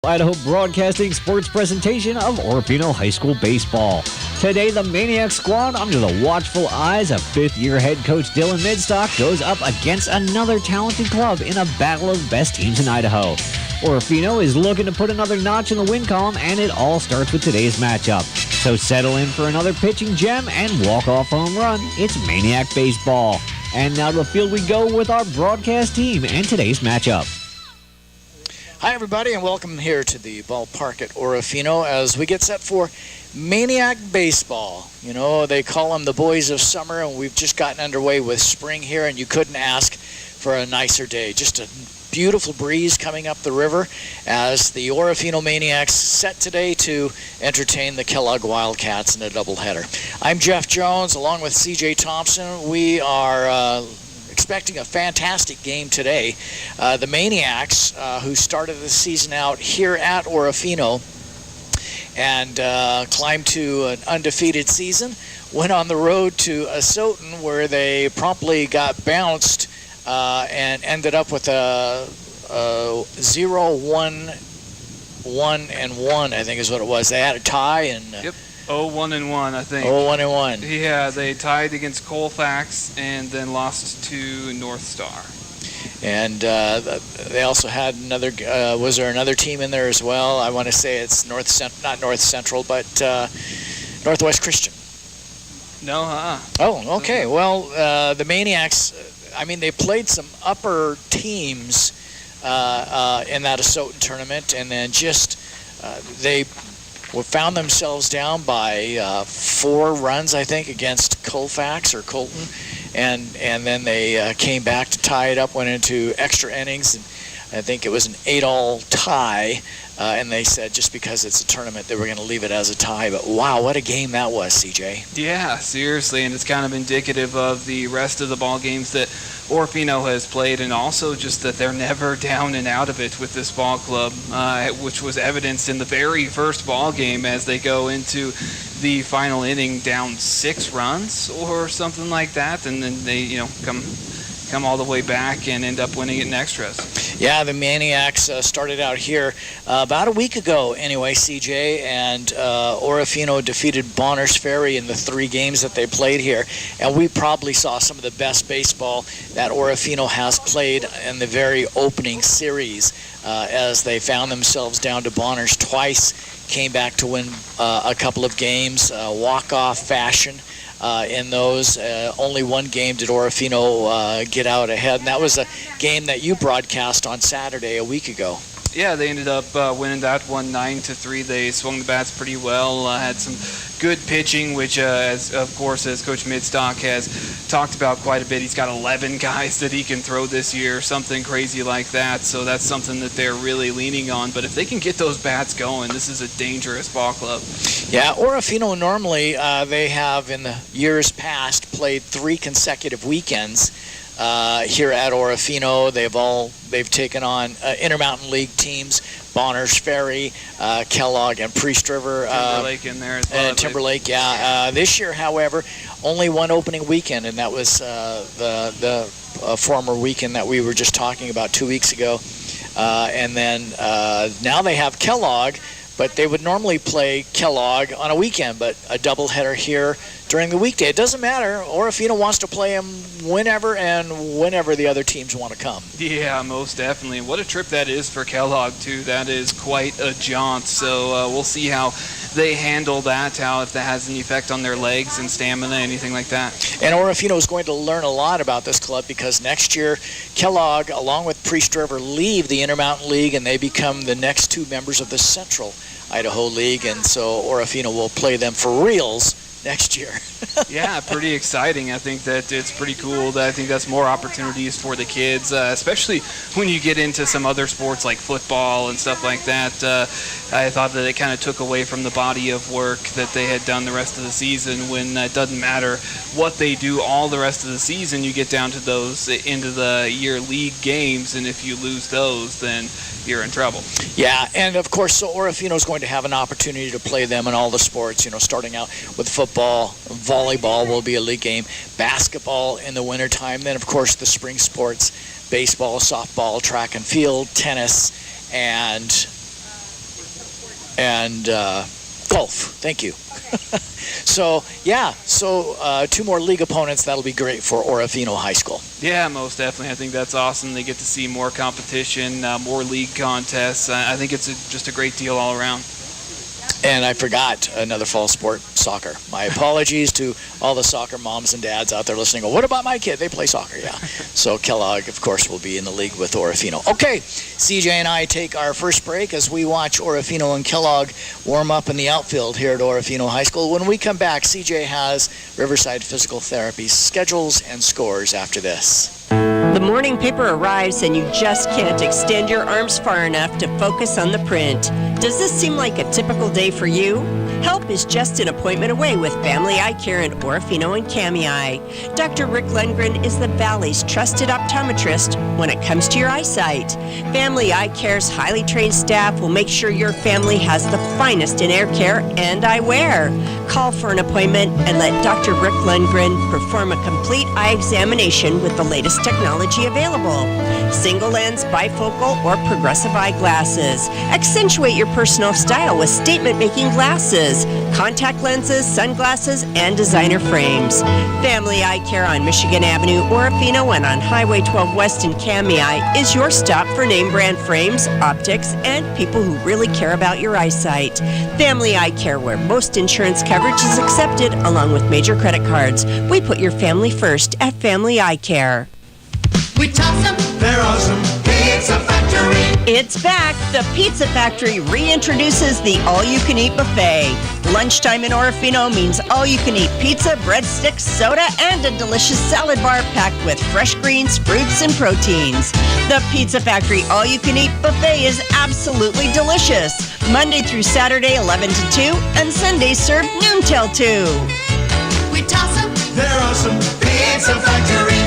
Idaho Broadcasting sports presentation of Orofino High School baseball. Today, the Maniacs squad, under the watchful eyes of fifth-year head coach Dylan Midstock, goes up against another talented club in a battle of best teams in Idaho. Orofino is looking to put another notch in the win column, and it all starts with today's matchup. So settle in for another pitching gem and walk-off home run. It's Maniac baseball. And now to the field we go with our broadcast team and today's matchup. Hi, everybody, and welcome here to the ballpark at Orofino as we get set for Maniac Baseball. You know, they call them the boys of summer, and we've just gotten underway with spring here, and you couldn't ask for a nicer day. Just a beautiful breeze coming up the river as the Orofino Maniacs set today to entertain the Kellogg Wildcats in a doubleheader. I'm Jeff Jones, along with CJ Thompson. We are expecting a fantastic game today. The Maniacs, who started the season out here at Orofino and climbed to an undefeated season, went on the road to Asotin where they promptly got bounced and ended up with a 0-1-1, I think is what it was. They had a tie and Yep. 0-1-1, I think. 0-1-1. Yeah, they tied against Colfax and then lost to North Star. And they also had another. Was there another team in there as well? I want to say it's not North Central, but Northwest Christian. No, Oh, okay. Well, the Maniacs. I mean, they played some upper teams in that Asotin tournament, and then just they found themselves down by 4 runs, I think, against Colfax or Colton, and then they came back to tie it up, went into extra innings, and I think it was an 8-all tie, and they said just because it's a tournament they were going to leave it as a tie. But wow, what a game that was, CJ. Yeah, seriously, and it's kind of indicative of the rest of the ball games that Orofino has played, and also just that they're never down and out of it with this ball club, which was evidenced in the very first ball game as they go into the final inning down 6 runs or something like that, and then they come all the way back and end up winning it in extras. Yeah, the Maniacs started out here about a week ago anyway, CJ, and Orofino defeated Bonners Ferry in the 3 games that they played here, and we probably saw some of the best baseball that Orofino has played in the very opening series as they found themselves down to Bonners twice, came back to win a couple of games, walk-off fashion. In those, only one game did Orofino get out ahead, and that was a game that you broadcast on Saturday a week ago. Yeah, they ended up winning that one 9-3. They swung the bats pretty well, had some good pitching, which, as Coach Midstock has talked about quite a bit. He's got 11 guys that he can throw this year, something crazy like that. So that's something that they're really leaning on. But if they can get those bats going, this is a dangerous ball club. Yeah, Orofino normally they have in the years past played 3 consecutive weekends. Here at Orofino, they've taken on Intermountain League teams, Bonners Ferry, Kellogg, and Priest River. Timberlake in there as well. Timberlake, yeah. This year, however, only one opening weekend, and that was the former weekend that we were just talking about 2 weeks ago. And then now they have Kellogg, but they would normally play Kellogg on a weekend, but a doubleheader here during the weekday. It doesn't matter. Orofino wants to play them whenever the other teams want to come. Yeah, most definitely. What a trip that is for Kellogg, too. That is quite a jaunt. So we'll see how they handle that, if that has any effect on their legs and stamina, anything like that. And Orofino is going to learn a lot about this club because next year Kellogg, along with Priest River, leave the Intermountain League and they become the next 2 members of the Central Idaho League, and so Orofino will play them for reals next year. Yeah, pretty exciting. I think that it's pretty cool. I think that's more opportunities for the kids, especially when you get into some other sports like football and stuff like that. I thought that it kind of took away from the body of work that they had done the rest of the season when it doesn't matter what they do all the rest of the season. You get down to those end of the year league games, and if you lose those, then you're in trouble. Yeah, and of course, so Orofino is going to have an opportunity to play them in all the sports, starting out with football, volleyball will be a league game, basketball in the wintertime, then of course the spring sports, baseball, softball, track and field, tennis, and and golf. Thank you. So 2 more league opponents. That'll be great for Orofino High School. Yeah, most definitely. I think that's awesome. They get to see more competition, more league contests. I think it's just a great deal all around. And I forgot another fall sport, soccer. My apologies to all the soccer moms and dads out there listening. What about my kid? They play soccer, yeah. So Kellogg, of course, will be in the league with Orofino. Okay, CJ and I take our first break as we watch Orofino and Kellogg warm up in the outfield here at Orofino High School. When we come back, CJ has Riverside Physical Therapy's schedules and scores after this. The morning paper arrives and you just can't extend your arms far enough to focus on the print. Does this seem like a typical day for you? Help is just an appointment away with Family Eye Care in Orofino and Kamei. Dr. Rick Lundgren is the Valley's trusted optometrist when it comes to your eyesight. Family Eye Care's highly trained staff will make sure your family has the finest in air care and eyewear. Call for an appointment and let Dr. Rick Lundgren perform a complete eye examination with the latest technology available. Single lens, bifocal, or progressive eyeglasses. Accentuate your personal style with statement-making glasses, contact lenses, sunglasses, and designer frames. Family Eye Care on Michigan Avenue, Orofino, and on Highway 12 West in Kamei is your stop for name brand frames, optics, and people who really care about your eyesight. Family Eye Care, where most insurance coverage is accepted along with major credit cards. We put your family first at Family Eye Care. We toss them, they're awesome. Pizza Factory. It's back. The Pizza Factory reintroduces the all-you-can-eat buffet. Lunchtime in Orofino means all-you-can-eat pizza, breadsticks, soda, and a delicious salad bar packed with fresh greens, fruits, and proteins. The Pizza Factory all-you-can-eat buffet is absolutely delicious. Monday through Saturday, 11 to 2, and Sundays served noon till 2. We toss them, they're awesome. Pizza Factory.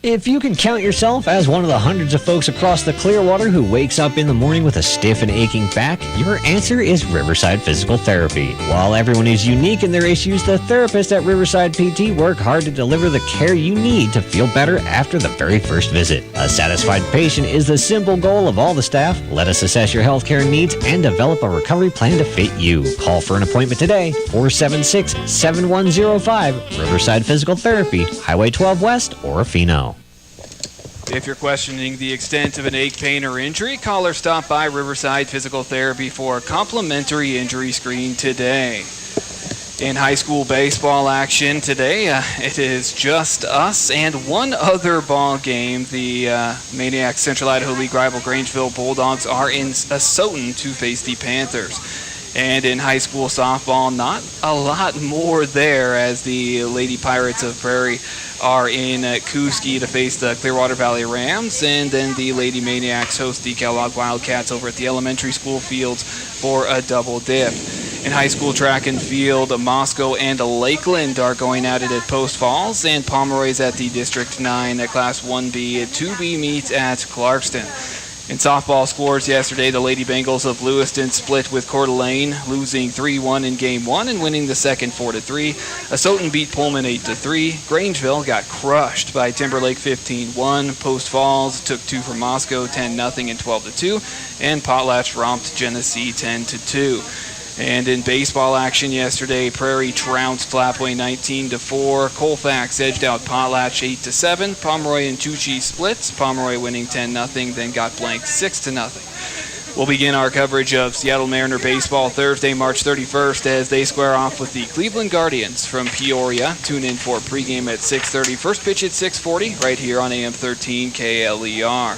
If you can count yourself as one of the hundreds of folks across the Clearwater who wakes up in the morning with a stiff and aching back, your answer is Riverside Physical Therapy. While everyone is unique in their issues, the therapists at Riverside PT work hard to deliver the care you need to feel better after the very first visit. A satisfied patient is the simple goal of all the staff. Let us assess your healthcare needs and develop a recovery plan to fit you. Call for an appointment today, 476-7105, Riverside Physical Therapy, Highway 12 West, Orofino. If you're questioning the extent of an ache, pain, or injury, call or stop by Riverside Physical Therapy for a complimentary injury screen today. In high school baseball action today, it is just us and one other ball game. The Maniacs Central Idaho League rival Grangeville Bulldogs are in Asotin to face the Panthers. And in high school softball, not a lot more there as the Lady Pirates of Prairie are in Kuski to face the Clearwater Valley Rams, and then the Lady Maniacs host the Kellogg Wildcats over at the elementary school fields for a double dip. In high school track and field, Moscow and Lakeland are going at it at Post Falls, and Pomeroy's at the District 9 at Class 1B. 2B meets at Clarkston. In softball scores yesterday, the Lady Bengals of Lewiston split with Coeur d'Alene, losing 3-1 in Game 1 and winning the second 4-3. Asotin beat Pullman 8-3. Grangeville got crushed by Timberlake 15-1. Post Falls took 2 from Moscow, 10-0 and 12-2. And Potlatch romped Genesee 10-2. And in baseball action yesterday, Prairie trounced Flapway 19-4. Colfax edged out Potlatch 8-7. Pomeroy and Tucci splits. Pomeroy winning 10-0, then got blanked 6-0. We'll begin our coverage of Seattle Mariner baseball Thursday, March 31st, as they square off with the Cleveland Guardians from Peoria. Tune in for pregame at 6:30. First pitch at 6:40, right here on AM 13 KLER.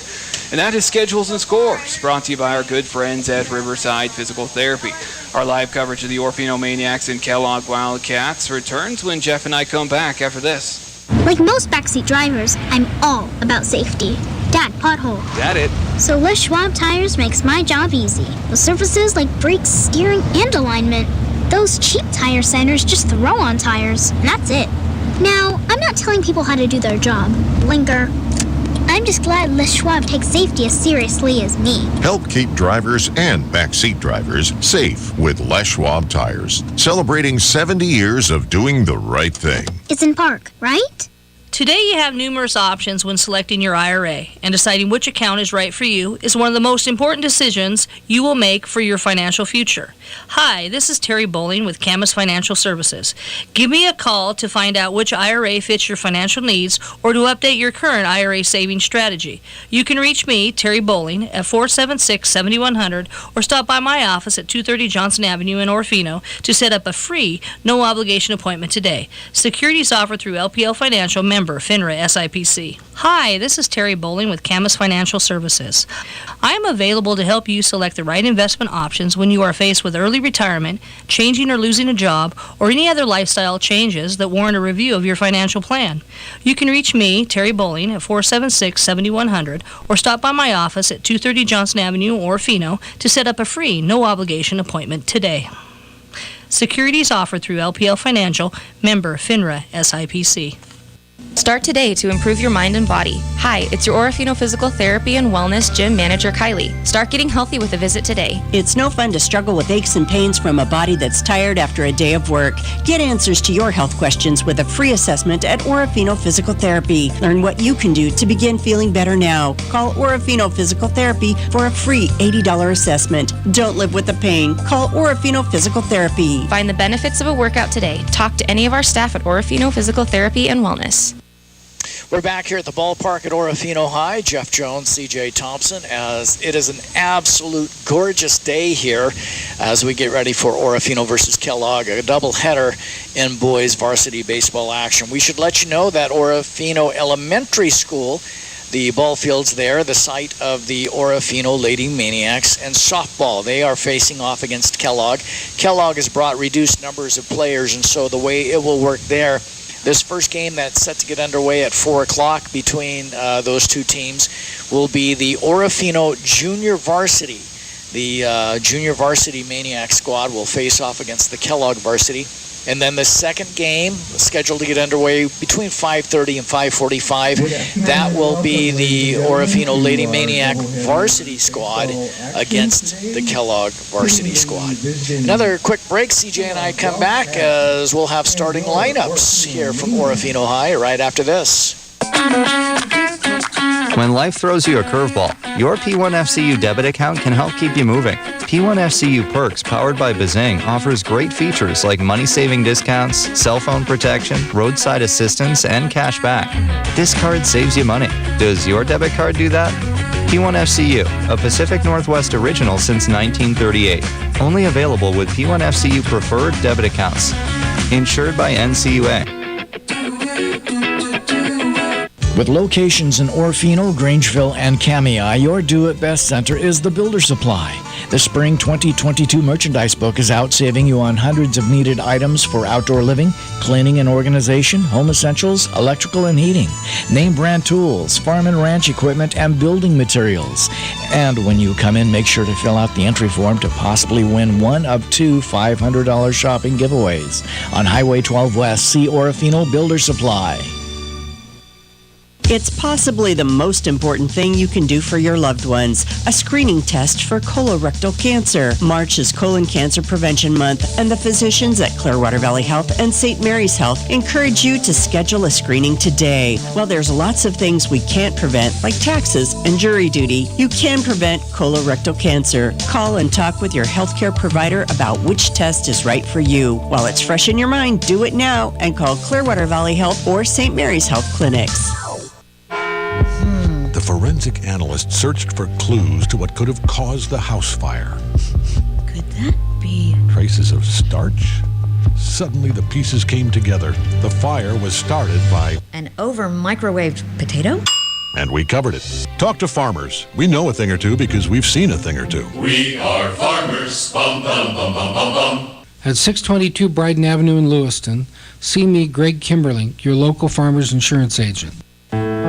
And that is schedules and scores, brought to you by our good friends at Riverside Physical Therapy. Our live coverage of the Orofino Maniacs and Kellogg Wildcats returns when Jeff and I come back after this. Like most backseat drivers, I'm all about safety. Dad, pothole. That it. So Les Schwab Tires makes my job easy. With surfaces like brakes, steering, and alignment. Those cheap tire centers just throw on tires, and that's it. Now, I'm not telling people how to do their job. Blinker. I'm just glad Les Schwab takes safety as seriously as me. Help keep drivers and backseat drivers safe with Les Schwab Tires. Celebrating 70 years of doing the right thing. It's in Park, right? Today you have numerous options when selecting your IRA, and deciding which account is right for you is one of the most important decisions you will make for your financial future. Hi, this is Terry Bowling with Camus Financial Services. Give me a call to find out which IRA fits your financial needs or to update your current IRA savings strategy. You can reach me, Terry Bowling, at 476-7100 or stop by my office at 230 Johnson Avenue in Orofino to set up a free, no-obligation appointment today. Securities offered through LPL Financial, member FINRA SIPC. Hi, this is Terry Bowling with Camus Financial Services. I am available to help you select the right investment options when you are faced with early retirement, changing or losing a job, or any other lifestyle changes that warrant a review of your financial plan. You can reach me, Terry Bowling, at 476-7100 or stop by my office at 230 Johnson Avenue, Orofino, to set up a free, no-obligation appointment today. Securities offered through LPL Financial, member FINRA SIPC. Start today to improve your mind and body. Hi, it's your Orofino Physical Therapy and Wellness Gym Manager, Kylie. Start getting healthy with a visit today. It's no fun to struggle with aches and pains from a body that's tired after a day of work. Get answers to your health questions with a free assessment at Orofino Physical Therapy. Learn what you can do to begin feeling better now. Call Orofino Physical Therapy for a free $80 assessment. Don't live with the pain. Call Orofino Physical Therapy. Find the benefits of a workout today. Talk to any of our staff at Orofino Physical Therapy and Wellness. We're back here at the ballpark at Orofino High. Jeff Jones, CJ Thompson, as it is an absolute gorgeous day here as we get ready for Orofino versus Kellogg, a doubleheader in boys varsity baseball action. We should let you know that Orofino Elementary School, the ball field's there, the site of the Orofino Lady Maniacs, and softball. They are facing off against Kellogg. Kellogg has brought reduced numbers of players, and so the way it will work there, this first game that's set to get underway at 4 o'clock between those two teams will be the Orofino Junior Varsity. The Junior Varsity Maniac squad will face off against the Kellogg Varsity. And then the second game, scheduled to get underway between 5:30 and 5:45, that will be the Orofino Lady Maniac Varsity squad against the Kellogg Varsity squad. Another quick break. CJ and I come back as we'll have starting lineups here from Orofino High right after this. When life throws you a curveball, your P1FCU debit account can help keep you moving. P1FCU Perks, powered by Bazing, offers great features like money-saving discounts, cell phone protection, roadside assistance, and cash back. This card saves you money. Does your debit card do that? P1FCU, a Pacific Northwest original since 1938. Only available with P1FCU preferred debit accounts. Insured by NCUA. With locations in Orofino, Grangeville, and Kamei, your do-it-best center is the Builder Supply. The Spring 2022 merchandise book is out, saving you on hundreds of needed items for outdoor living, cleaning and organization, home essentials, electrical and heating, name brand tools, farm and ranch equipment, and building materials. And when you come in, make sure to fill out the entry form to possibly win one of two $500 shopping giveaways. On Highway 12 West, see Orofino Builder Supply. It's possibly the most important thing you can do for your loved ones, a screening test for colorectal cancer. March is Colon Cancer Prevention Month, and the physicians at Clearwater Valley Health and St. Mary's Health encourage you to schedule a screening today. While there's lots of things we can't prevent, like taxes and jury duty, you can prevent colorectal cancer. Call and talk with your healthcare provider about which test is right for you. While it's fresh in your mind, do it now and call Clearwater Valley Health or St. Mary's Health Clinics. The forensic analyst searched for clues to what could have caused the house fire. Could that be traces of starch? Suddenly the pieces came together. The fire was started by an over-microwaved potato? And we covered it. Talk to farmers. We know a thing or two because we've seen a thing or two. We are farmers. Bum, bum, bum, bum, bum, bum. At 622 Bryden Avenue in Lewiston, see me, Greg Kimberlink, your local farmer's insurance agent.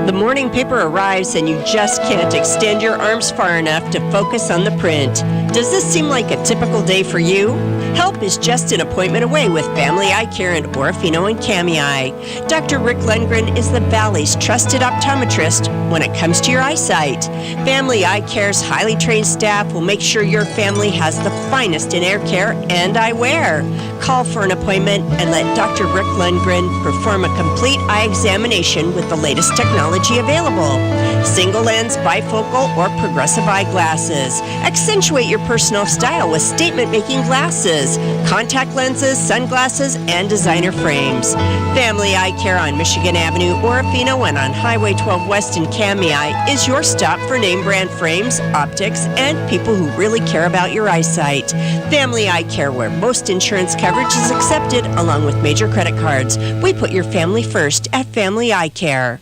The morning paper arrives and you just can't extend your arms far enough to focus on the print. Does this seem like a typical day for you? Help is just an appointment away with Family Eye Care in Orofino and Kamei. Dr. Rick Lundgren is the Valley's trusted optometrist when it comes to your eyesight. Family Eye Care's highly trained staff will make sure your family has the finest in air care and eyewear. Call for an appointment and let Dr. Rick Lundgren perform a complete eye examination with the latest technology available. Single lens, bifocal, or progressive eyeglasses. Accentuate your personal style with statement-making glasses, contact lenses, sunglasses, and designer frames. Family Eye Care on Michigan Avenue, Orofino, and on Highway 12 West in Kamei is your stop for name brand frames, optics, and people who really care about your eyesight. Family Eye Care, where most insurance coverage is accepted along with major credit cards. We put your family first at Family Eye Care.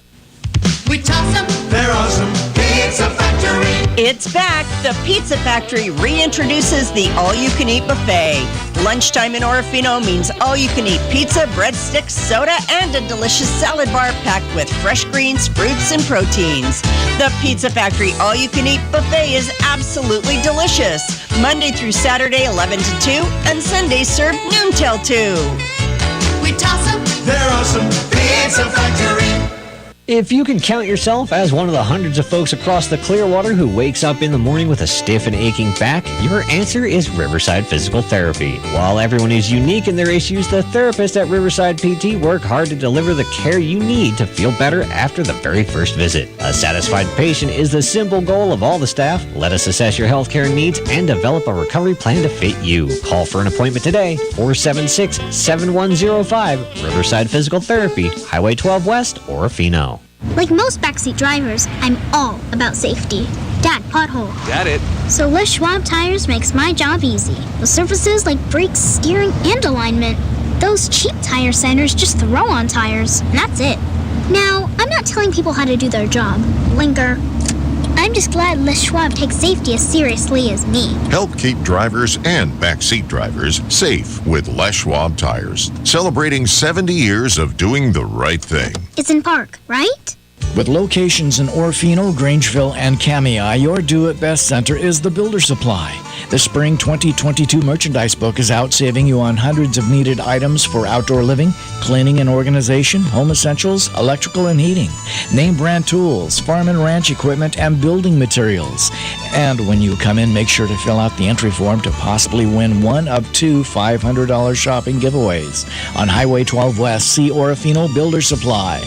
We toss them, they're awesome. Pizza Factory. It's back. The Pizza Factory reintroduces the all-you-can-eat buffet. Lunchtime in Orofino means all-you-can-eat pizza, breadsticks, soda, and a delicious salad bar packed with fresh greens, fruits, and proteins. The Pizza Factory all-you-can-eat buffet is absolutely delicious. Monday through Saturday, 11 to 2, and Sundays served noon till 2. We toss them, they're awesome. Pizza Factory. If you can count yourself as one of the hundreds of folks across the Clearwater who wakes up in the morning with a stiff and aching back, your answer is Riverside Physical Therapy. While everyone is unique in their issues, the therapists at Riverside PT work hard to deliver the care you need to feel better after the very first visit. A satisfied patient is the simple goal of all the staff. Let us assess your healthcare needs and develop a recovery plan to fit you. Call for an appointment today, 476-7105, Riverside Physical Therapy, Highway 12 West, Orofino. Like most backseat drivers, I'm all about safety. Dad, pothole. Got it. So Les Schwab Tires makes my job easy. With surfaces like brakes, steering, and alignment. Those cheap tire centers just throw on tires, and that's it. Now, I'm not telling people how to do their job. Linker. I'm just glad Les Schwab takes safety as seriously as me. Help keep drivers and backseat drivers safe with Les Schwab Tires. Celebrating 70 years of doing the right thing. It's in Park, right? With locations in Orofino, Grangeville, and Kamei, your do-it-best center is the Builder Supply. The Spring 2022 merchandise book is out, saving you on hundreds of needed items for outdoor living, cleaning and organization, home essentials, electrical and heating, name brand tools, farm and ranch equipment, and building materials. And when you come in, make sure to fill out the entry form to possibly win one of two $500 shopping giveaways. On Highway 12 West, see Orofino Builder Supply.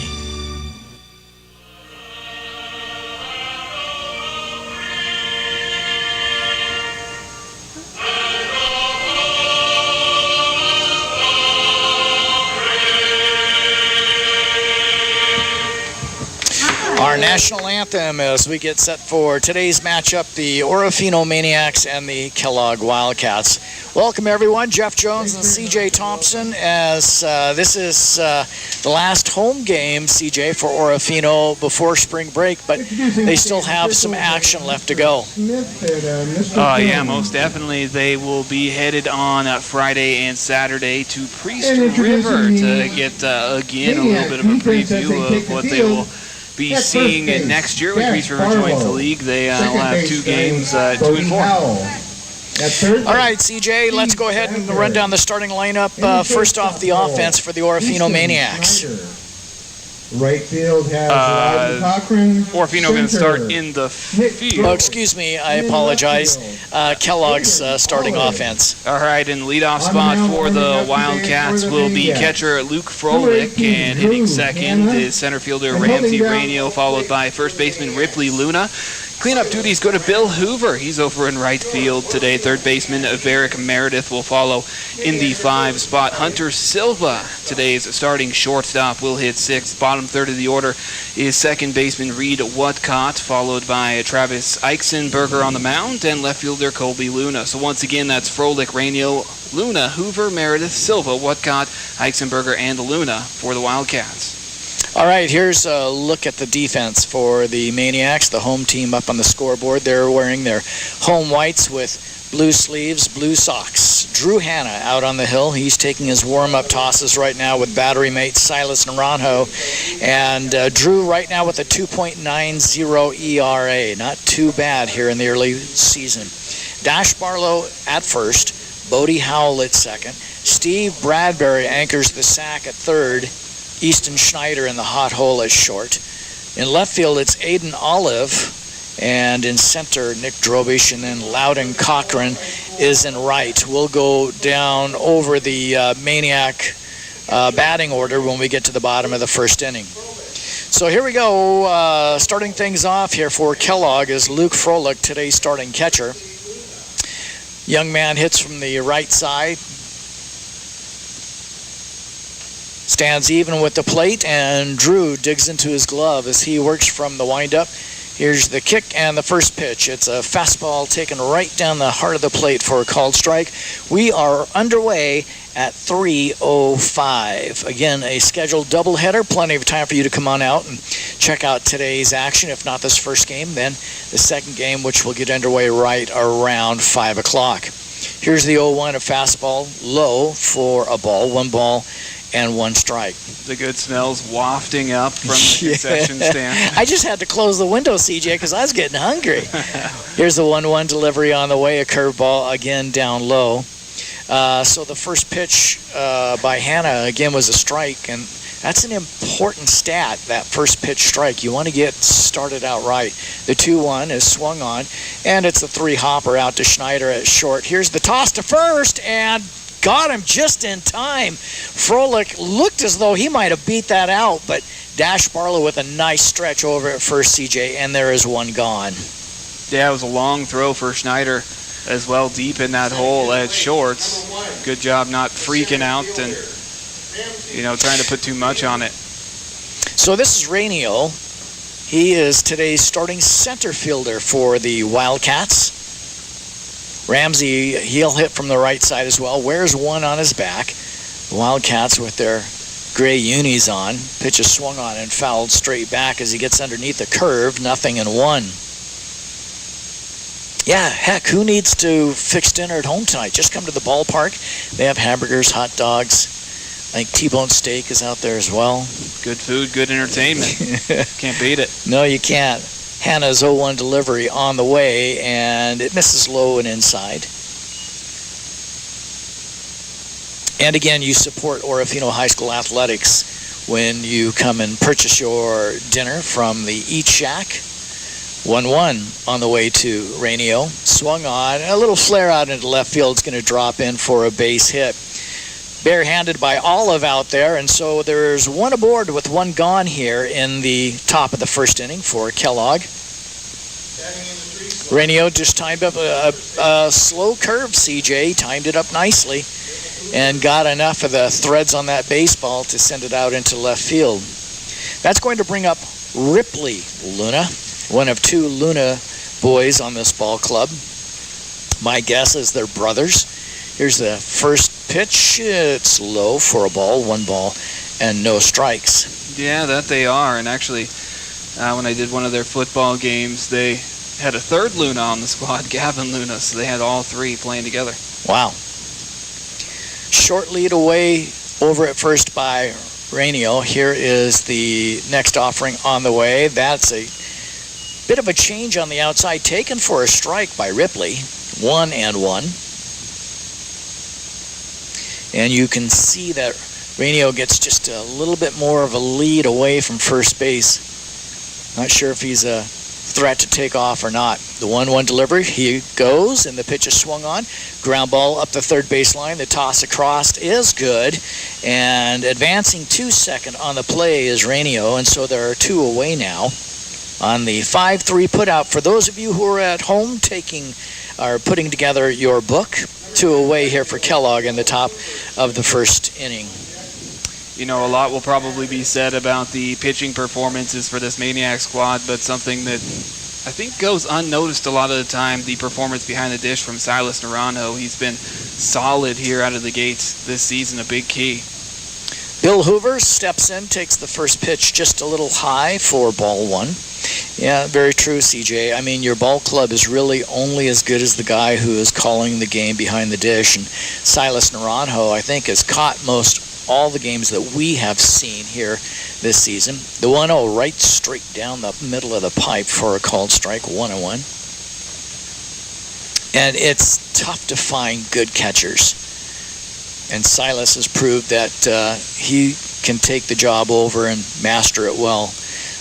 Our national anthem as we get set for today's matchup, the Orofino Maniacs and the Kellogg Wildcats. Welcome everyone, Jeff Jones and CJ Thompson, as this is the last home game, CJ, for Orofino before spring break, but they still have some action left to go. Yeah, most definitely. They will be headed on Friday and Saturday to Priest River to get, again, a little bit of a preview of what they will be seeing next year when Priest River joins the league. They will have two games, 2 and 4. All right, CJ, let's go ahead and run down the starting lineup. First off, the offense for the Orofino Maniacs. Right field has Cochran. Orofino going to start in the field. Oh, excuse me, I apologize. Kellogg's starting offense. All right, and leadoff spot for the Wildcats will be catcher Luke Froelich, and hitting second is center fielder Ramsey Rainio, followed by first baseman Ripley Luna. Cleanup duties go to Bill Hoover. He's over in right field today. Third baseman Varick Meredith will follow in the 5 spot. Hunter Silva, today's starting shortstop, will hit 6th. Bottom third of the order is second baseman Reed Whatcott, followed by Travis Eichsenberger on the mound, and left fielder Colby Luna. So once again, that's Froelich, Rainio, Luna, Hoover, Meredith, Silva, Whatcott, Eichsenberger, and Luna for the Wildcats. All right, here's a look at the defense for the Maniacs, the home team up on the scoreboard. They're wearing their home whites with blue sleeves, blue socks. Drew Hanna out on the hill. He's taking his warm-up tosses right now with battery mates Silas Naranjo. And Drew right now with a 2.90 ERA. Not too bad here in the early season. Dash Barlow at first, Bodie Howell at second, Steve Bradbury anchors the sack at third, Easton Schneider in the hot hole at short. In left field, it's Aiden Olive, and in center, Nick Drobish, and then Loudon Cochran is in right. We'll go down over the Maniac batting order when we get to the bottom of the first inning. So here we go. Starting things off here for Kellogg is Luke Froelich, today's starting catcher. Young man hits from the right side. Stands even with the plate, and Drew digs into his glove as he works from the windup. Here's the kick and the first pitch. It's a fastball taken right down the heart of the plate for a called strike. We are underway at 3:05. Again, a scheduled doubleheader. Plenty of time for you to come on out and check out today's action. If not this first game, then the second game, which will get underway right around 5 o'clock. Here's the 0-1, a fastball low for a ball. 1 ball and 1 strike. The good smells wafting up from the concession stand. I just had to close the window, CJ, because I was getting hungry. Here's the 1-1 delivery on the way, a curveball again down low. So the first pitch by Hannah, again, was a strike, and that's an important stat, that first pitch strike. You want to get started out right. The 2-1 is swung on, and it's a 3-hopper out to Schneider at short. Here's the toss to first, and got him just in time. Froelich looked as though he might have beat that out, but Dash Barlow with a nice stretch over at first, CJ, and there is one gone. Yeah, it was a long throw for Schneider as well, deep in that hole at shorts. Good job not freaking out and, trying to put too much on it. So this is Rainio. He is today's starting center fielder for the Wildcats. Ramsey, he'll hit from the right side as well. Wears 1 on his back. The Wildcats with their gray unis on. Pitch is swung on and fouled straight back as he gets underneath the curve. 0-1. Yeah, heck, who needs to fix dinner at home tonight? Just come to the ballpark. They have hamburgers, hot dogs. I think T-bone steak is out there as well. Good food, good entertainment. Can't beat it. No, you can't. Hannah's 0-1 delivery on the way, and it misses low and inside. And again, you support Orofino High School Athletics when you come and purchase your dinner from the Eat Shack. 1-1 on the way to Rainio. Swung on, a little flare out into left field. It's going to drop in for a base hit. Barehanded by Olive out there, and so there's 1 aboard with 1 gone here in the top of the first inning for Kellogg. Rainio just timed up a slow curve, CJ. Timed it up nicely and got enough of the threads on that baseball to send it out into left field. That's going to bring up Ripley Luna, one of 2 Luna boys on this ball club. My guess is they're brothers. Here's the first pitch. It's low for a ball, 1 ball, and no strikes. Yeah, that they are. And actually, when I did one of their football games, they had a 3rd Luna on the squad, Gavin Luna, so they had all 3 playing together. Wow. Short lead away over at first by Rainio. Here is the next offering on the way. That's a bit of a change on the outside, taken for a strike by Ripley. 1-1. And you can see that Rainio gets just a little bit more of a lead away from first base. Not sure if he's a threat to take off or not. The 1-1 delivery, he goes, and the pitch is swung on. Ground ball up the third baseline. The toss across is good. And advancing to second on the play is Rainio, and so there are 2 away now on the 5-3 put out. For those of you who are at home putting together your book, 2 away here for Kellogg in the top of the first inning. A lot will probably be said about the pitching performances for this Maniac squad, but something that I think goes unnoticed a lot of the time, the performance behind the dish from Silas Naranjo. He's been solid here out of the gates this season, a big key. Bill Hoover steps in, takes the first pitch just a little high for ball 1. Yeah, very true, CJ. I mean, your ball club is really only as good as the guy who is calling the game behind the dish. And Silas Naranjo, I think, has caught most all the games that we have seen here this season. The 1-0 right straight down the middle of the pipe for a called strike, 1-1. And it's tough to find good catchers. And Silas has proved that he can take the job over and master it well.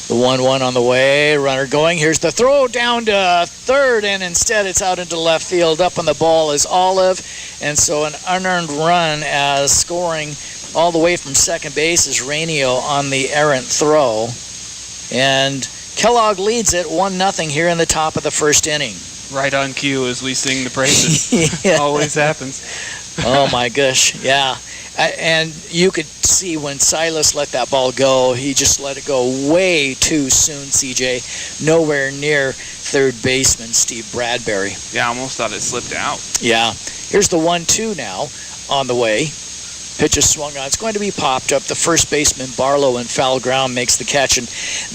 The 1-1 on the way, runner going. Here's the throw down to third, and instead it's out into left field. Up on the ball is Olive, and so an unearned run as scoring all the way from second base is Rainio on the errant throw. And Kellogg leads it 1-0 here in the top of the first inning. Right on cue as we sing the praises. Yeah. Always happens. Oh my gosh, yeah. And you could see when Silas let that ball go, he just let it go way too soon, CJ. Nowhere near third baseman Steve Bradbury. Yeah, I almost thought it slipped out. Yeah. Here's the 1-2 now on the way. Pitch is swung on. It's going to be popped up. The first baseman, Barlow, in foul ground makes the catch, and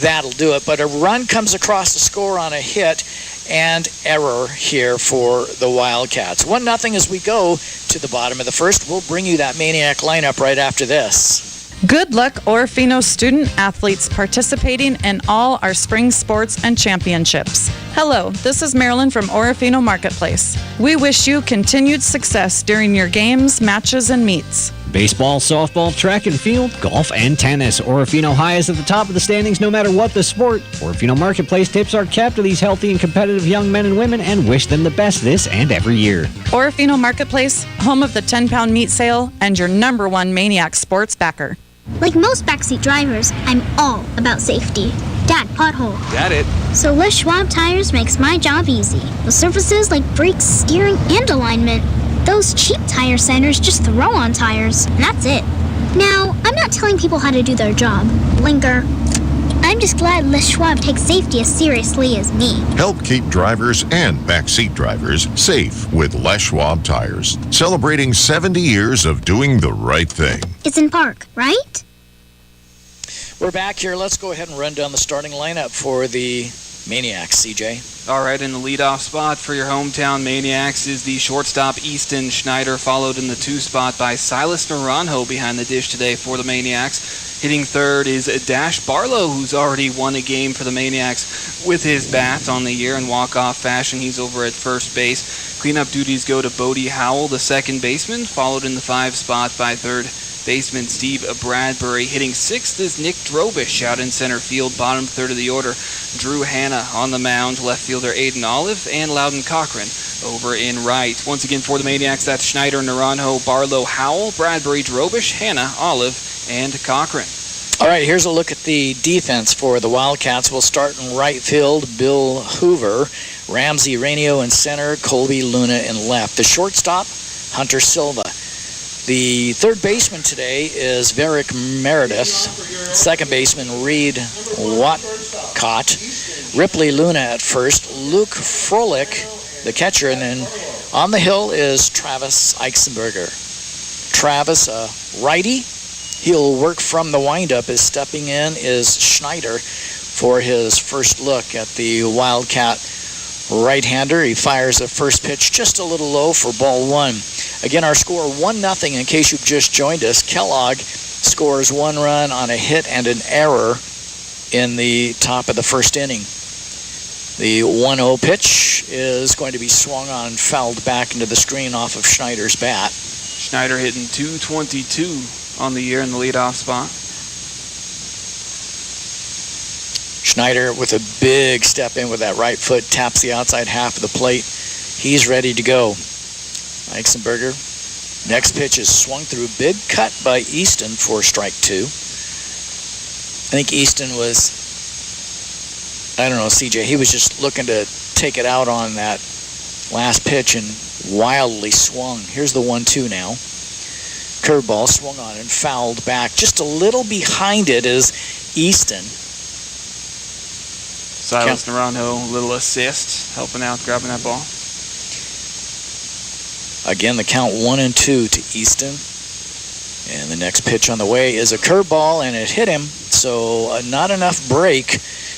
that'll do it. But a run comes across the score on a hit and error here for the Wildcats. 1-0 as we go to the bottom of the first. We'll bring you that Maniac lineup right after this. Good luck, Orofino student athletes participating in all our spring sports and championships. Hello, this is Marilyn from Orofino Marketplace. We wish you continued success during your games, matches, and meets. Baseball, softball, track and field, golf, and tennis. Orofino High is at the top of the standings no matter what the sport. Orofino Marketplace tips are kept to these healthy and competitive young men and women and wish them the best this and every year. Orofino Marketplace, home of the 10-pound meat sale and your #1 Maniac sports backer. Like most backseat drivers, I'm all about safety. Dad, pothole. Got it. So Les Schwab Tires makes my job easy. With surfaces like brakes, steering, and alignment. Those cheap tire centers just throw on tires, and that's it. Now, I'm not telling people how to do their job. Blinker. I'm just glad Les Schwab takes safety as seriously as me. Help keep drivers and backseat drivers safe with Les Schwab Tires. Celebrating 70 years of doing the right thing. It's in park, right? We're back here. Let's go ahead and run down the starting lineup for the Maniacs, CJ. All right, in the leadoff spot for your hometown Maniacs is the shortstop Easton Schneider, followed in the 2 spot by Silas Naranjo behind the dish today for the Maniacs. Hitting third is Dash Barlow, who's already won a game for the Maniacs with his bat on the year in walk-off fashion. He's over at first base. Cleanup duties go to Bodie Howell, the second baseman, followed in the 5 spot by third baseman Steve Bradbury. Hitting sixth is Nick Drobish out in center field, bottom third of the order. Drew Hanna on the mound, left fielder Aiden Olive, and Loudon Cochran over in right. Once again for the Maniacs, that's Schneider, Naranjo, Barlow, Howell, Bradbury, Drobish, Hanna, Olive, and Cochran. All right, here's a look at the defense for the Wildcats. We'll start in right field, Bill Hoover, Ramsey Rainio in center, Colby Luna in left. The shortstop, Hunter Silva. The third baseman today is Varick Meredith. Second baseman, Reed Watcott. Ripley Luna at first. Luke Froelich, the catcher. And then on the hill is Travis Eichsenberger. Travis, a righty. He'll work from the windup. As stepping in is Schneider for his first look at the Wildcat right-hander. He fires a first pitch just a little low for ball 1. Again, our score 1-0 in case you've just joined us. Kellogg scores 1 run on a hit and an error in the top of the first inning. The 1-0 pitch is going to be swung on, fouled back into the screen off of Schneider's bat. Schneider hitting .222 on the year in the leadoff spot. Schneider with a big step in with that right foot, taps the outside half of the plate. He's ready to go. Eichsenberger. Next pitch is swung through. Big cut by Easton for strike 2. I think Easton was, I don't know, CJ, he was just looking to take it out on that last pitch and wildly swung. Here's the 1-2 now. Curveball swung on and fouled back. Just a little behind it is Easton. Silas Naranjo, little assist, helping out, grabbing that ball. Again, the count 1-2 to Easton. And the next pitch on the way is a curveball, and it hit him. So not enough break.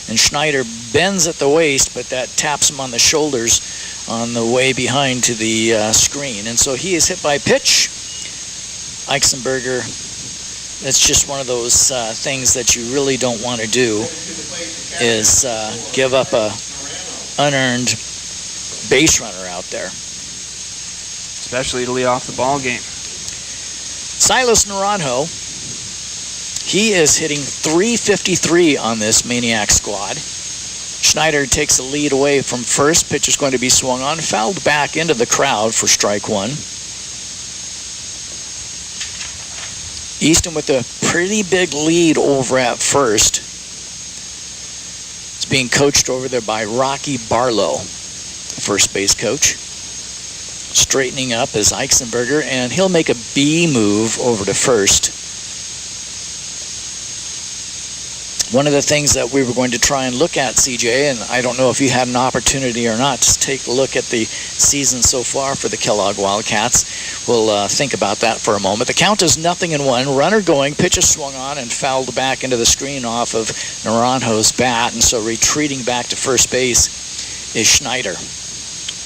And Schneider bends at the waist, but that taps him on the shoulders on the way behind to the screen. And so he is hit by pitch. Eichsenberger, it's just one of those things that you really don't want to do, is give up a unearned base runner out there. especially to lead off the ball game. Silas Naranjo, he is hitting .353 on this Maniac squad. Schneider takes the lead away from first. Pitch is going to be swung on, fouled back into the crowd for strike one. Easton with a pretty big lead over at first. It's being coached over there by Rocky Barlow, first base coach. Straightening up is Eisenberger, and he'll make a B move over to first. One of the things that we were going to try and look at, CJ, and I don't know if you had an opportunity or not, just take a look at the season so far for the Kellogg Wildcats. We'll think about that for a moment. The count is 0-1. Runner going, pitch is swung on and fouled back into the screen off of Naranjo's bat, and so retreating back to first base is Schneider.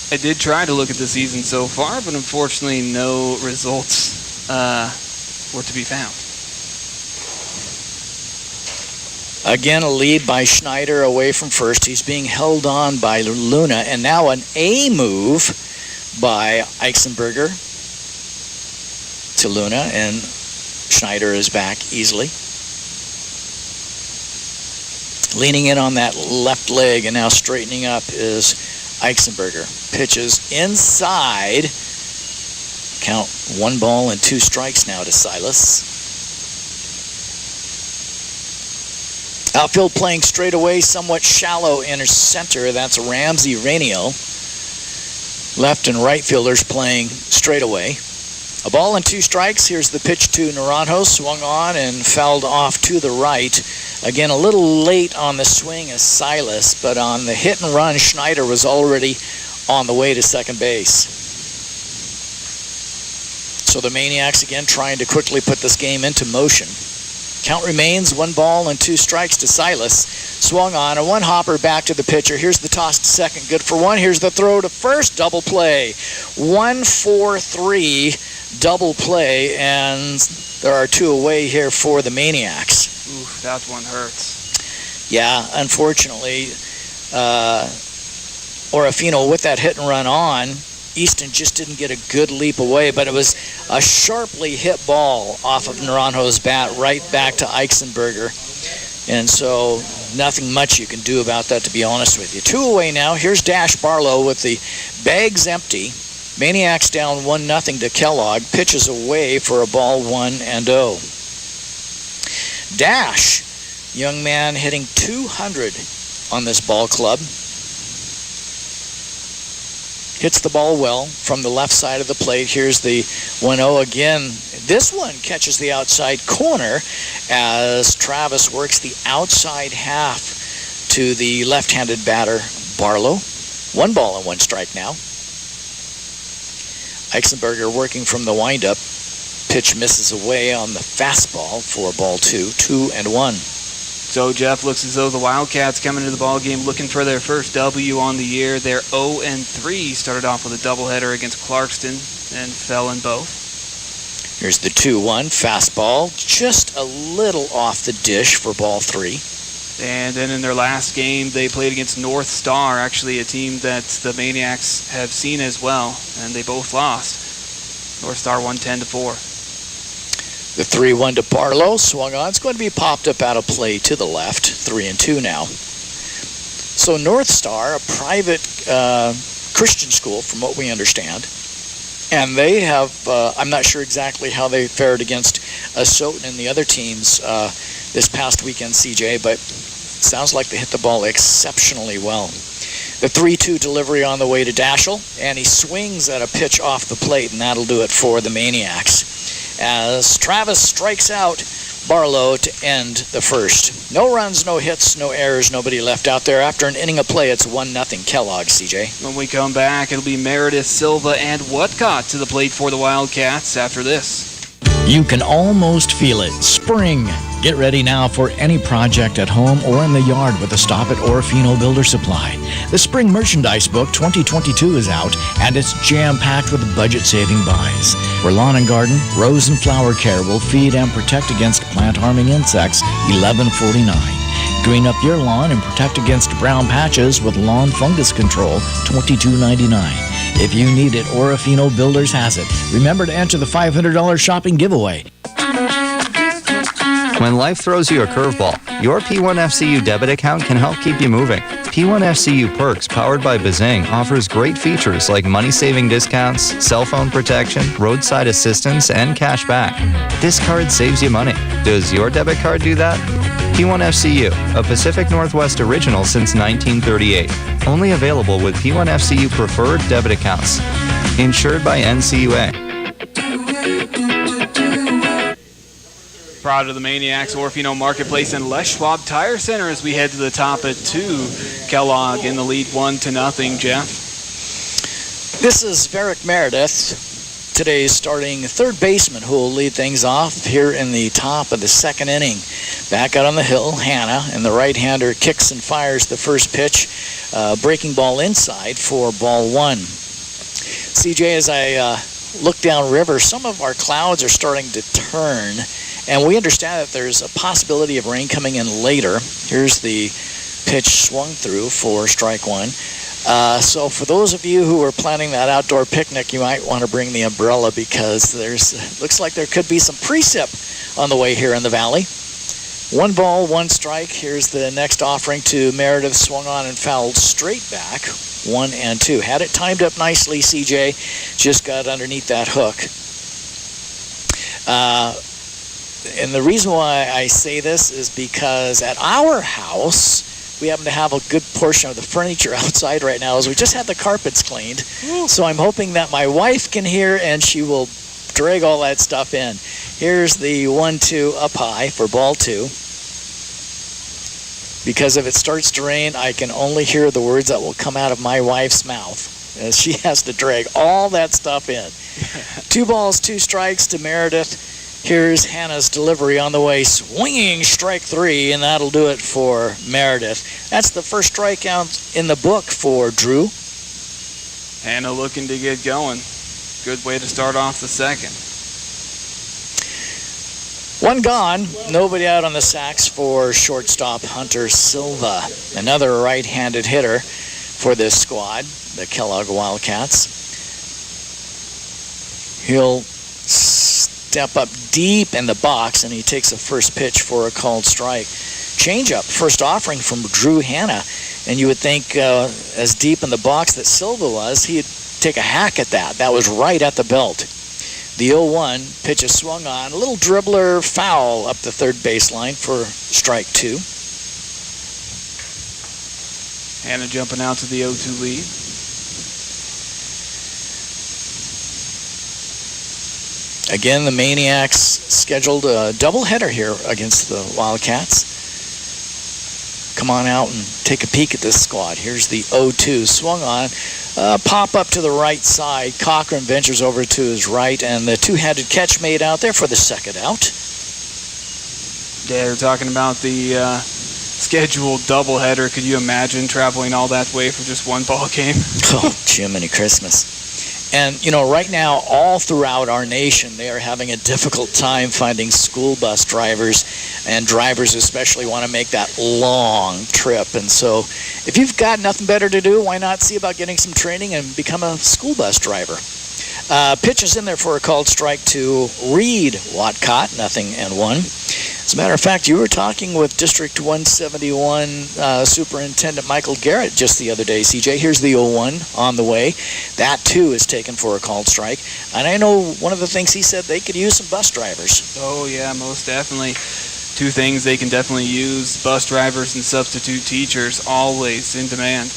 I did try to look at the season so far, but unfortunately no results were to be found. Again, a lead by Schneider away from first. He's being held on by Luna, and now an A move by Eisenberger to Luna, and Schneider is back easily. Leaning in on that left leg and now straightening up is Eisenberger. Pitches inside. Count 1 ball and 2 strikes now to Silas. Outfield playing straight away, somewhat shallow in center. That's Ramsey Rainio. Left and right fielders playing straight away. A ball and 2 strikes. Here's the pitch to Naranjo. Swung on and fouled off to the right. Again, a little late on the swing as Silas, but on the hit and run, Schneider was already on the way to second base. So the Maniacs again trying to quickly put this game into motion. Count remains 1 ball and 2 strikes to Silas. Swung on, a 1 hopper back to the pitcher. Here's the toss to second, good for 1. Here's the throw to first, double play. 1-4-3 double play, and there are 2 away here for the Maniacs. Oof, that one hurts. Yeah, unfortunately, Orofino with that hit and run on, Easton just didn't get a good leap away, but it was a sharply hit ball off of Naranjo's bat right back to Eisenberger. And so nothing much you can do about that, to be honest with you. 2 away now. Here's Dash Barlow with the bags empty. Maniacs down 1-0 to Kellogg. Pitches away for a ball 1-0. Dash, young man hitting 200 on this ball club. Hits the ball well from the left side of the plate. Here's the 1-0 again. This one catches the outside corner as Travis works the outside half to the left-handed batter, Barlow. 1 ball and 1 strike now. Eisenberger working from the windup. Pitch misses away on the fastball for ball 2, 2-1. So Jeff, looks as though the Wildcats coming into the ball game looking for their first W on the year. They're 0-3. Started off with a doubleheader against Clarkston and fell in both. Here's the 2-1 fastball, just a little off the dish for ball 3. And then in their last game, they played against North Star, actually a team that the Maniacs have seen as well, and they both lost. North Star won 10-4. The 3-1 to Barlow, swung on. It's going to be popped up out of play to the left. 3-2 now. So North Star, a private Christian school, from what we understand, and they have, I'm not sure exactly how they fared against Asotin and the other teams this past weekend, CJ, but it sounds like they hit the ball exceptionally well. The 3-2 delivery on the way to Daschle, and he swings at a pitch off the plate, and that'll do it for the Maniacs. As Travis strikes out Barlow to end the first. No runs, no hits, no errors, nobody left out there. After an inning of play, it's 1-0 Kellogg, CJ. When we come back, it'll be Meredith, Silva, and Whatcott to the plate for the Wildcats after this. You can almost feel it. Spring. Get ready now for any project at home or in the yard with a stop at Orofino Builder Supply. The Spring Merchandise Book 2022 is out, and it's jam-packed with budget-saving buys. For lawn and garden, rose and flower care will feed and protect against plant-harming insects, $11.49. Green up your lawn and protect against brown patches with lawn fungus control, $22.99. If you need it, Orofino Builders has it. Remember to enter the $500 shopping giveaway. When life throws you a curveball, your P1FCU debit account can help keep you moving. P1FCU Perks, powered by Bazing, offers great features like money-saving discounts, cell phone protection, roadside assistance, and cash back. This card saves you money. Does your debit card do that? P1FCU, a Pacific Northwest original since 1938. Only available with P1FCU preferred debit accounts. Insured by NCUA. Proud of the Maniacs, Orofino Marketplace, and Les Schwab Tire Center as we head to the top at 2. Kellogg in the lead 1-0, Jeff. This is Varick Meredith, today's starting third baseman, who will lead things off here in the top of the second inning. Back out on the hill, Hannah, and the right-hander kicks and fires the first pitch, breaking ball inside for ball one. CJ, as I look downriver, some of our clouds are starting to turn, and we understand that there's a possibility of rain coming in later. Here's the pitch swung through for strike one. So for those of you who are planning that outdoor picnic, you might want to bring the umbrella, because looks like there could be some precip on the way here in the valley. 1 ball, 1 strike. Here's the next offering to Meredith, swung on and fouled straight back. 1-2. Had it timed up nicely, CJ. Just got underneath that hook. And the reason why I say this is because at our house, we happen to have a good portion of the furniture outside right now, as we just had the carpets cleaned. So I'm hoping that my wife can hear and she will drag all that stuff in. Here's the 1-2 up high for ball 2. Because if it starts to rain, I can only hear the words that will come out of my wife's mouth, as she has to drag all that stuff in. 2 balls, 2 strikes to Meredith. Here's Hannah's delivery on the way, swinging strike 3, and that'll do it for Meredith. That's the first strikeout in the book for Drew. Hannah looking to get going. Good way to start off the second. 1 gone, nobody out on the sacks for shortstop Hunter Silva. Another right-handed hitter for this squad, the Kellogg Wildcats. He'll step up deep in the box, and he takes a first pitch for a called strike. Changeup, first offering from Drew Hannah, and you would think as deep in the box that Silva was, he'd take a hack at that. That was right at the belt. The 0-1 pitch is swung on, a little dribbler foul up the third baseline for strike 2. Hannah jumping out to the 0-2 lead. Again, the Maniacs scheduled a doubleheader here against the Wildcats. Come on out and take a peek at this squad. Here's the 0-2 swung on. Pop up to the right side. Cochran ventures over to his right, and the two-handed catch made out there for the second out. Yeah, they're talking about the scheduled doubleheader. Could you imagine traveling all that way for just one ball game? Oh, Jiminy Christmas. And, you know, right now, all throughout our nation, they are having a difficult time finding school bus drivers, and drivers especially want to make that long trip. And so if you've got nothing better to do, why not see about getting some training and become a school bus driver? Pitch is in there for a called strike to Reed Watcott, 0-1. As a matter of fact, you were talking with District 171 Superintendent Michael Garrett just the other day, CJ. Here's the 0-1 on the way. That, too, is taken for a called strike. And I know one of the things he said, they could use some bus drivers. Oh, yeah, most definitely. 2 things they can definitely use: bus drivers and substitute teachers, always in demand.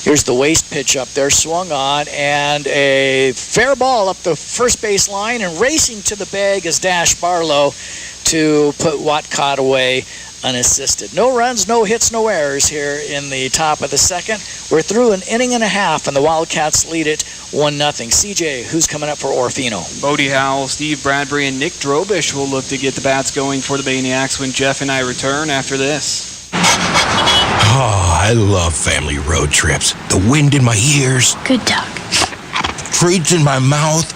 Here's the waist pitch up there, swung on, and a fair ball up the first base line, and racing to the bag is Dash Barlow to put Watcott away unassisted. No runs, no hits, no errors here in the top of the second. We're through an inning and a half, and the Wildcats lead it 1-0. CJ, who's coming up for Orofino? Bodie Howell, Steve Bradbury, and Nick Drobish will look to get the bats going for the Maniacs when Jeff and I return after this. Oh, I love family road trips. The wind in my ears. Good dog. Treats in my mouth.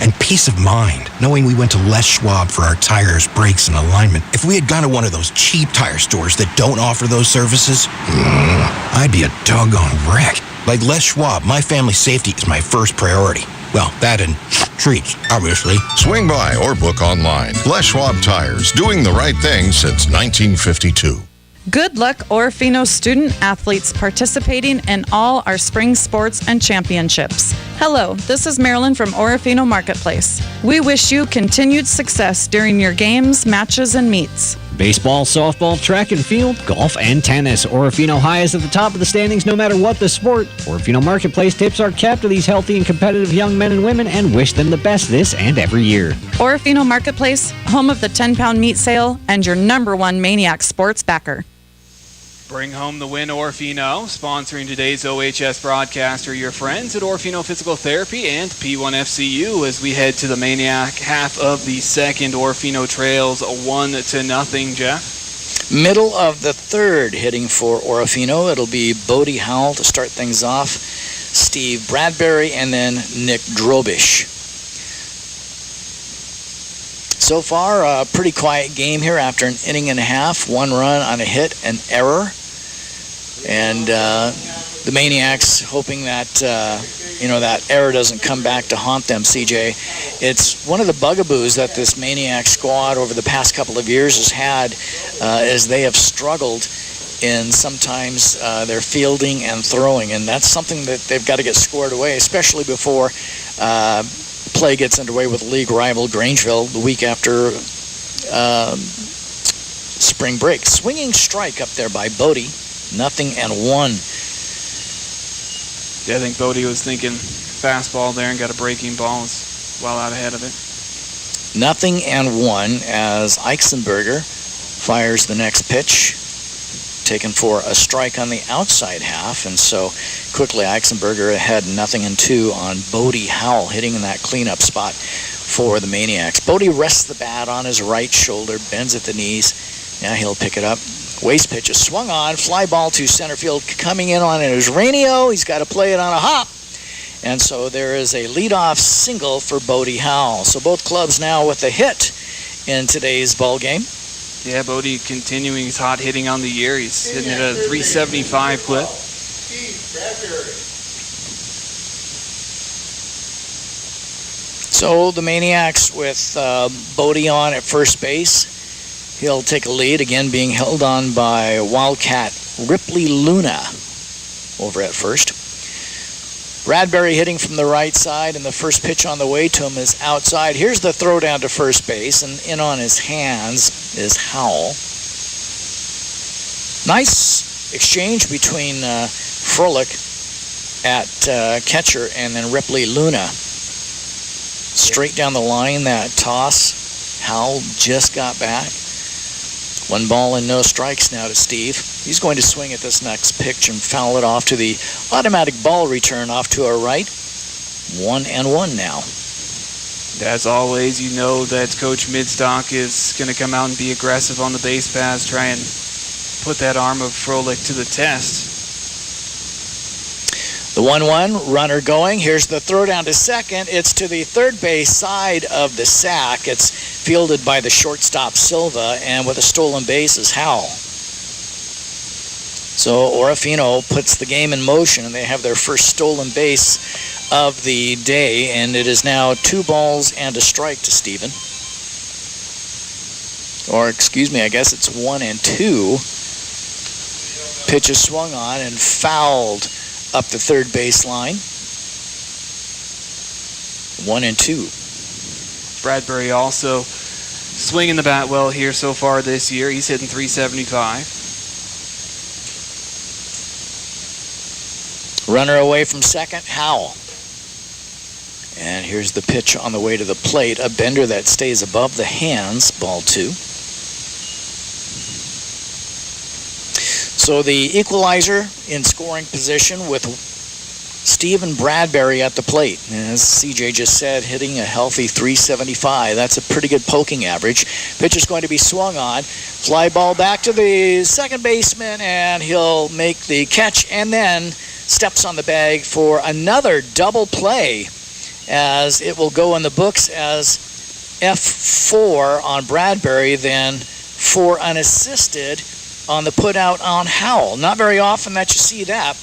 And peace of mind, knowing we went to Les Schwab for our tires, brakes, and alignment. If we had gone to one of those cheap tire stores that don't offer those services, I'd be a doggone wreck. Like Les Schwab, my family's safety is my first priority. Well, that and treats, obviously. Swing by or book online. Les Schwab Tires, doing the right thing since 1952. Good luck, Orofino student athletes participating in all our spring sports and championships. Hello, this is Marilyn from Orofino Marketplace. We wish you continued success during your games, matches, and meets. Baseball, softball, track and field, golf, and tennis. Orofino High is at the top of the standings no matter what the sport. Orofino Marketplace tips our cap to these healthy and competitive young men and women and wish them the best this and every year. Orofino Marketplace, home of the 10-pound meat sale and your #1 Maniac sports backer. Bring home the win, Orofino. Sponsoring today's OHS broadcast are your friends at Orofino Physical Therapy and P1FCU as we head to the Maniac half of the second. Orofino trails 1-0, Jeff. Middle of the third hitting for Orofino. It'll be Bodie Howell to start things off, Steve Bradbury, and then Nick Drobish. So far, a pretty quiet game here after an inning and a half. 1 run on a hit, an error. And the Maniacs hoping that, that error doesn't come back to haunt them, CJ. It's one of the bugaboos that this Maniac squad over the past couple of years has had as they have struggled in sometimes their fielding and throwing. And that's something that they've got to get squared away, especially before play gets underway with league rival Grangeville the week after spring break. Swinging strike up there by Bodie. 0-1. Yeah, I think Bodie was thinking fastball there and got a breaking ball. Was well out ahead of it. 0-1 as Eichsenberger fires the next pitch. Taken for a strike on the outside half, and so quickly Eichsenberger ahead 0-2 on Bodie Howell hitting in that cleanup spot for the Maniacs. Bodie rests the bat on his right shoulder, bends at the knees. Now he'll pick it up. Waste pitch is swung on, fly ball to center field, coming in on it is Rainio. He's got to play it on a hop, and so there is a leadoff single for Bodie Howell. So both clubs now with a hit in today's ball game. Yeah, Bodie continuing his hot hitting on the year. He's hitting at a 375 clip. So the Maniacs with Bodie on at first base. He'll take a lead, again being held on by Wildcat Ripley Luna over at first. Bradbury hitting from the right side, and the first pitch on the way to him is outside. Here's the throw down to first base, and in on his hands is Howell. Nice exchange between Froelich at catcher and then Ripley Luna. Straight down the line, that toss. Howell just got back. 1 ball and no strikes now to Steve. He's going to swing at this next pitch and foul it off to the automatic ball return off to our right. 1-1 now. As always, you know that Coach Midstock is going to come out and be aggressive on the base paths, try and put that arm of Froelich to the test. The 1-1, runner going. Here's the throw down to second. It's to the third base side of the sack. It's fielded by the shortstop Silva, and with a stolen base is Howell. So Orofino puts the game in motion, and they have their first stolen base of the day, and it is now 2 balls and a strike to Steven. Or, excuse me, I guess it's 1-2. Pitch is swung on and fouled up the third baseline. 1-2. Bradbury also swinging the bat well here so far this year. He's hitting 375. Runner away from second, Howell. And here's the pitch on the way to the plate. A bender that stays above the hands, ball 2. So the equalizer in scoring position with Stephen Bradbury at the plate. As CJ just said, hitting a healthy 375. That's a pretty good poking average. Pitch is going to be swung on. Fly ball back to the second baseman, and he'll make the catch and then steps on the bag for another double play, as it will go in the books as F4 on Bradbury, then 4 unassisted on the put out on Howell. Not very often that you see that.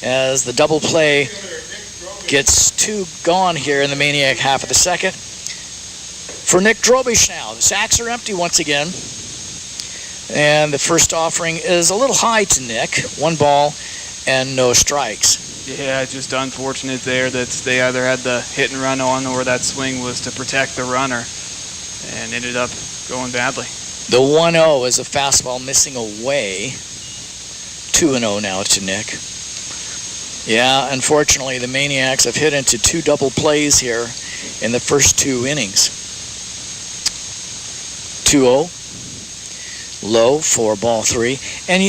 as the double play gets 2 gone here in the Maniac half of the second. For Nick Drobish now, the sacks are empty once again. And the first offering is a little high to Nick. 1 ball and no strikes. Yeah, just unfortunate there that they either had the hit and run on or that swing was to protect the runner and ended up going badly. The 1-0 is a fastball missing away. 2-0 now to Nick. Yeah, unfortunately, the Maniacs have hit into 2 double plays here in the first 2 innings. 2-0. Low for ball 3. And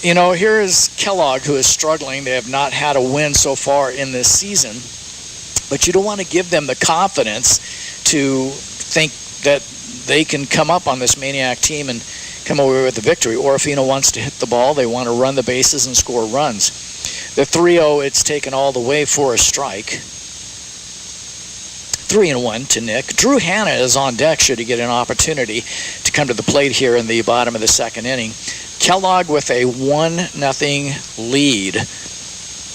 you know, here is Kellogg, who is struggling. They have not had a win so far in this season. But you don't want to give them the confidence to think that they can come up on this Maniac team and come away with the victory. Orofino wants to hit the ball. They want to run the bases and score runs. The 3-0, it's taken all the way for a strike. 3-1 to Nick. Drew Hanna is on deck should he get an opportunity to come to the plate here in the bottom of the second inning. Kellogg with a 1-0 lead.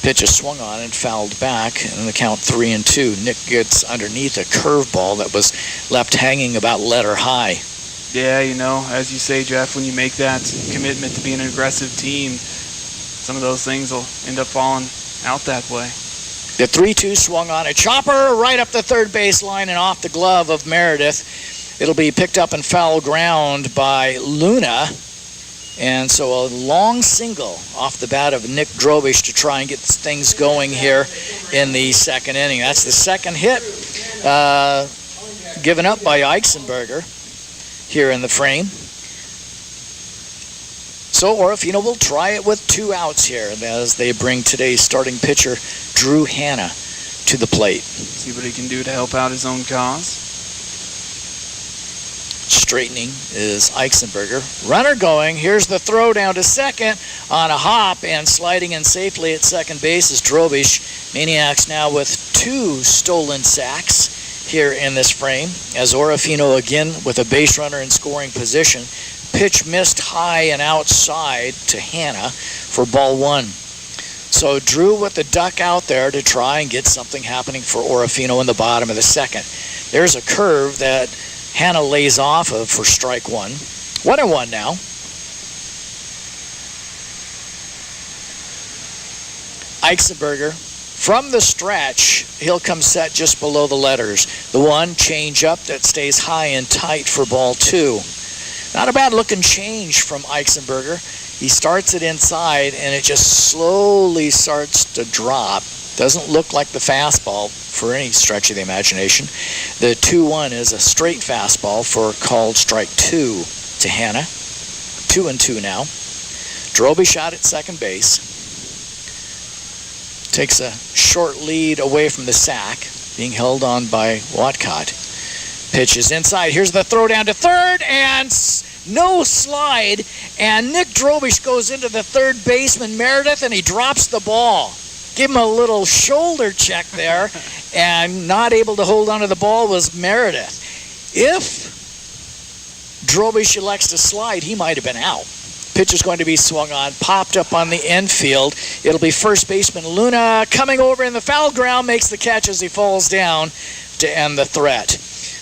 Pitch is swung on and fouled back, and the count 3-2. Nick gets underneath a curveball that was left hanging about letter high. Yeah, you know, as you say, Jeff, when you make that commitment to be an aggressive team, some of those things will end up falling out that way. The 3-2 swung on a chopper right up the third base line and off the glove of Meredith. It'll be picked up and foul ground by Luna. And so a long single off the bat of Nick Drobish to try and get things going here in the second inning. That's the second hit given up by Eichsenberger here in the frame. So Orofino will try it with 2 outs here as they bring today's starting pitcher, Drew Hanna, to the plate. See what he can do to help out his own cause. Straightening is Eichsenberger. Runner going. Here's the throw down to second on a hop, and sliding in safely at second base is Drobish. Maniacs now with 2 stolen sacks here in this frame, as Orofino again with a base runner in scoring position. Pitch missed high and outside to Hanna for ball 1. So Drew with the duck out there to try and get something happening for Orofino in the bottom of the second. There's a curve that Hanna lays off of for strike 1. 1-1 now. Eichsenberger from the stretch, he'll come set just below the letters. The 1 change up that stays high and tight for ball 2. Not a bad looking change from Eichsenberger. He starts it inside and it just slowly starts to drop. Doesn't look like the fastball for any stretch of the imagination. The 2-1 is a straight fastball for called strike 2 to Hanna. 2-2 now. Drobish shot at second base. Takes a short lead away from the sack, being held on by Wildcat. Pitch is inside. Here's the throw down to third, and no slide. And Nick Drobish goes into the third baseman, Meredith, and he drops the ball. Give him a little shoulder check there, and not able to hold onto the ball was Meredith. If Drobish elects to slide, he might have been out. Pitch is going to be swung on, popped up on the infield. It'll be first baseman Luna coming over in the foul ground, makes the catch as he falls down to end the threat.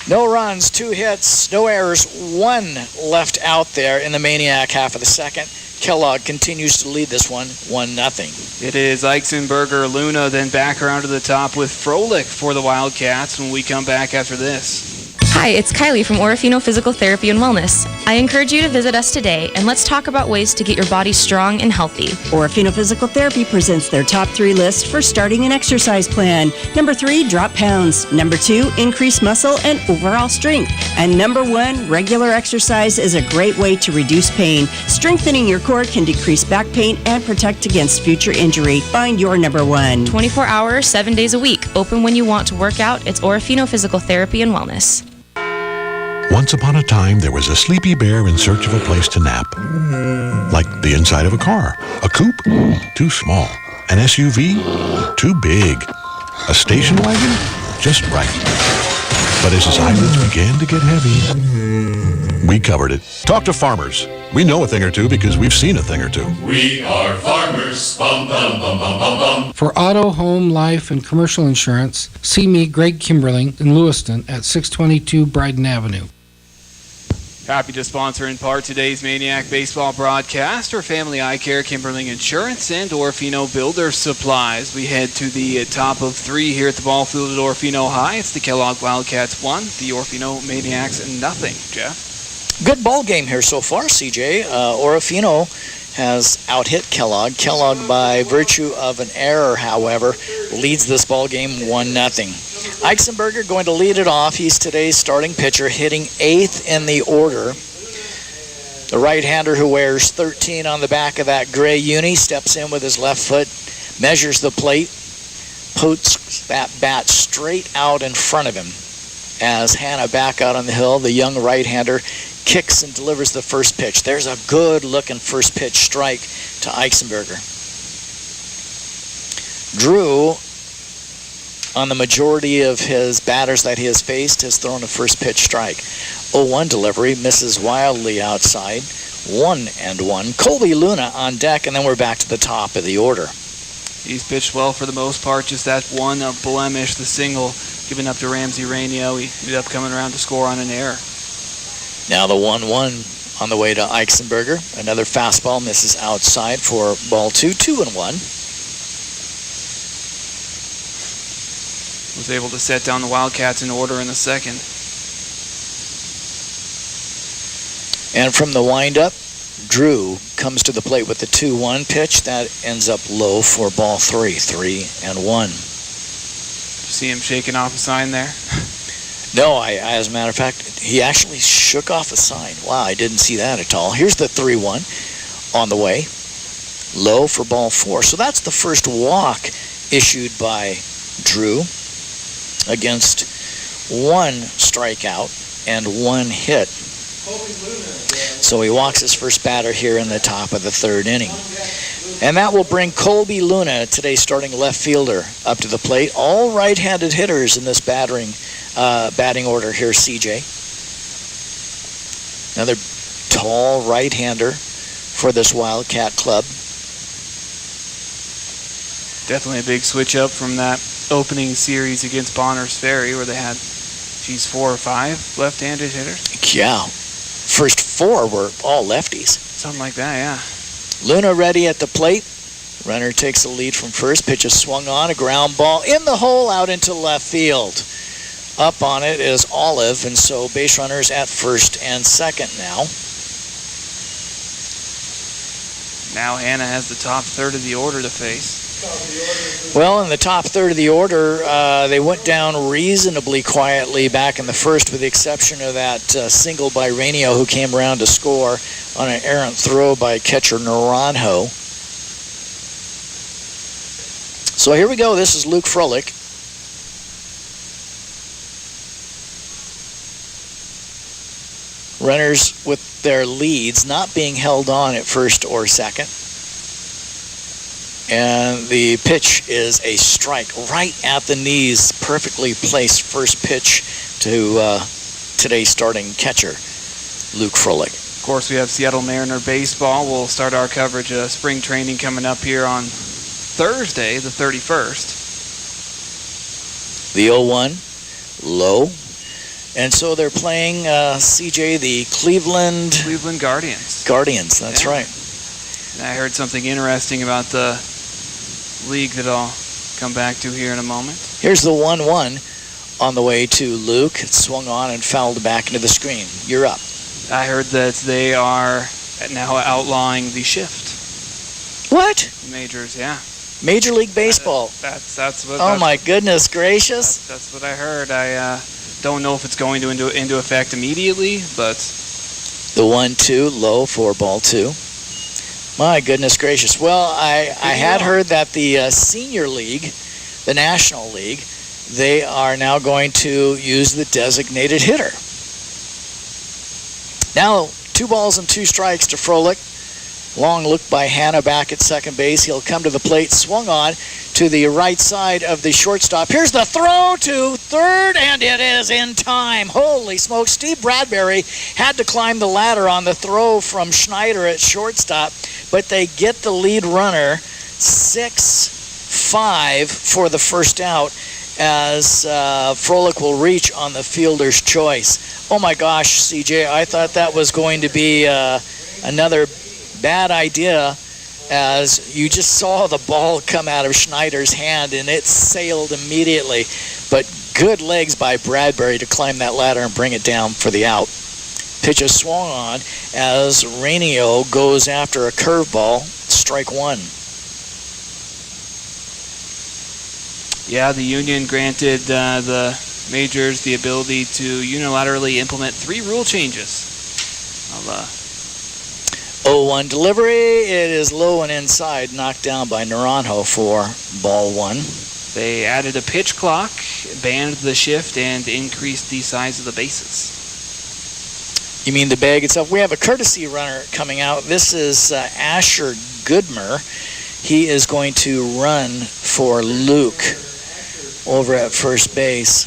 No runs, 2 hits, no errors, 1 left out there in the Maniac half of the second. Kellogg continues to lead this one 1-0. It is Eichsenberger, Luna, then back around to the top with Froelich for the Wildcats when we come back after this. Hi, it's Kylie from Orofino Physical Therapy and Wellness. I encourage you to visit us today and let's talk about ways to get your body strong and healthy. Orofino Physical Therapy presents their top 3 list for starting an exercise plan. Number 3, drop pounds. Number 2, increase muscle and overall strength. And number 1, regular exercise is a great way to reduce pain. Strengthening your core can decrease back pain and protect against future injury. Find your number 1. 24 hours, 7 days a week. Open when you want to work out. It's Orofino Physical Therapy and Wellness. Once upon a time, there was a sleepy bear in search of a place to nap. Like the inside of a car. A coupe? Too small. An SUV? Too big. A station wagon? Just right. But as his eyelids began to get heavy, we covered it. Talk to farmers. We know a thing or two because we've seen a thing or two. We are farmers. Bum, bum, bum, bum, bum, bum. For auto, home, life, and commercial insurance, see me, Greg Kimberling, in Lewiston at 622 Bryden Avenue. Happy to sponsor in part today's Maniac Baseball broadcast for Family Eye Care, Kimberling Insurance, and Orofino Builder Supplies. We head to the top of 3 here at the ball field at Orofino High. It's the Kellogg Wildcats 1, the Orofino Maniacs nothing. Jeff? Good ball game here so far, CJ. Orofino has out-hit Kellogg. Kellogg, by virtue of an error, however, leads this ball game 1-0. Eichsenberger going to lead it off. He's today's starting pitcher, hitting 8th in the order. The right-hander who wears 13 on the back of that gray uni steps in with his left foot, measures the plate, puts that bat straight out in front of him. As Hanna back out on the hill, the young right-hander kicks and delivers the first pitch. There's a good-looking first pitch strike to Eichsenberger. Drew, on the majority of his batters that he has faced, has thrown a first pitch strike. 0-1 delivery, misses wildly outside. 1-1. Colby Luna on deck, and then we're back to the top of the order. He's pitched well for the most part. Just that one blemish, the single given up to Ramsey Rainio. He ended up coming around to score on an error. Now the 1-1 on the way to Eichsenberger. Another fastball misses outside for ball 2. 2-1. Was able to set down the Wildcats in order in the second. And from the windup, Drew comes to the plate with the 2-1 pitch. That ends up low for ball 3. 3-1. See him shaking off a sign there? No, as a matter of fact, he actually shook off a sign. Wow, I didn't see that at all. Here's the 3-1 on the way. Low for ball 4. So that's the first walk issued by Drew against 1 strikeout and 1 hit. So he walks his first batter here in the top of the 3rd inning. And that will bring Colby Luna, today's starting left fielder, up to the plate. All right-handed hitters in this batting order here, CJ. Another tall right-hander for this Wildcat club. Definitely a big switch up from that opening series against Bonners Ferry where they had, 4 or 5 left-handed hitters. Yeah. First 4 were all lefties. Something like that, yeah. Luna ready at the plate. Runner takes the lead from first. Pitch is swung on. A ground ball in the hole out into left field. Up on it is Olive, and so base runners at first and second now. Now Hanna has the top third of the order to face. Well, in the top third of the order, they went down reasonably quietly back in the first, with the exception of that single by Rainio, who came around to score on an errant throw by catcher Naranjo. So here we go. This is Luke Froelich. Runners with their leads not being held on at first or second. And the pitch is a strike right at the knees. Perfectly placed first pitch to today's starting catcher, Luke Froelich. Of course, we have Seattle Mariner baseball. We'll start our coverage of spring training coming up here on Thursday, the 31st. The 0-1, low. And so they're playing, CJ, the Cleveland Guardians. Guardians, that's yeah. right. And I heard something interesting about the league that I'll come back to here in a moment. Here's the 1-1 on the way to Luke. It swung on and fouled back into the screen. You're up. I heard that they are now outlawing the shift. What? Majors, yeah. Major League Baseball. That's what. Oh my goodness gracious! That's what I heard. I don't know if it's going to into effect immediately, but the 1-2 low for ball 2. My goodness gracious! Well, I had heard that the senior league, the National League, they are now going to use the designated hitter. Now 2 balls and 2 strikes to Froelich. Long look by Hanna back at second base. He'll come to the plate, swung on to the right side of the shortstop. Here's the throw to third, and it is in time. Holy smokes. Steve Bradbury had to climb the ladder on the throw from Schneider at shortstop, but they get the lead runner 6-5 for the first out as Froelich will reach on the fielder's choice. Oh my gosh, CJ, I thought that was going to be another bad idea, as you just saw the ball come out of Schneider's hand and it sailed immediately. But good legs by Bradbury to climb that ladder and bring it down for the out. Pitch is swung on as Rainio goes after a curveball. Strike one. Yeah, the union granted the majors the ability to unilaterally implement 3 rule changes. 0-1 delivery. It is low and inside, knocked down by Naranjo for ball one. They added a pitch clock, banned the shift, and increased the size of the bases. You mean the bag itself? We have a courtesy runner coming out. This is Asher Goodmer. He is going to run for Luke over at first base.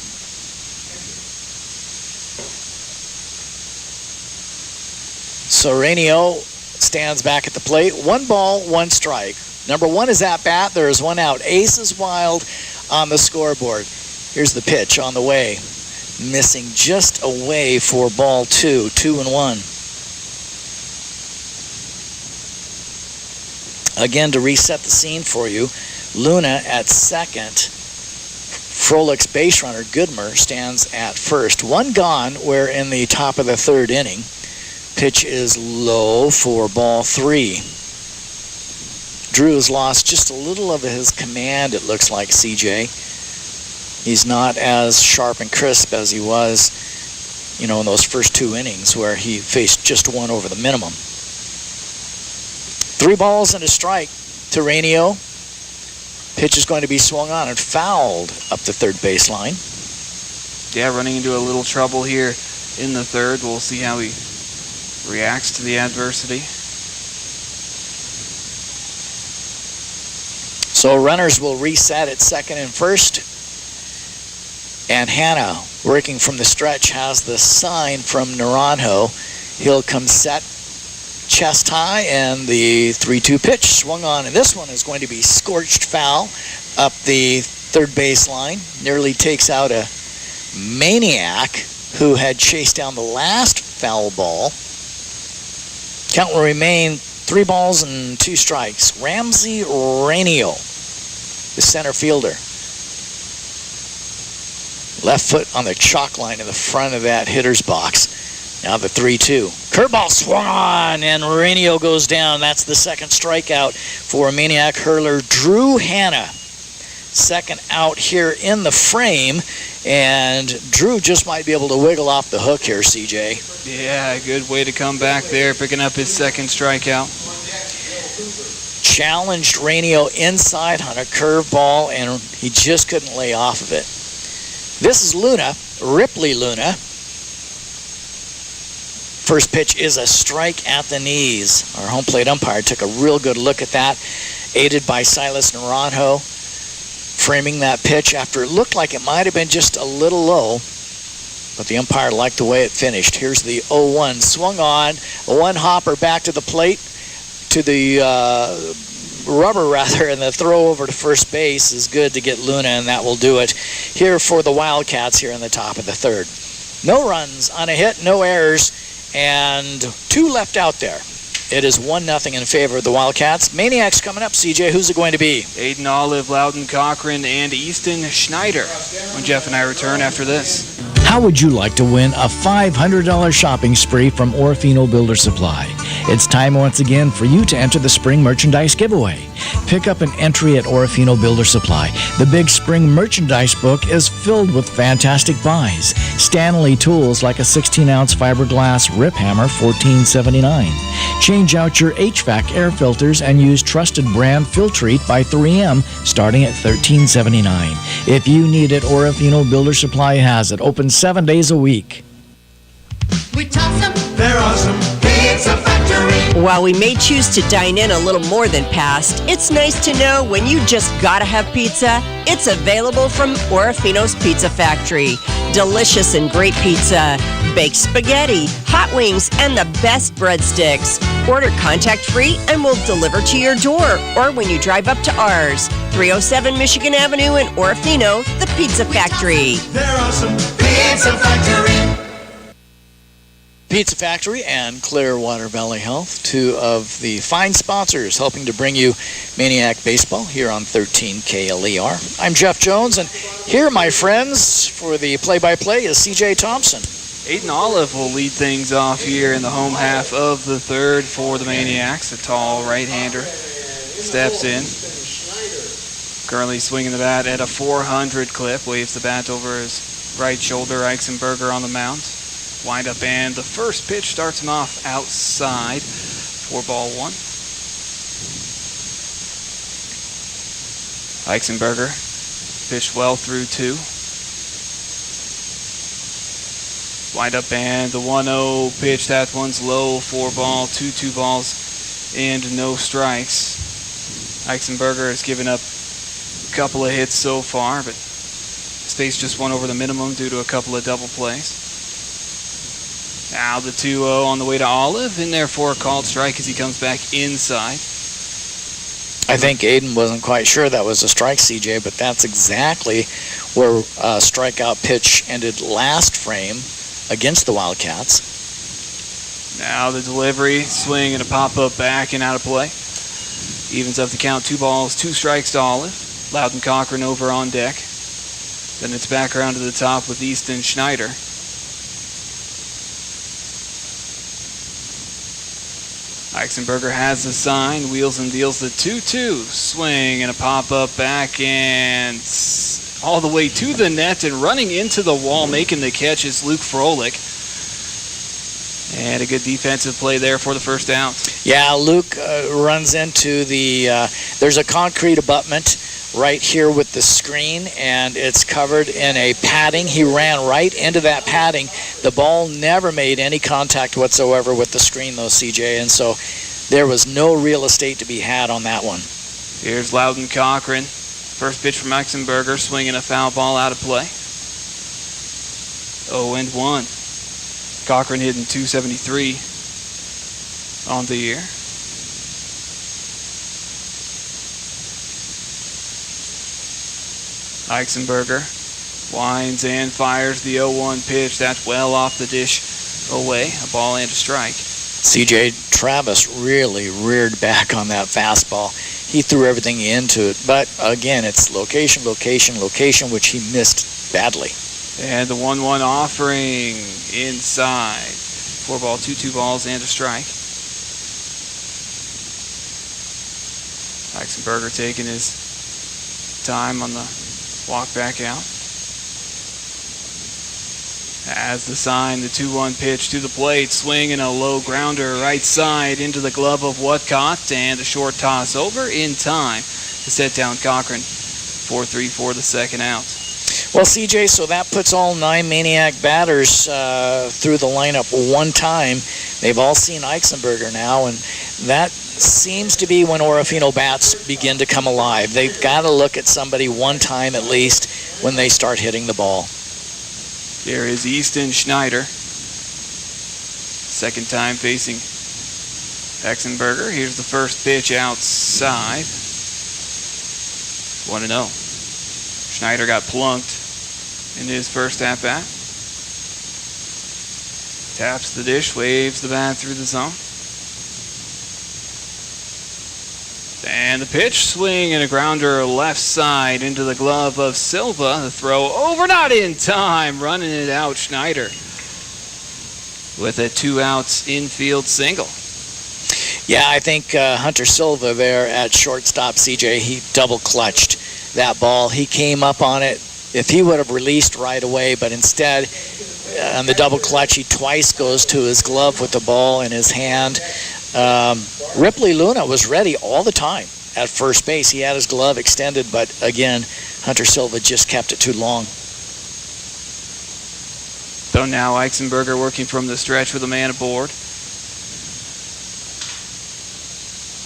So Rainio stands back at the plate. 1 ball, 1 strike. Number 1 is at bat. There is 1 out. Aces wild on the scoreboard. Here's the pitch on the way. Missing just away for ball 2. 2-1. Again, to reset the scene for you, Luna at second. Froelich's base runner, Goodmer, stands at first. 1 gone. We're in the top of the 3rd inning. Pitch is low for ball 3. Drew has lost just a little of his command, it looks like, CJ. He's not as sharp and crisp as he was, in those first 2 innings where he faced just 1 over the minimum. 3 balls and a strike to Rainio. Pitch is going to be swung on and fouled up the third baseline. Yeah, running into a little trouble here in the third. We'll see how he reacts to the adversity. So runners will reset at second and first. And Hanna, working from the stretch, has the sign from Naranjo. He'll come set chest high, and the 3-2 pitch swung on. And this one is going to be scorched foul up the third baseline. Nearly takes out a Maniac who had chased down the last foul ball. Count will remain 3 balls and 2 strikes. Ramsey Rainio, the center fielder. Left foot on the chalk line in the front of that hitter's box. Now the 3-2. Curveball swung on, and Rainio goes down. That's the second strikeout for Maniac hurler Drew Hanna. Second out here in the frame, and Drew just might be able to wiggle off the hook here, CJ. Yeah, good way to come back there, picking up his second strikeout. Challenged Rainio inside on a curveball, and he just couldn't lay off of it. This is Luna, Ripley Luna. First pitch is a strike at the knees. Our home plate umpire took a real good look at that, aided by Silas Naranjo, framing that pitch after it looked like it might have been just a little low, but the umpire liked the way it finished. Here's the 0-1, swung on, a 1-hopper back to the plate, to the rubber rather, and the throw over to first base is good to get Luna, and that will do it here for the Wildcats here in the top of the third. No runs on a hit, no errors, and 2 left out there. It is 1-0 in favor of the Wildcats. Maniacs coming up, CJ. Who's it going to be? Aiden Olive, Loudon Cochran, and Easton Schneider when Jeff and I return after this. How would you like to win a $500 shopping spree from Orofino Builder Supply? It's time once again for you to enter the spring merchandise giveaway. Pick up an entry at Orofino Builder Supply. The big spring merchandise book is filled with fantastic buys. Stanley tools like a 16-ounce fiberglass rip hammer, $14.79. Change out your HVAC air filters and use trusted brand Filtrete by 3M, starting at $13.79. If you need it, Orofino Builder Supply has it. Open 7 days a week. We toss them. They're awesome. Pizza Factory. While we may choose to dine in a little more than past, it's nice to know when you just gotta have pizza, it's available from Orofino's Pizza Factory. Delicious and great pizza, baked spaghetti, hot wings, and the best breadsticks. Order contact-free and we'll deliver to your door or when you drive up to ours. 307 Michigan Avenue in Orofino, the Pizza Factory. There are some Pizza Factory. Pizza Factory and Clearwater Valley Health, two of the fine sponsors helping to bring you Maniac Baseball here on 13 KLER. I'm Jeff Jones, and here, my friends, for the play-by-play is CJ Thompson. Aiden Olive will lead things off here in the home half of the third for the Maniacs. A tall right-hander steps in. Currently swinging the bat at a 400 clip. Waves the bat over his right shoulder. Eisenberger on the mound. Wind up, and the first pitch starts him off outside. 4-1. Eisenberger pitched well through 2. Wind up, and the 1-0 pitch. That one's low. 4-ball, 2 balls, and no strikes. Eisenberger has given up a couple of hits so far, but stays just one over the minimum due to a couple of double plays. Now the 2-0 on the way to Olive, in there for a called strike as he comes back inside. I think Aiden wasn't quite sure that was a strike, CJ, but that's exactly where a strikeout pitch ended last frame against the Wildcats. Now the delivery, swing, and a pop-up back and out of play. Evens up the count, 2 balls, 2 strikes to Olive. Loudon Cochran over on deck. Then it's back around to the top with Easton Schneider. Eisenberger has the sign, wheels and deals the 2-2. Swing and a pop-up back and all the way to the net and running into the wall, making the catch is Luke Froelich. And a good defensive play there for the first out. Yeah, Luke runs into the, there's a concrete abutment right here with the screen, and it's covered in a padding. He ran right into that padding. The ball never made any contact whatsoever with the screen, though, CJ, and so there was no real estate to be had on that one. Here's Loudon Cochran. First pitch from Eisenberger, swinging a foul ball out of play. 0-1. Cochran hitting .273 on the year. Eisenberger winds and fires the 0-1 pitch. That's well off the dish away. A ball and a strike. CJ Travis really reared back on that fastball. He threw everything into it. But again, it's location, location, location, which he missed badly. And the 1-1 offering inside. 4-ball, 2 balls and a strike. Eisenberger taking his time on the walk back out. As the sign, the 2-1 pitch to the plate, swing and a low grounder right side into the glove of Whatcott, and a short toss over in time to set down Cochran. 4-3 for the second out. Well, CJ, so that puts all 9 Maniac batters through the lineup one time. They've all seen Eisenberger now, and that seems to be when Orofino bats begin to come alive. They've got to look at somebody one time at least when they start hitting the ball. Here is Easton Schneider. Second time facing Eisenberger. Here's the first pitch outside. 1-0. Schneider got plunked in his first at-bat. Taps the dish, waves the bat through the zone. And the pitch, swing and a grounder left side into the glove of Silva. The throw over, not in time. Running it out, Schneider with a 2-out infield single. Yeah, I think Hunter Silva there at shortstop, CJ, he double clutched that ball. He came up on it. If he would have released right away, but instead on the double clutch, he twice goes to his glove with the ball in his hand. Ripley Luna was ready all the time at first base. He had his glove extended, but again, Hunter Silva just kept it too long. So now Eisenberger working from the stretch with a man aboard.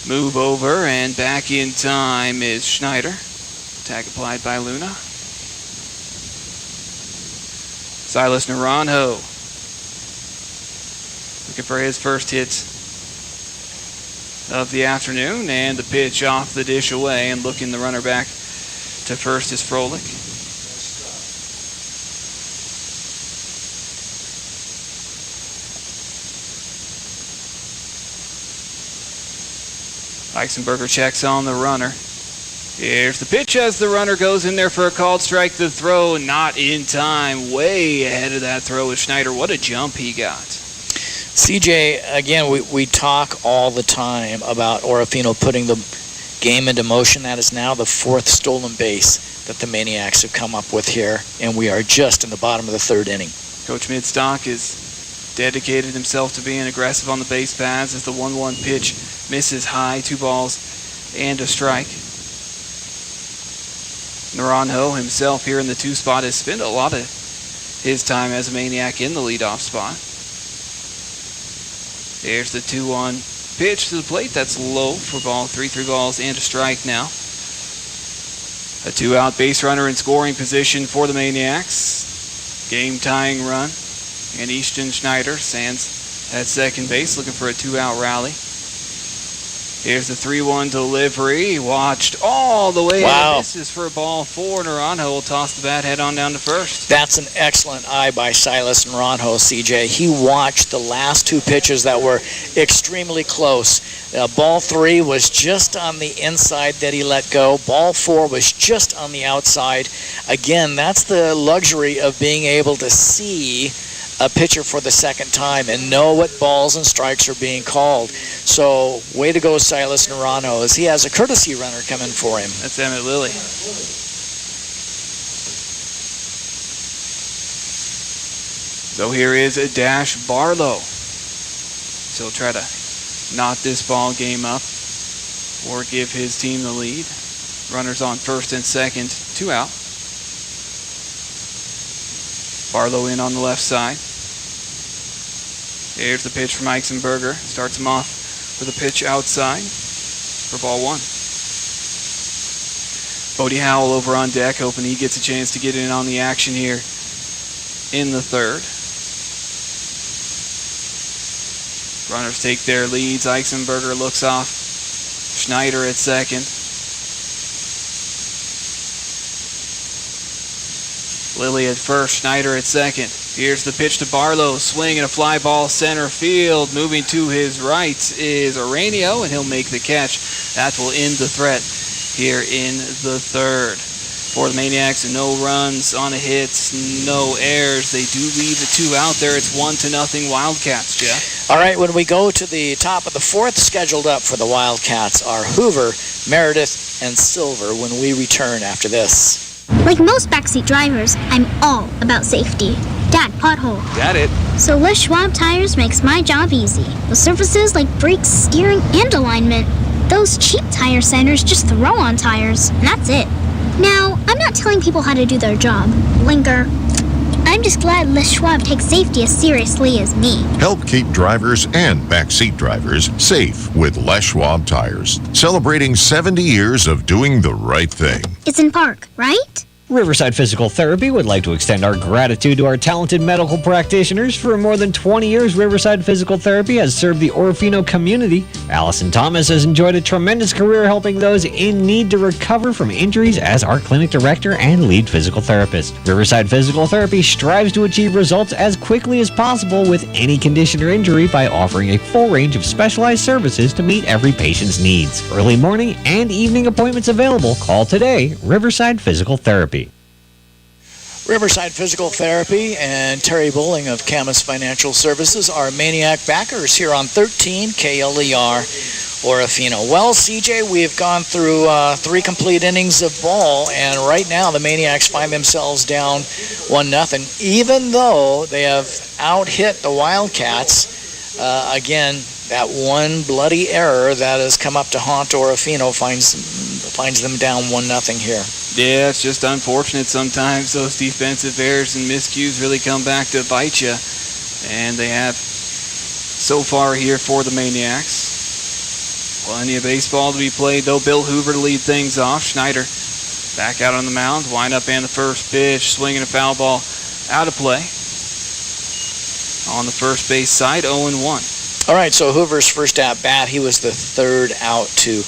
Move over, and back in time is Schneider. Tag applied by Luna. Silas Naranjo looking for his first hit of the afternoon, and the pitch off the dish away, and looking the runner back to first is Froelich. Eisenberger checks on the runner. Here's the pitch as the runner goes in there for a called strike. The throw not in time. Way ahead of that throw is Schneider. What a jump he got. CJ, again, we talk all the time about Orofino putting the game into motion. That is now the fourth stolen base that the Maniacs have come up with here, and we are just in the bottom of the third inning. Coach Midstock has dedicated himself to being aggressive on the base paths as the 1-1 pitch misses high, 2 balls and a strike. Naranjo himself here in the 2 spot has spent a lot of his time as a Maniac in the leadoff spot. There's the 2-1 pitch to the plate. That's low for ball 3, 3 balls and a strike now. A 2-out base runner in scoring position for the Maniacs. Game tying run. And Easton Schneider stands at second base looking for a 2-out rally. Here's the 3-1 delivery. Watched all the way. Wow. This is for ball 4. Naranjo will toss the bat head on down to first. That's an excellent eye by Silas Naranjo, CJ. He watched the last 2 pitches that were extremely close. Ball 3 was just on the inside that he let go. Ball 4 was just on the outside. Again, that's the luxury of being able to see a pitcher for the second time and know what balls and strikes are being called. So, way to go, Silas Naranjo, as he has a courtesy runner coming for him. That's Emmett Lilly. So here is a Dash Barlow. So he'll try to knot this ball game up or give his team the lead. Runners on first and second, 2 out. Barlow in on the left side. Here's the pitch from Eisenberger. Starts him off with a pitch outside for ball 1. Bodie Howell over on deck, hoping he gets a chance to get in on the action here in the third. Runners take their leads. Eisenberger looks off. Schneider at second. Lilly at first, Schneider at second. Here's the pitch to Barlow, swing and a fly ball center field. Moving to his right is Aranio, and he'll make the catch. That will end the threat here in the third. For the Maniacs, no runs on a hit, no errors. They do leave the 2 out there. It's 1-0 Wildcats, Jeff. All right, when we go to the top of the fourth, scheduled up for the Wildcats are Hoover, Meredith, and Silver when we return after this. Like most backseat drivers, I'm all about safety. Dad, pothole. Got it. So Les Schwab Tires makes my job easy. With surfaces like brakes, steering, and alignment. Those cheap tire centers just throw on tires, and that's it. Now, I'm not telling people how to do their job. Linker. I'm just glad Les Schwab takes safety as seriously as me. Help keep drivers and backseat drivers safe with Les Schwab Tires. Celebrating 70 years of doing the right thing. It's in Park, right? Riverside Physical Therapy would like to extend our gratitude to our talented medical practitioners. For more than 20 years, Riverside Physical Therapy has served the Orofino community. Allison Thomas has enjoyed a tremendous career helping those in need to recover from injuries as our clinic director and lead physical therapist. Riverside Physical Therapy strives to achieve results as quickly as possible with any condition or injury by offering a full range of specialized services to meet every patient's needs. Early morning and evening appointments available. Call today, Riverside Physical Therapy. Riverside Physical Therapy and Terry Bowling of Camus Financial Services are Maniac backers here on 13 KLER Orofino. Well, CJ, we have gone through 3 complete innings of ball, and right now the Maniacs find themselves down 1-0. Even though they have out-hit the Wildcats, again, that one bloody error that has come up to haunt Orofino finds them down 1-0 here. Yeah, it's just unfortunate sometimes those defensive errors and miscues really come back to bite you. And they have so far here for the Maniacs. Plenty of baseball to be played, though. Bill Hoover to lead things off. Schneider back out on the mound. Wind-up and the first pitch. Swinging a foul ball out of play. On the first base side, 0-1. All right, so Hoover's first at-bat, he was the third out to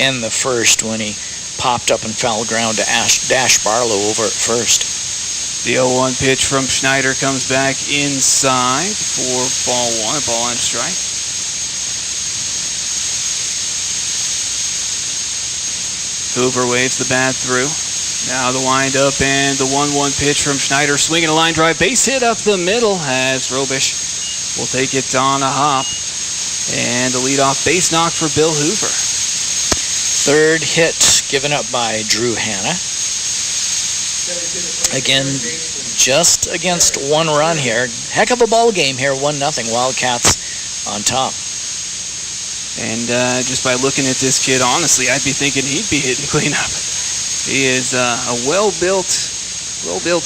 end the first when he popped up and foul ground to Dash Barlow over at first. The 0-1 pitch from Schneider comes back inside for ball one, a ball and a strike. Hoover waves the bat through. Now the wind-up and the 1-1 pitch from Schneider. Swinging a line drive, base hit up the middle as Robish will take it on a hop. And a leadoff base knock for Bill Hoover. Third hit given up by Drew Hanna. Again, just against one run here. Heck of a ball game here, 1-0. Wildcats on top. And just by looking at this kid, honestly, I'd be thinking he'd be hitting cleanup. He is a well-built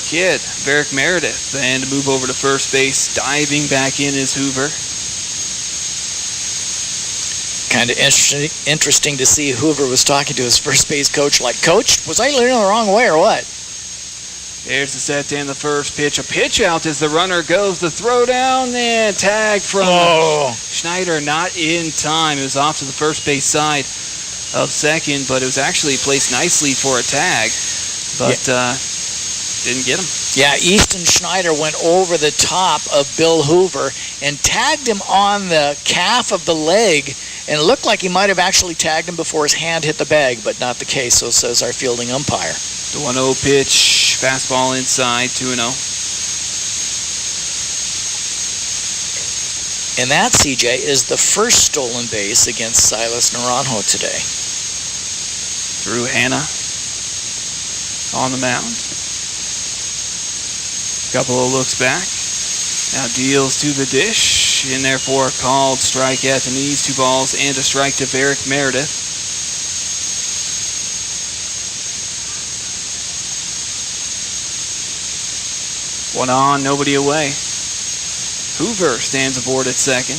kid. Varric Meredith, and to move over to first base, diving back in is Hoover. Kind of interesting to see Hoover was talking to his first base coach like, Coach, was I leaning the wrong way or what? There's the set and the first pitch. A pitch out as the runner goes. The throw down and tag from Schneider, not in time. It was off to the first base side of second, but it was actually placed nicely for a tag, but didn't get him. Yeah, Easton Schneider went over the top of Bill Hoover and tagged him on the calf of the leg, and it looked like he might have actually tagged him before his hand hit the bag, but not the case, so says our fielding umpire. The 1-0 pitch, fastball inside, 2-0. And that, CJ, is the first stolen base against Silas Naranjo today. Drew Hanna on the mound. Couple of looks back. Now deals to the dish. In there for a called strike at the knees. 2 balls and a strike to Varric Meredith. One on, nobody away. Hoover stands aboard at second.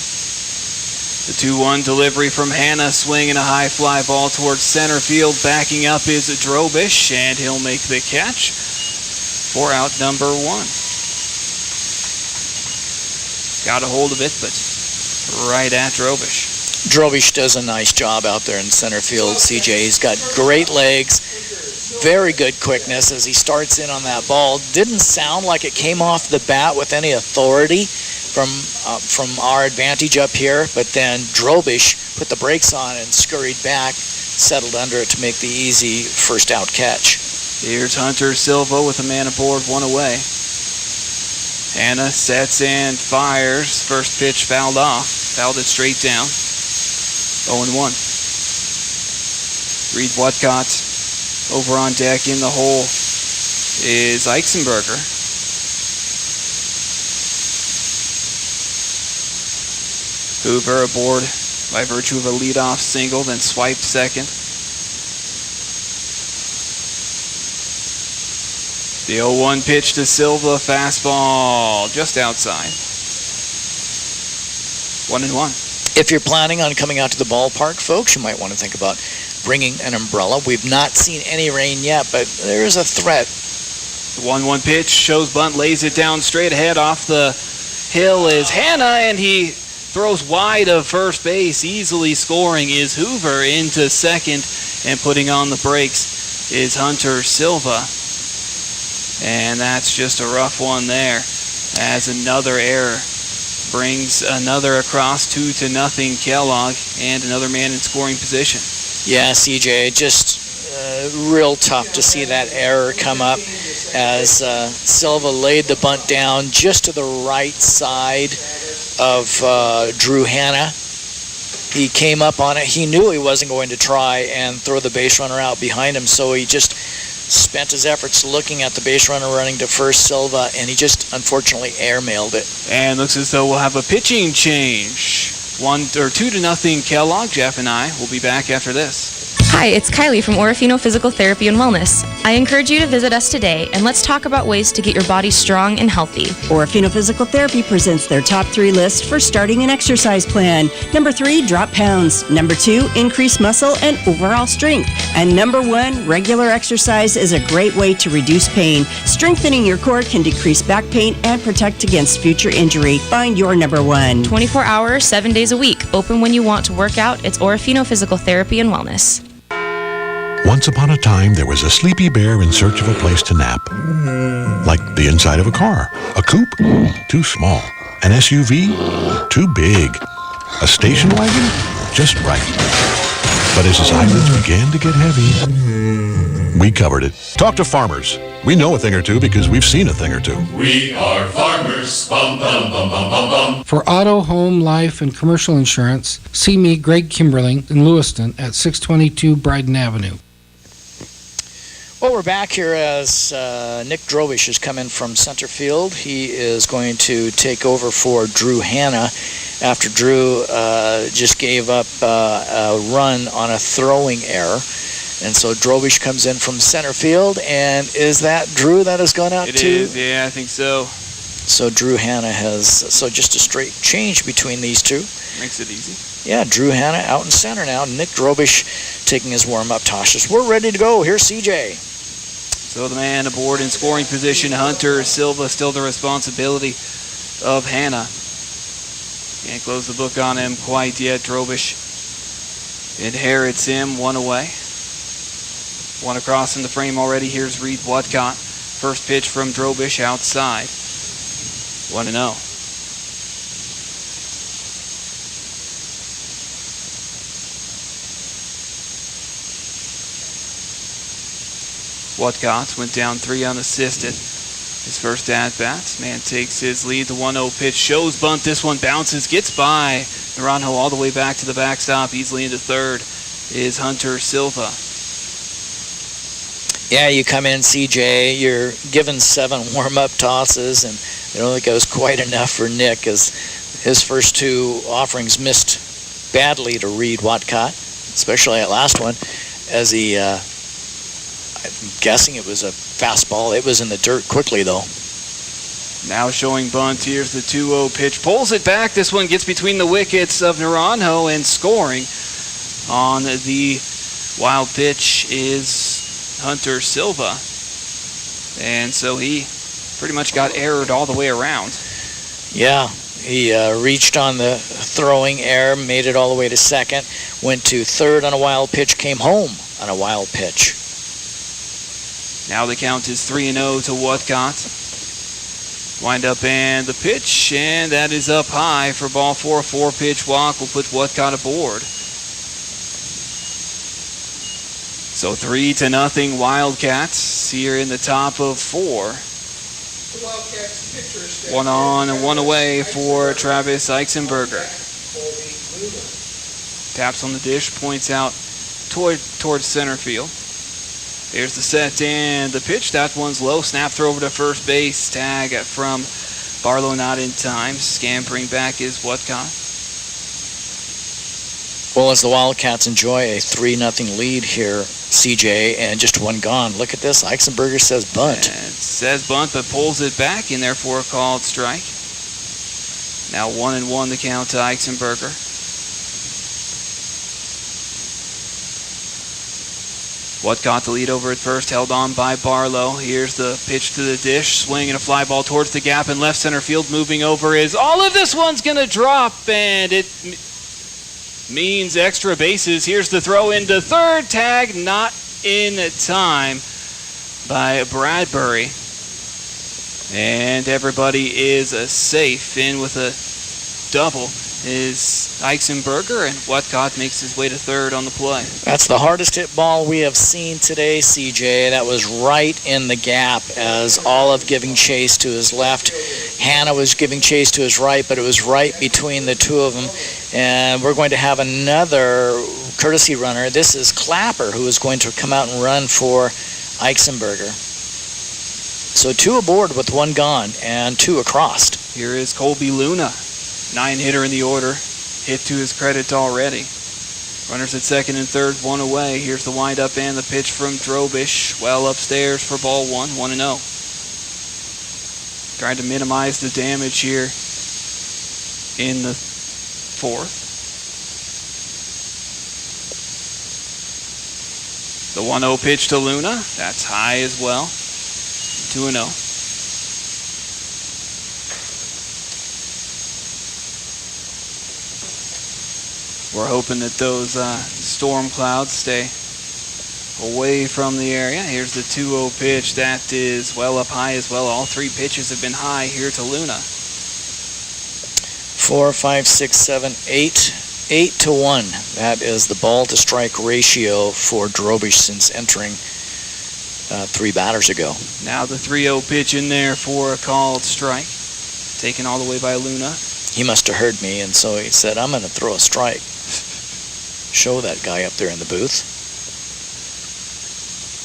The 2-1 delivery from Hanna, swinging a high fly ball towards center field. Backing up is Drobish, and he'll make the catch for out number 1. Got a hold of it, but right at Drobish. Drobish does a nice job out there in center field, CJ. He's got great legs, very good quickness as he starts in on that ball. Didn't sound like it came off the bat with any authority from our advantage up here, but then Drobish put the brakes on and scurried back, settled under it to make the easy first out catch. Here's Hunter Silva with a man aboard, 1 away. Hanna sets and fires. First pitch fouled off. Fouled it straight down. 0-1. Reed Whatcott over on deck. In the hole is Eichsenberger. Hoover aboard by virtue of a leadoff single, then swiped second. The 0-1 pitch to Silva, fastball just outside. 1-1. If you're planning on coming out to the ballpark, folks, you might want to think about bringing an umbrella. We've not seen any rain yet, but there is a threat. The 1-1 pitch shows bunt, lays it down straight ahead. Off the hill is Hanna, and he throws wide of first base. Easily scoring is Hoover into second, and putting on the brakes is Hunter Silva. And that's just a rough one there, as another error brings another across 2-0 Kellogg, and another man in scoring position. Yeah, CJ, just real tough to see that error come up as Silva laid the bunt down just to the right side of Drew Hanna. He came up on it. He knew he wasn't going to try and throw the base runner out behind him, so he just spent his efforts looking at the base runner running to first, Silva, and he just unfortunately airmailed it. And looks as though we'll have a pitching change. 2-0 Kellogg. Jeff and I will be back after this. Hi, it's Kylie from Orofino Physical Therapy and Wellness. I encourage you to visit us today, and let's talk about ways to get your body strong and healthy. Orofino Physical Therapy presents their top 3 list for starting an exercise plan. Number 3, drop pounds. Number 2, increase muscle and overall strength. And number 1, regular exercise is a great way to reduce pain. Strengthening your core can decrease back pain and protect against future injury. Find your number 1. 24 hours, 7 days a week. Open when you want to work out. It's Orofino Physical Therapy and Wellness. Once upon a time, there was a sleepy bear in search of a place to nap. Like the inside of a car. A coupe? Too small. An SUV? Too big. A station wagon? Just right. But as his eyelids began to get heavy, we covered it. Talk to farmers. We know a thing or two because we've seen a thing or two. We are farmers. Bum, bum, bum, bum, bum, bum. For auto, home, life, and commercial insurance, see me, Greg Kimberling, in Lewiston at 622 Bryden Avenue. Well, we're back here as Nick Drobish has come in from center field. He is going to take over for Drew Hanna after Drew just gave up a run on a throwing error. And so Drobish comes in from center field. And is that Drew that has gone out too? It is, yeah, I think so. So Drew Hanna has, so just a straight change between these two. Makes it easy. Yeah, Drew Hanna out in center now. Nick Drobish taking his warm-up tosses. We're ready to go. Here's CJ. So the man aboard in scoring position, Hunter Silva, still the responsibility of Hanna. Can't close the book on him quite yet. Drobish inherits him, 1 away. 1 across in the frame already. Here's Reed Whatcott. First pitch from Drobish outside. 1-0. Whatcott went down 3 unassisted. His first at-bat. Man takes his lead. The 1-0 pitch shows bunt. This one bounces, gets by Naranjo all the way back to the backstop. Easily into third is Hunter Silva. Yeah, you come in, CJ. You're given 7 warm-up tosses, and I don't think it was quite enough for Nick, as his first 2 offerings missed badly to Reed Whatcott, especially that last one, as he... I'm guessing it was a fastball. It was in the dirt quickly, though. Now showing bunt. Here's the 2-0 pitch. Pulls it back. This one gets between the wickets of Naranjo, and scoring on the wild pitch is Hunter Silva. And so he pretty much got errored all the way around. Yeah, he reached on the throwing error, made it all the way to second, went to third on a wild pitch, came home on a wild pitch. Now the count is 3-0 to Whatcott. Wind up and the pitch, and that is up high for ball 4. 4-pitch walk will put Whatcott aboard. So 3-0 Wildcats here in the top of 4. 1 on and 1 away for Travis Eichsenberger. Taps on the dish, points out towards center field. Here's the set and the pitch. That one's low. Snap throw over to first base. Tag from Barlow, not in time. Scampering back is Whatcott. Well, as the Wildcats enjoy a 3-0 lead here, CJ, and just 1 gone. Look at this. Eichsenberger says bunt. And it says bunt, but pulls it back, and therefore a called strike. Now 1-1 the count to Eichsenberger. Whatcott the lead over at first, held on by Barlow. Here's the pitch to the dish, swing and a fly ball towards the gap in left center field. Moving over is all of this one's going to drop, and it means extra bases. Here's the throw into third, tag not in time by Bradbury. And everybody is safe. In with a double is Eichsenberger, and Whatcott makes his way to third on the play. That's the hardest hit ball we have seen today, CJ. That was right in the gap as Olive giving chase to his left. Hanna was giving chase to his right, but it was right between the two of them. And we're going to have another courtesy runner. This is Clapper, who is going to come out and run for Eichsenberger. So 2 aboard with 1 gone and 2 across. Here is Colby Luna, 9-hitter in the order, hit to his credit already. Runners at second and third, one away. Here's the windup and the pitch from Drobish. Well upstairs for ball one, 1-0. Trying to minimize the damage here in the fourth. The 1-0 pitch to Luna. That's high as well. 2-0. We're hoping that those storm clouds stay away from the area. Here's the 2-0 pitch. That is well up high as well. All three pitches have been high here to Luna. 4, 5, 6, 7, 8. 8-1. That is the ball to strike ratio for Drobish since entering 3 batters ago. Now the 3-0 pitch in there for a called strike. Taken all the way by Luna. He must have heard me, and so he said, I'm going to throw a strike. Show that guy up there in the booth.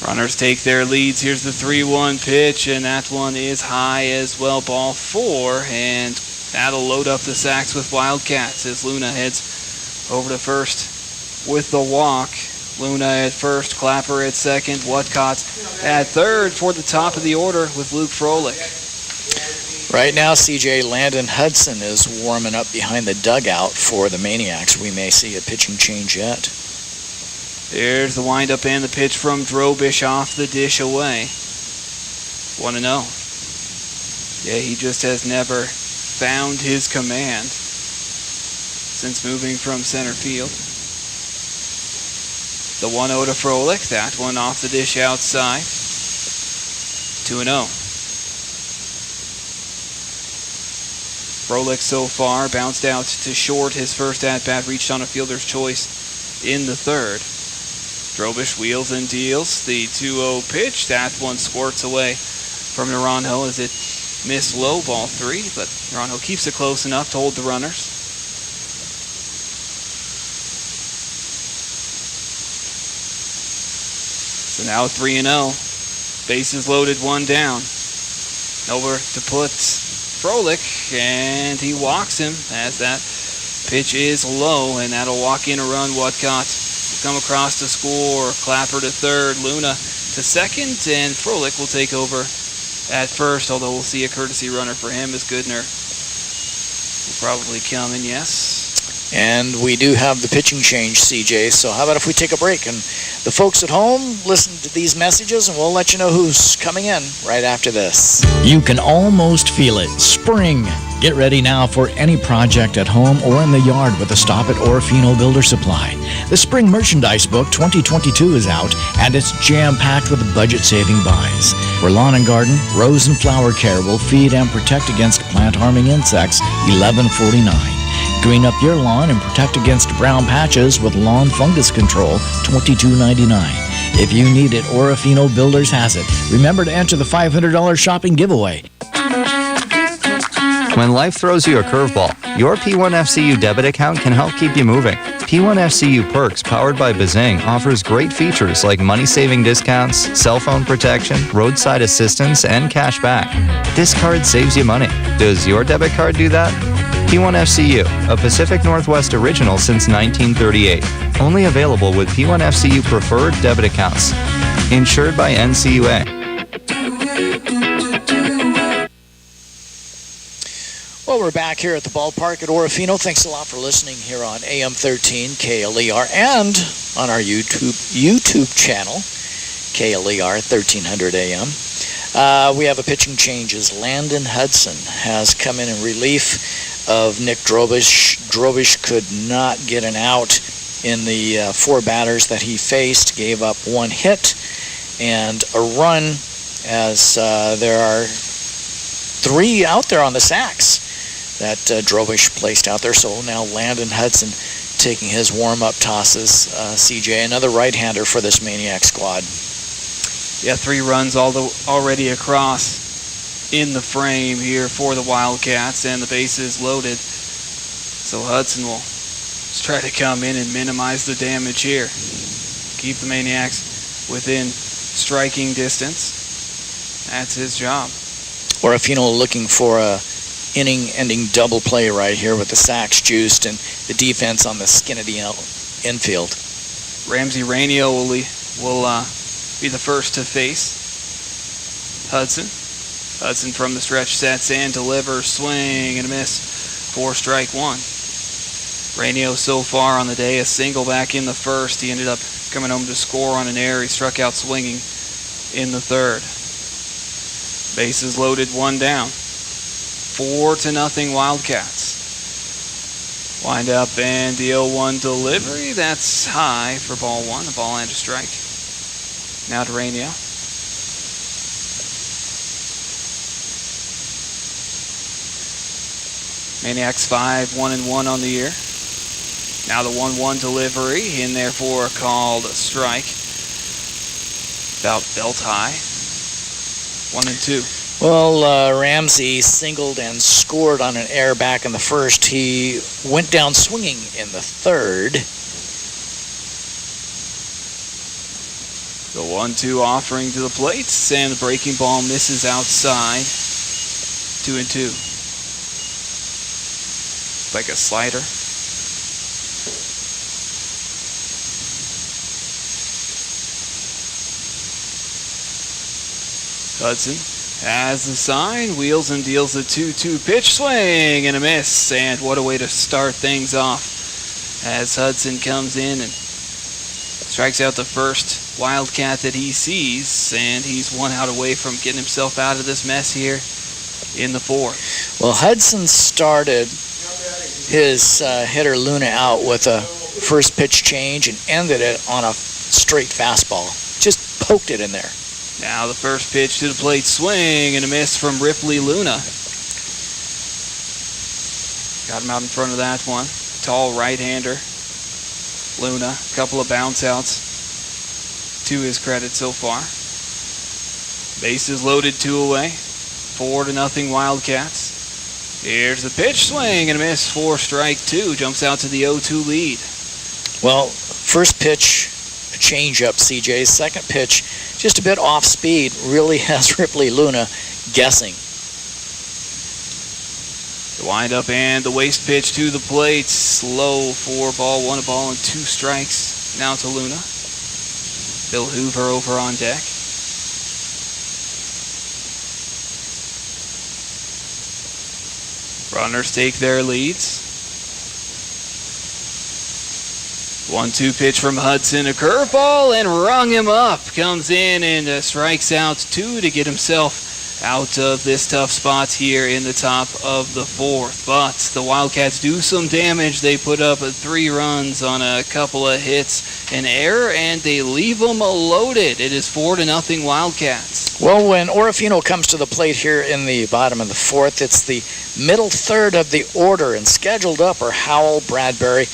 Runners take their leads. Here's the 3-1 pitch, and that one is high as well. Ball 4, and that'll load up the sacks with Wildcats as Luna heads over to first with the walk. Luna at first, Clapper at second, Wildcats at third for the top of the order with Luke Froelich. Right now, CJ, Landon Hudson is warming up behind the dugout for the Maniacs. We may see a pitching change yet. There's the windup and the pitch from Drobish off the dish away. 1-0. Yeah, he just has never found his command since moving from center field. The 1-0 to Froelich. That one off the dish outside. 2-0. Froelich so far bounced out to short. His first at-bat reached on a fielder's choice in the third. Drobish wheels and deals. The 2-0 pitch. That one squirts away from Naranjo as it missed low, ball 3, but Naranjo keeps it close enough to hold the runners. So now 3-0. Bases loaded, one down. Over to put Froelich, and he walks him as that pitch is low, and that'll walk in a run. Wildcat come across to score. Clapper to third, Luna to second, and Froelich will take over at first, although we'll see a courtesy runner for him as Goodner will probably come in, yes. And we do have the pitching change, CJ, so how about if we take a break and the folks at home listen to these messages, and we'll let you know who's coming in right after this. You can almost feel it. Spring. Get ready now for any project at home or in the yard with a stop at Orofino Builder Supply. The Spring Merchandise Book 2022 is out, and it's jam-packed with budget-saving buys. For lawn and garden, rose and flower care will feed and protect against plant-harming insects, $11.49. Green up your lawn and protect against brown patches with lawn fungus control, $22.99. If you need it, Orofino Builders has it. Remember to enter the $500 shopping giveaway. When life throws you a curveball, your P1FCU debit account can help keep you moving. P1FCU Perks, powered by Bazing, offers great features like money-saving discounts, cell phone protection, roadside assistance, and cash back. This card saves you money. Does your debit card do that? P1FCU, a Pacific Northwest original since 1938. Only available with P1FCU preferred debit accounts. Insured by NCUA. Well, we're back here at the ballpark at Orofino. Thanks a lot for listening here on AM 13 KLER and on our YouTube channel, KLER 1300 AM. We have a pitching change as Landon Hudson has come in relief of Nick Drobish. Drobish could not get an out in the 4 batters that he faced, gave up 1 hit and a run as there are 3 out there on the sacks that Drobish placed out there. So now Landon Hudson taking his warm-up tosses. CJ, another right-hander for this Maniac squad. Yeah, 3 runs already across in the frame here for the Wildcats, and the bases loaded. So Hudson will just try to come in and minimize the damage here. Keep the Maniacs within striking distance. That's his job. Orofino looking for a inning-ending double play right here with the sacks juiced and the defense on the skin of the infield. Ramsey Rainio will be the first to face Hudson. Hudson from the stretch sets and delivers, swing and a miss for strike one. Rainio so far on the day, a single back in the first. He ended up coming home to score on an error. He struck out swinging in the third. Bases loaded, one down. 4-0 Wildcats. Wind up and the 0-1 delivery. That's high for ball one, a ball and a strike. Now to Rainio. Maniacs 5-1-1 on the year. Now the 1-1 delivery in there for a called strike. About belt high. 1-2. Well, Ramsey singled and scored on an error back in the first. He went down swinging in the third. The 1-2 offering to the plates, and the breaking ball misses outside. 2-2. Like a slider. Hudson has the sign, wheels and deals the 2-2 pitch, swing and a miss. And what a way to start things off as Hudson comes in and strikes out the first Wildcat that he sees, and he's one out away from getting himself out of this mess here in the fourth. Well, Hudson started his hitter Luna out with a first pitch change and ended it on a straight fastball. Just poked it in there. Now the first pitch to the plate, swing and a miss from Ripley Luna. Got him out in front of that one. Tall right-hander. Luna, a couple of bounce outs to his credit so far. Bases loaded, 2 away. 4-0 Wildcats. Here's the pitch, swing and a miss for strike two. Jumps out to the 0-2 lead. Well, first pitch, a change-up, CJ. Second pitch, just a bit off speed, really has Ripley Luna guessing. The windup and the waste pitch to the plate. Slow for ball one, a ball and 2 strikes. Now to Luna. Bill Hoover over on deck. Runners take their leads. 1-2 pitch from Hudson, a curveball, and rung him up. Comes in and strikes out 2 to get himself out of this tough spot here in the top of the fourth. But the Wildcats do some damage. They put up 3 runs on a couple of hits, an error, and they leave them loaded. It is 4-0 Wildcats. Well, when Orofino comes to the plate here in the bottom of the fourth, it's the middle third of the order, and scheduled up are Howell, Bradbury,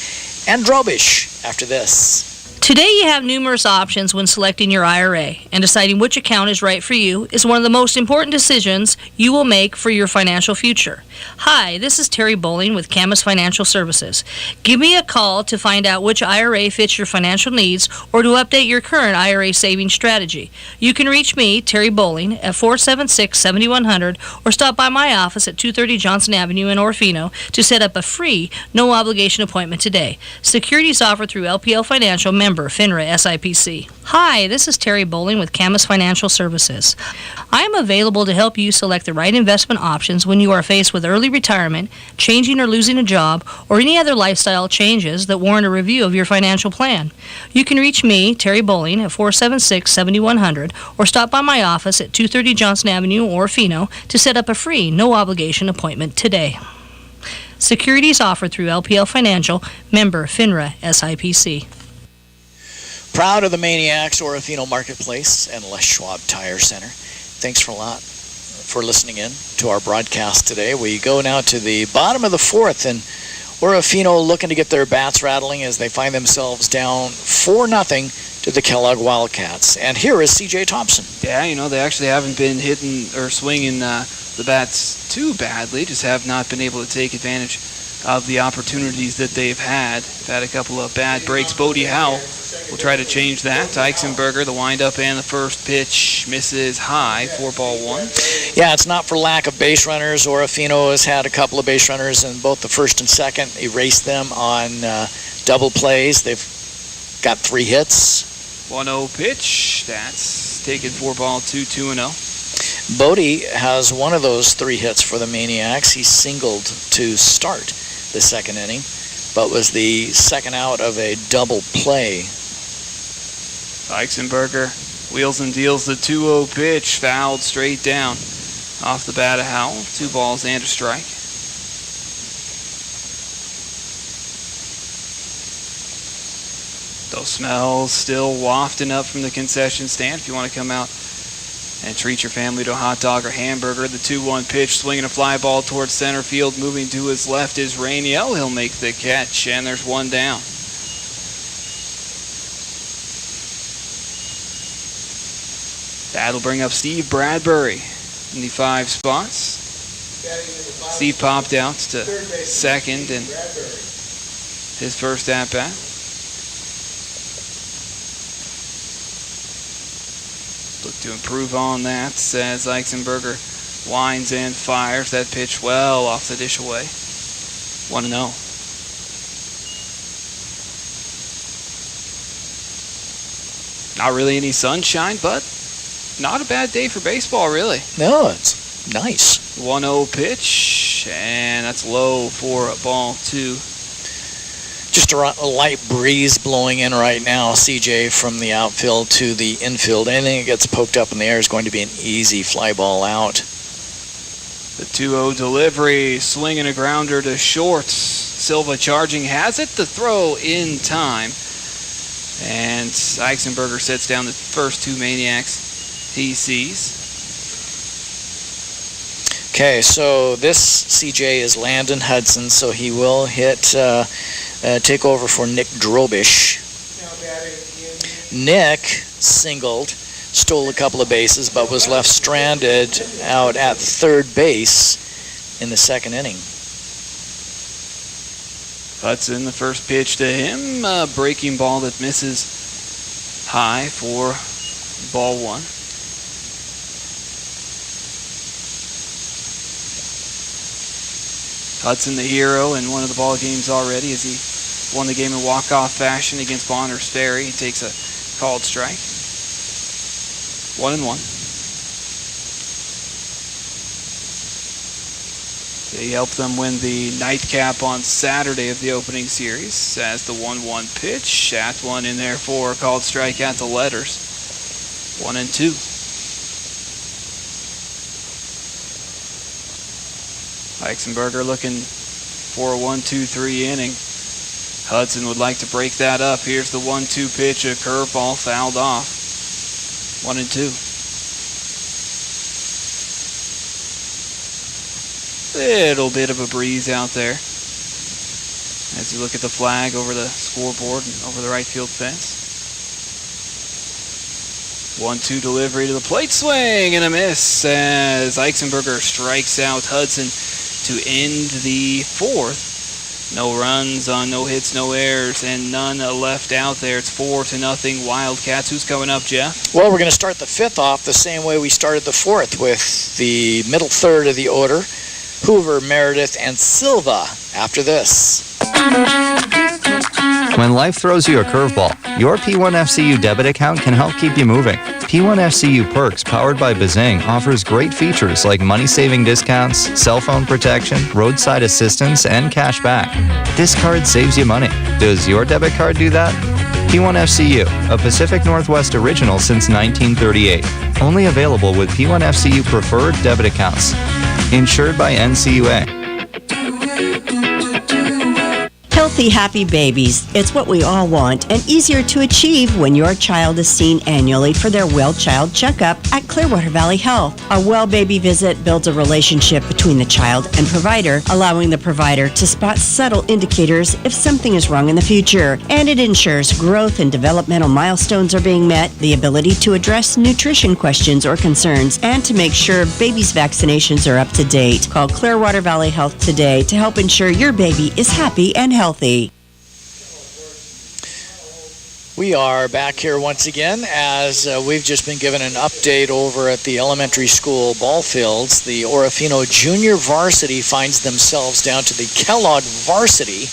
and Drobish after this. Today you have numerous options when selecting your IRA, and deciding which account is right for you is one of the most important decisions you will make for your financial future. Hi, this is Terry Bowling with Camas Financial Services. Give me a call to find out which IRA fits your financial needs or to update your current IRA savings strategy. You can reach me, Terry Bowling, at 476-7100 or stop by my office at 230 Johnson Avenue in Orofino to set up a free, no-obligation appointment today. Securities offered through LPL Financial, member FINRA SIPC. Hi, this is Terry Bowling with Camas Financial Services. I am available to help you select the right investment options when you are faced with early retirement, changing or losing a job, or any other lifestyle changes that warrant a review of your financial plan. You can reach me, Terry Bowling, at 476-7100 or stop by my office at 230 Johnson Avenue, Orofino, to set up a free, no-obligation appointment today. Securities offered through LPL Financial, member FINRA SIPC. Proud of the Maniacs, Orofino Marketplace, and Les Schwab Tire Center. Thanks for a lot for listening in to our broadcast today. We go now to the bottom of the fourth, and Orofino looking to get their bats rattling as they find themselves down 4-0 to the Kellogg Wildcats. And here is C.J. Thompson. Yeah, they actually haven't been hitting or swinging the bats too badly, just have not been able to take advantage of the opportunities that they've had. Had a couple of bad breaks. Bodie Howell will try to change that. Eichsenberger, the windup and the first pitch misses high for ball one. Yeah, it's not for lack of base runners. Orofino has had a couple of base runners in both the first and second, erased them on double plays. They've got 3 hits. 1-0 pitch. That's taken for ball 2, 2-0. Bodie has one of those 3 hits for the Maniacs. He singled to start the second inning, but was the second out of a double play. Eisenberger wheels and deals the 2-0 pitch, fouled straight down off the bat of Howell. 2 balls and a strike. Those smells still wafting up from the concession stand. If you want to come out and treat your family to a hot dog or hamburger, the 2-1 pitch, swinging a fly ball towards center field. Moving to his left is Rainiel. He'll make the catch, and there's 1 down. That'll bring up Steve Bradbury in the 5 spots. Steve popped out to second in his first at-bat. Look to improve on that as Eisenberger winds and fires. That pitch well off the dish away. 1-0. Not really any sunshine, but not a bad day for baseball, really. No, it's nice. 1-0 pitch, and that's low for ball 2. Just a light breeze blowing in right now, CJ, from the outfield to the infield. Anything that gets poked up in the air is going to be an easy fly ball out. The 2-0 delivery, swinging a grounder to short. Silva charging, has it. The throw in time. And Eisenberger sets down the first 2 Maniacs he sees. Okay, so this CJ is Landon Hudson, so he will hit... take over for Nick Drobish. Nick singled, stole a couple of bases, but was left stranded out at third base in the second inning. Hudson, the first pitch to him, a breaking ball that misses high for ball 1. Hudson, the hero in one of the ball games already, as he won the game in walk-off fashion against Bonners Ferry. He takes a called strike. 1-1. He helped them win the nightcap on Saturday of the opening series as the 1-1 pitch. Shaft one in there for a called strike at the letters. 1-2. Eisenberger looking for a 1-2-3 inning. Hudson would like to break that up. Here's the 1-2 pitch, a curveball fouled off. 1-2. Little bit of a breeze out there as you look at the flag over the scoreboard and over the right field fence. 1-2 delivery to the plate, swing and a miss as Eisenberger strikes out Hudson to end the 4th. No runs on no hits, no errors, and none left out there. It's 4-0 Wildcats. Who's coming up, Jeff? Well, we're going to start the 5th off the same way we started the 4th, with the middle third of the order, Hoover, Meredith, and Silva after this. When life throws you a curveball, your P1FCU debit account can help keep you moving. P1FCU Perks, powered by Bazing, offers great features like money-saving discounts, cell phone protection, roadside assistance, and cash back. This card saves you money. Does your debit card do that? P1FCU, a Pacific Northwest original since 1938. Only available with P1FCU preferred debit accounts. Insured by NCUA. Healthy, happy babies. It's what we all want and easier to achieve when your child is seen annually for their Well Child Checkup at Clearwater Valley Health. A Well Baby visit builds a relationship between the child and provider, allowing the provider to spot subtle indicators if something is wrong in the future. And it ensures growth and developmental milestones are being met, the ability to address nutrition questions or concerns, and to make sure babies' vaccinations are up to date. Call Clearwater Valley Health today to help ensure your baby is happy and healthy. We are back here once again as we've just been given an update over at the elementary school ball fields. The Orofino Junior Varsity finds themselves down to the Kellogg Varsity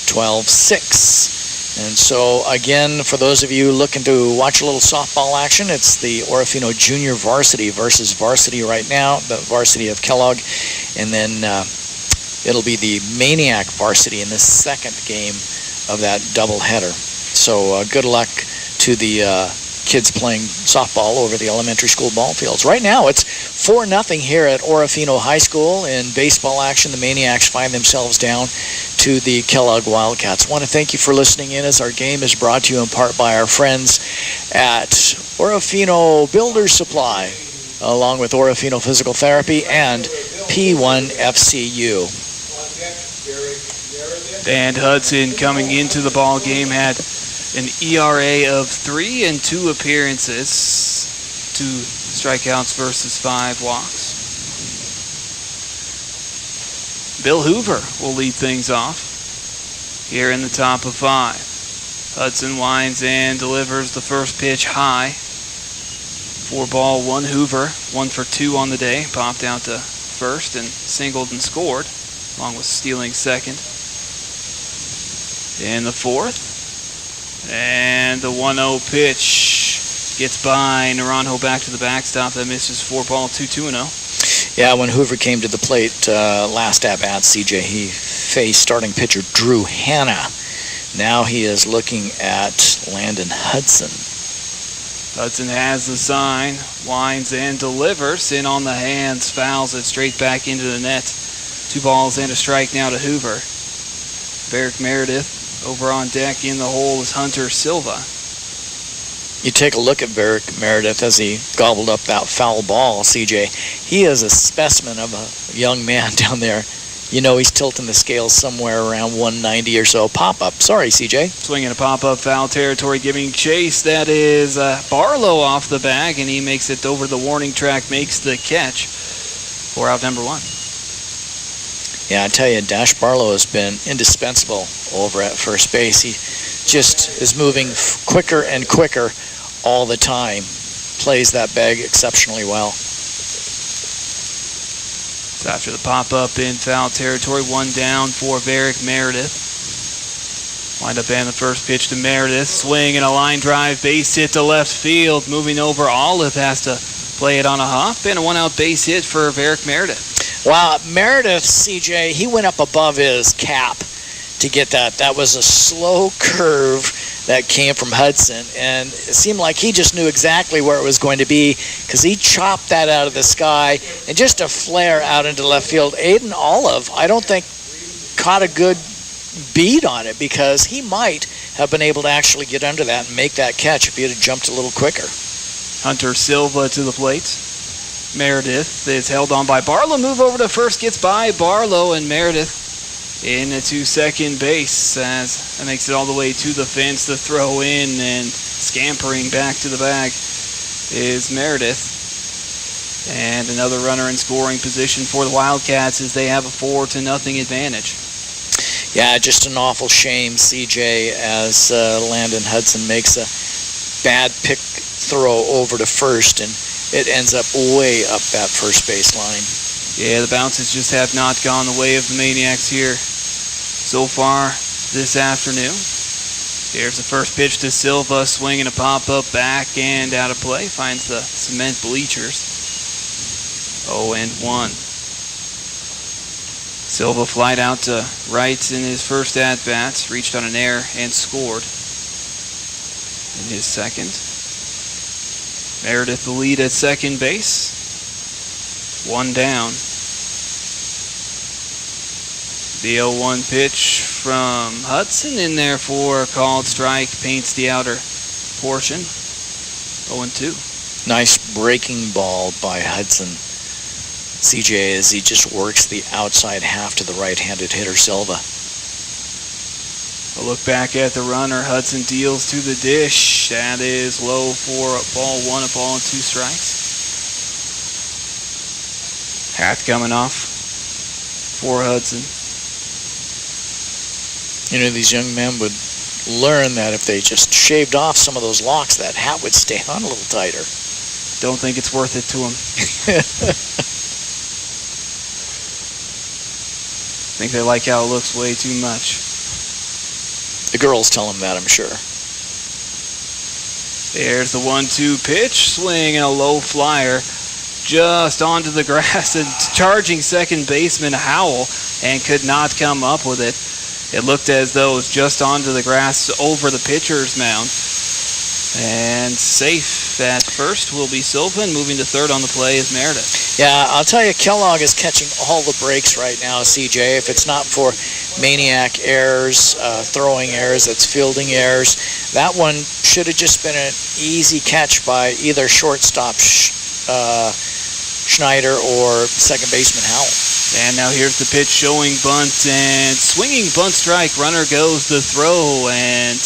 12-6. And so, again, for those of you looking to watch a little softball action, it's the Orofino Junior Varsity versus Varsity right now, the Varsity of Kellogg. And then it'll be the Maniac Varsity in the second game of that doubleheader. So good luck to the kids playing softball over the elementary school ball fields. Right now, it's 4-0 here at Orofino High School. In baseball action, the Maniacs find themselves down to the Kellogg Wildcats. I want to thank you for listening in, as our game is brought to you in part by our friends at Orofino Builder Supply, along with Orofino Physical Therapy and P1FCU. And Hudson, coming into the ball game, had an ERA of 3 and 2 appearances, 2 strikeouts versus 5 walks. Bill Hoover will lead things off here in the top of 5. Hudson winds and delivers the first pitch high. 4 ball, 1 Hoover, 1 for 2 on the day. Popped out to first and singled and scored, along with stealing second. In the 4th, and the 1-0 pitch gets by Naranjo back to the backstop. That misses 4 ball, 2-2-0. Yeah, when Hoover came to the plate last at-bat, CJ, he faced starting pitcher Drew Hanna. Now he is looking at Landon Hudson. Hudson has the sign, winds and delivers. In on the hands, fouls it straight back into the net. 2 balls and a strike now to Hoover. Barrick Meredith over on deck. In the hole is Hunter Silva. You take a look at Barrick Meredith as he gobbled up that foul ball, CJ. He is a specimen of a young man down there. You know, he's tilting the scales somewhere around 190 or so. Pop-up. Sorry, CJ. Swinging a pop-up, foul territory, giving chase. That is Barlow off the bag, and he makes it over the warning track, makes the catch for out number 1. Yeah, I tell you, Dash Barlow has been indispensable over at first base. He just is moving quicker and quicker all the time. Plays that bag exceptionally well. So after the pop-up in foul territory, 1 down for Barrick Meredith. Wind up and the first pitch to Meredith. Swing and a line drive, base hit to left field. Moving over, Olive has to play it on a hop, and a 1-out base hit for Barrick Meredith. Wow, Meredith, CJ, he went up above his cap to get that. That was a slow curve that came from Hudson, and it seemed like he just knew exactly where it was going to be, because he chopped that out of the sky, and just a flare out into left field. Aiden Olive, I don't think, caught a good beat on it, because he might have been able to actually get under that and make that catch if he had jumped a little quicker. Hunter Silva to the plate. Meredith is held on by Barlow. Move over to first, gets by Barlow, and Meredith in to second base as that makes it all the way to the fence. The throw in and scampering back to the bag is Meredith. And another runner in scoring position for the Wildcats as they have a 4-0 advantage. Yeah, just an awful shame, CJ, as Landon Hudson makes a bad pick throw over to first, and it ends up way up that first base line. Yeah, the bounces just have not gone the way of the Maniacs here so far this afternoon. Here's the first pitch to Silva, swinging a pop-up back and out of play. Finds the cement bleachers. 0-1. Silva flied out to right in his first at-bat, reached on an error and scored in his second. Meredith the lead at second base. 1 down. The 0-1 pitch from Hudson in there for a called strike. Paints the outer portion. 0-2. Nice breaking ball by Hudson. CJ, as he just works the outside half to the right-handed hitter Silva. A look back at the runner. Hudson deals to the dish. That is low for a ball 1, a ball and 2 strikes. Hat coming off for Hudson. You know, these young men would learn that if they just shaved off some of those locks, that hat would stay on a little tighter. Don't think it's worth it to them. I think they like how it looks way too much. The girls tell him that, I'm sure. There's the 1-2 pitch, swing and a low flyer just onto the grass, and charging second baseman Howell, and could not come up with it. It looked as though it was just onto the grass over the pitcher's mound. And safe at first will be Silva, and moving to third on the play is Meredith. Yeah, I'll tell you, Kellogg is catching all the breaks right now, CJ. If it's not for Maniac errors, throwing errors, it's fielding errors. That one should have just been an easy catch by either shortstop Schneider or second baseman Howell. And now here's the pitch, showing bunt, and swinging bunt strike. Runner goes the throw, and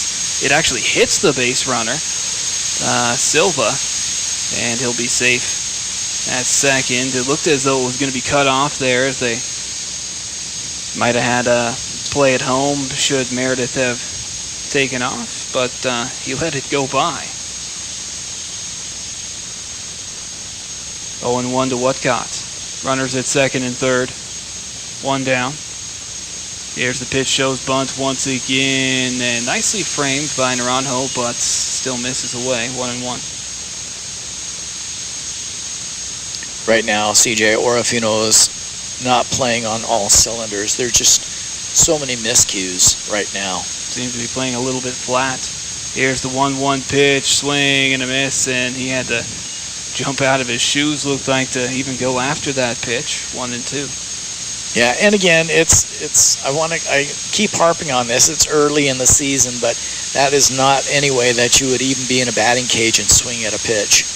it actually hits the base runner, Silva, and he'll be safe at second. It looked as though it was going to be cut off there, as they might have had a play at home should Meredith have taken off, but he let it go by. 0-1 to Whatcott. Runners at second and third. One down. Here's the pitch, shows bunt once again, and nicely framed by Naranjo, but still misses away. 1-1. Right now, CJ, Orofino is not playing on all cylinders. There's just so many miscues right now. Seems to be playing a little bit flat. Here's the 1-1 pitch, swing and a miss, and he had to jump out of his shoes, looked like, to even go after that pitch. 1-2. Yeah, and again, I keep harping on this. It's early in the season, but that is not any way that you would even be in a batting cage and swing at a pitch.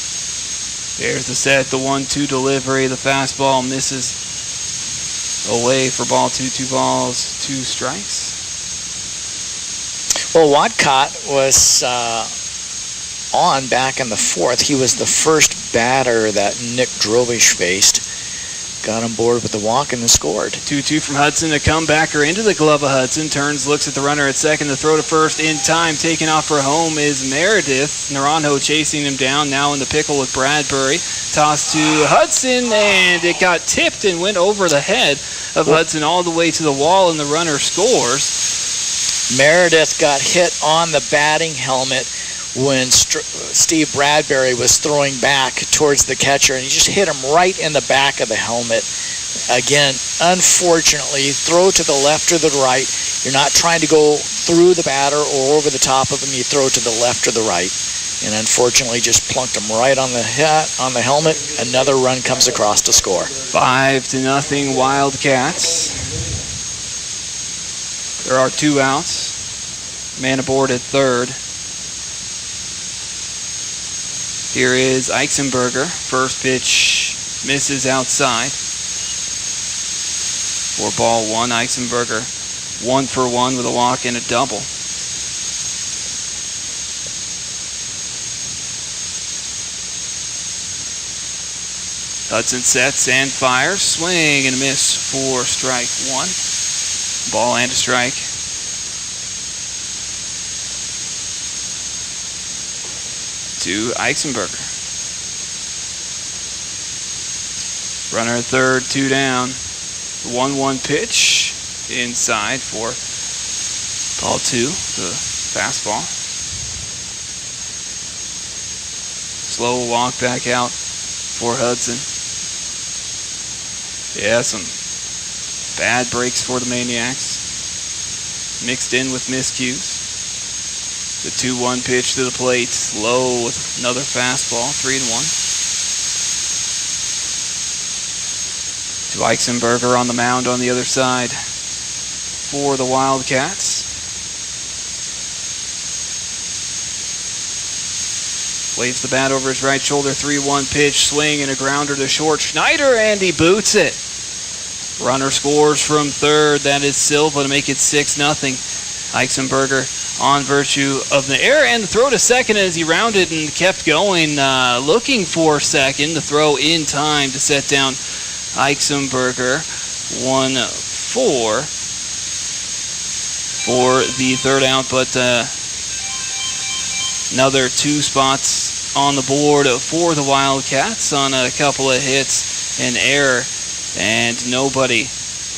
There's the set, the 1-2 delivery. The fastball misses away for ball 2, 2 balls, 2 strikes. Well, Whatcott was on back in the fourth. He was the first batter that Nick Drobish faced. Got on board with the walk and scored. 2-2 from Hudson, a comebacker into the glove of Hudson. Turns, looks at the runner at second. The throw to first in time. Taking off for home is Meredith. Naranjo chasing him down, now in the pickle with Bradbury. Toss to Hudson, and it got tipped and went over the head of Hudson all the way to the wall, and the runner scores. Meredith got hit on the batting helmet when Steve Bradbury was throwing back towards the catcher, and he just hit him right in the back of the helmet. Again, unfortunately, throw to the left or the right. You're not trying to go through the batter or over the top of him. You throw to the left or the right. And unfortunately, just plunked him right on the helmet. Another run comes across to score. 5-0 Wildcats. There are 2 outs. Man aboard at third. Here is Eisenberger. First pitch misses outside. For ball 1, Eisenberger 1 for 1 with a walk and a double. Hudson sets and fires. Swing and a miss for strike 1. Ball and a strike. To Eisenberger. Runner at third, 2 down. 1-1 pitch inside for ball 2, the fastball. Slow walk back out for Hudson. Yeah, some bad breaks for the Maniacs. Mixed in with miscues. The 2-1 pitch to the plate, low with another fastball, 3-1. To Eisenberger on the mound on the other side for the Wildcats. Waves the bat over his right shoulder, 3-1 pitch, swing and a grounder to short. Schneider, and he boots it. Runner scores from third. That is Silva to make it 6-0. Eisenberger on virtue of the error and the throw to second as he rounded and kept going, looking for second. The throw in time to set down Eisenberger. 1-4 for the third out, but another 2 spots on the board for the Wildcats on a couple of hits and error, and nobody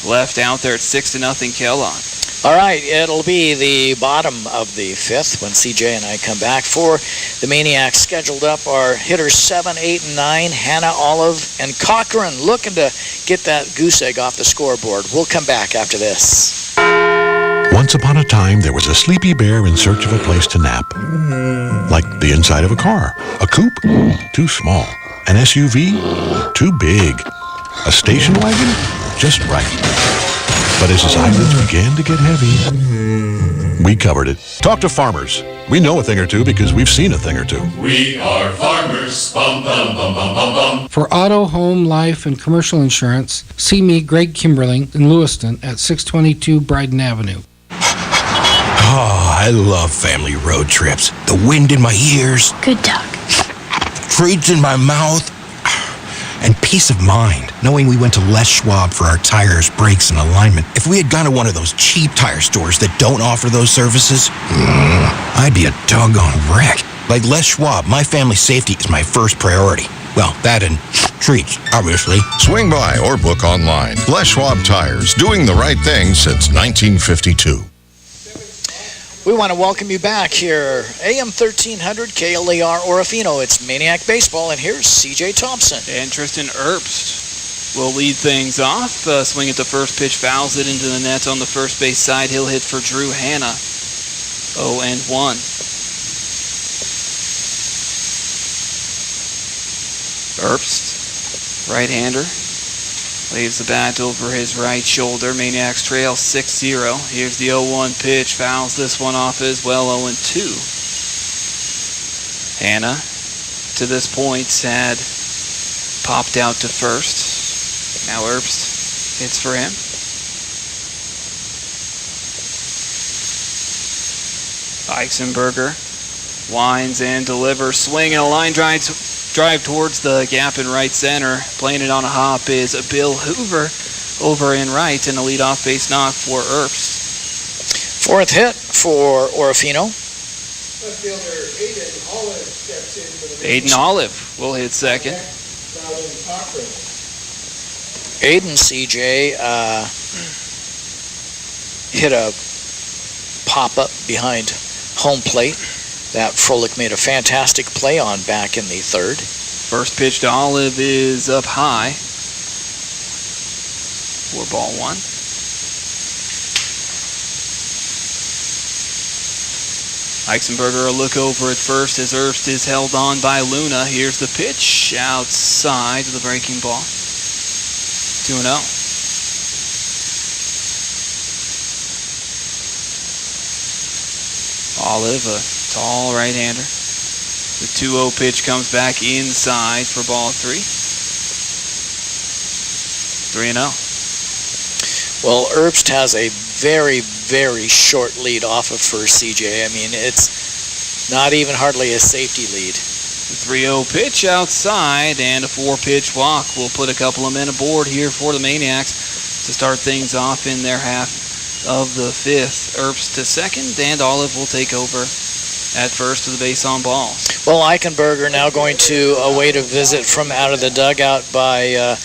left out there. It's 6-0 Kellogg. All right, it'll be the bottom of the 5th when CJ and I come back. For the Maniacs scheduled up are hitters 7, 8, and 9, Hannah, Olive, and Cochran, looking to get that goose egg off the scoreboard. We'll come back after this. Once upon a time, there was a sleepy bear in search of a place to nap. Like the inside of a car. A coupe? Too small. An SUV? Too big. A station wagon? Just right. But as his eyelids began to get heavy, we covered it. Talk to farmers. We know a thing or two because we've seen a thing or two. We are farmers. Bum, bum, bum, bum, bum, bum. For auto, home, life, and commercial insurance, see me, Greg Kimberling, in Lewiston at 622 Bryden Avenue. Oh, I love family road trips. The wind in my ears. Good dog. Treats in my mouth. And peace of mind, knowing we went to Les Schwab for our tires, brakes, and alignment. If we had gone to one of those cheap tire stores that don't offer those services, I'd be a doggone wreck. Like Les Schwab, my family's safety is my first priority. Well, that and treats, obviously. Swing by or book online. Les Schwab Tires, doing the right thing since 1952. We want to welcome you back here. AM 1300 KLER Orofino. It's Maniac Baseball, and here's CJ Thompson. And Tristan Erbst will lead things off. Swing at the first pitch, fouls it into the net on the first base side. He'll hit for Drew Hanna. 0-1. Erbst, right-hander. Leaves the bat over his right shoulder. Maniacs trail 6-0. Here's the 0-1 pitch. Fouls this one off as well, 0-2. Hanna, to this point, had popped out to first. Now Erbst hits for him. Eisenberger winds and delivers. Swing and a line drive towards the gap in right center. Playing it on a hop is Bill Hoover over in right, and a leadoff base knock for Erbst. 4th hit for Orofino. Aiden Olive will hit second. Aiden, CJ, hit a pop-up behind home plate that Froelich made a fantastic play on back in the 3rd. First pitch to Olive is up high for ball 1. Eisenberger a look over at first as Erbst is held on by Luna. Here's the pitch outside of the breaking ball. 2-0. Olive, a tall right-hander. The 2-0 pitch comes back inside for ball 3. 3-0. Well, Erbst has a very, very short lead off of first, CJ. I mean, it's not even hardly a safety lead. The 3-0 pitch outside and a 4-pitch walk will put a couple of men aboard here for the Maniacs to start things off in their half of the 5th. Erbst to second, and Olive will take over at first to the base on balls. Well, Eichenberger now going to await a visit from out of the dugout by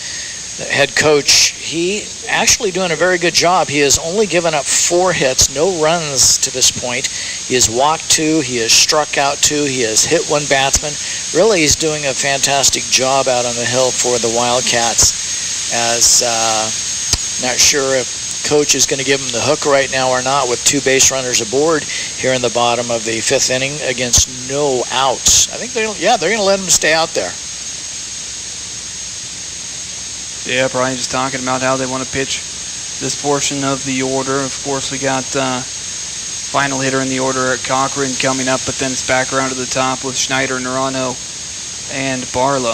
head coach. He actually doing a very good job. He has only given up 4 hits, no runs to this point. He has walked 2, he has struck out 2, he has hit 1 batsman. Really, he's doing a fantastic job out on the hill for the Wildcats. As not sure if coach is going to give him the hook right now or not, with 2 base runners aboard here in the bottom of the 5th inning against no outs. I think they're going to let him stay out there. Yeah, Brian just talking about how they want to pitch this portion of the order. Of course, we got final hitter in the order at Cochran coming up, but then it's back around to the top with Schneider, Nerano, and Barlow.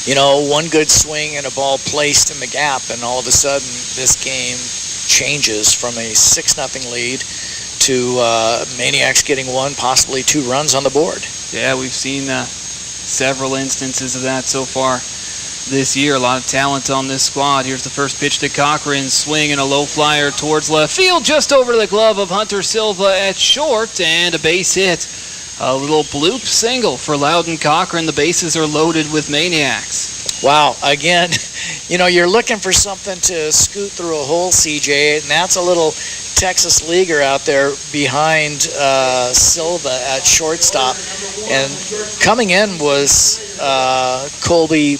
You know, one good swing and a ball placed in the gap, and all of a sudden this game changes from a 6-0 lead to Maniacs getting 1, possibly 2 runs on the board. Yeah, we've seen several instances of that so far this year. A lot of talent on this squad. Here's the first pitch to Cochran. Swing and a low flyer towards left field, just over the glove of Hunter Silva at short, and a base hit. A little bloop single for Loudon Cochran. The bases are loaded with Maniacs. Wow, again, you're looking for something to scoot through a hole, CJ, and that's a little Texas leaguer out there behind Silva at shortstop. And coming in was Colby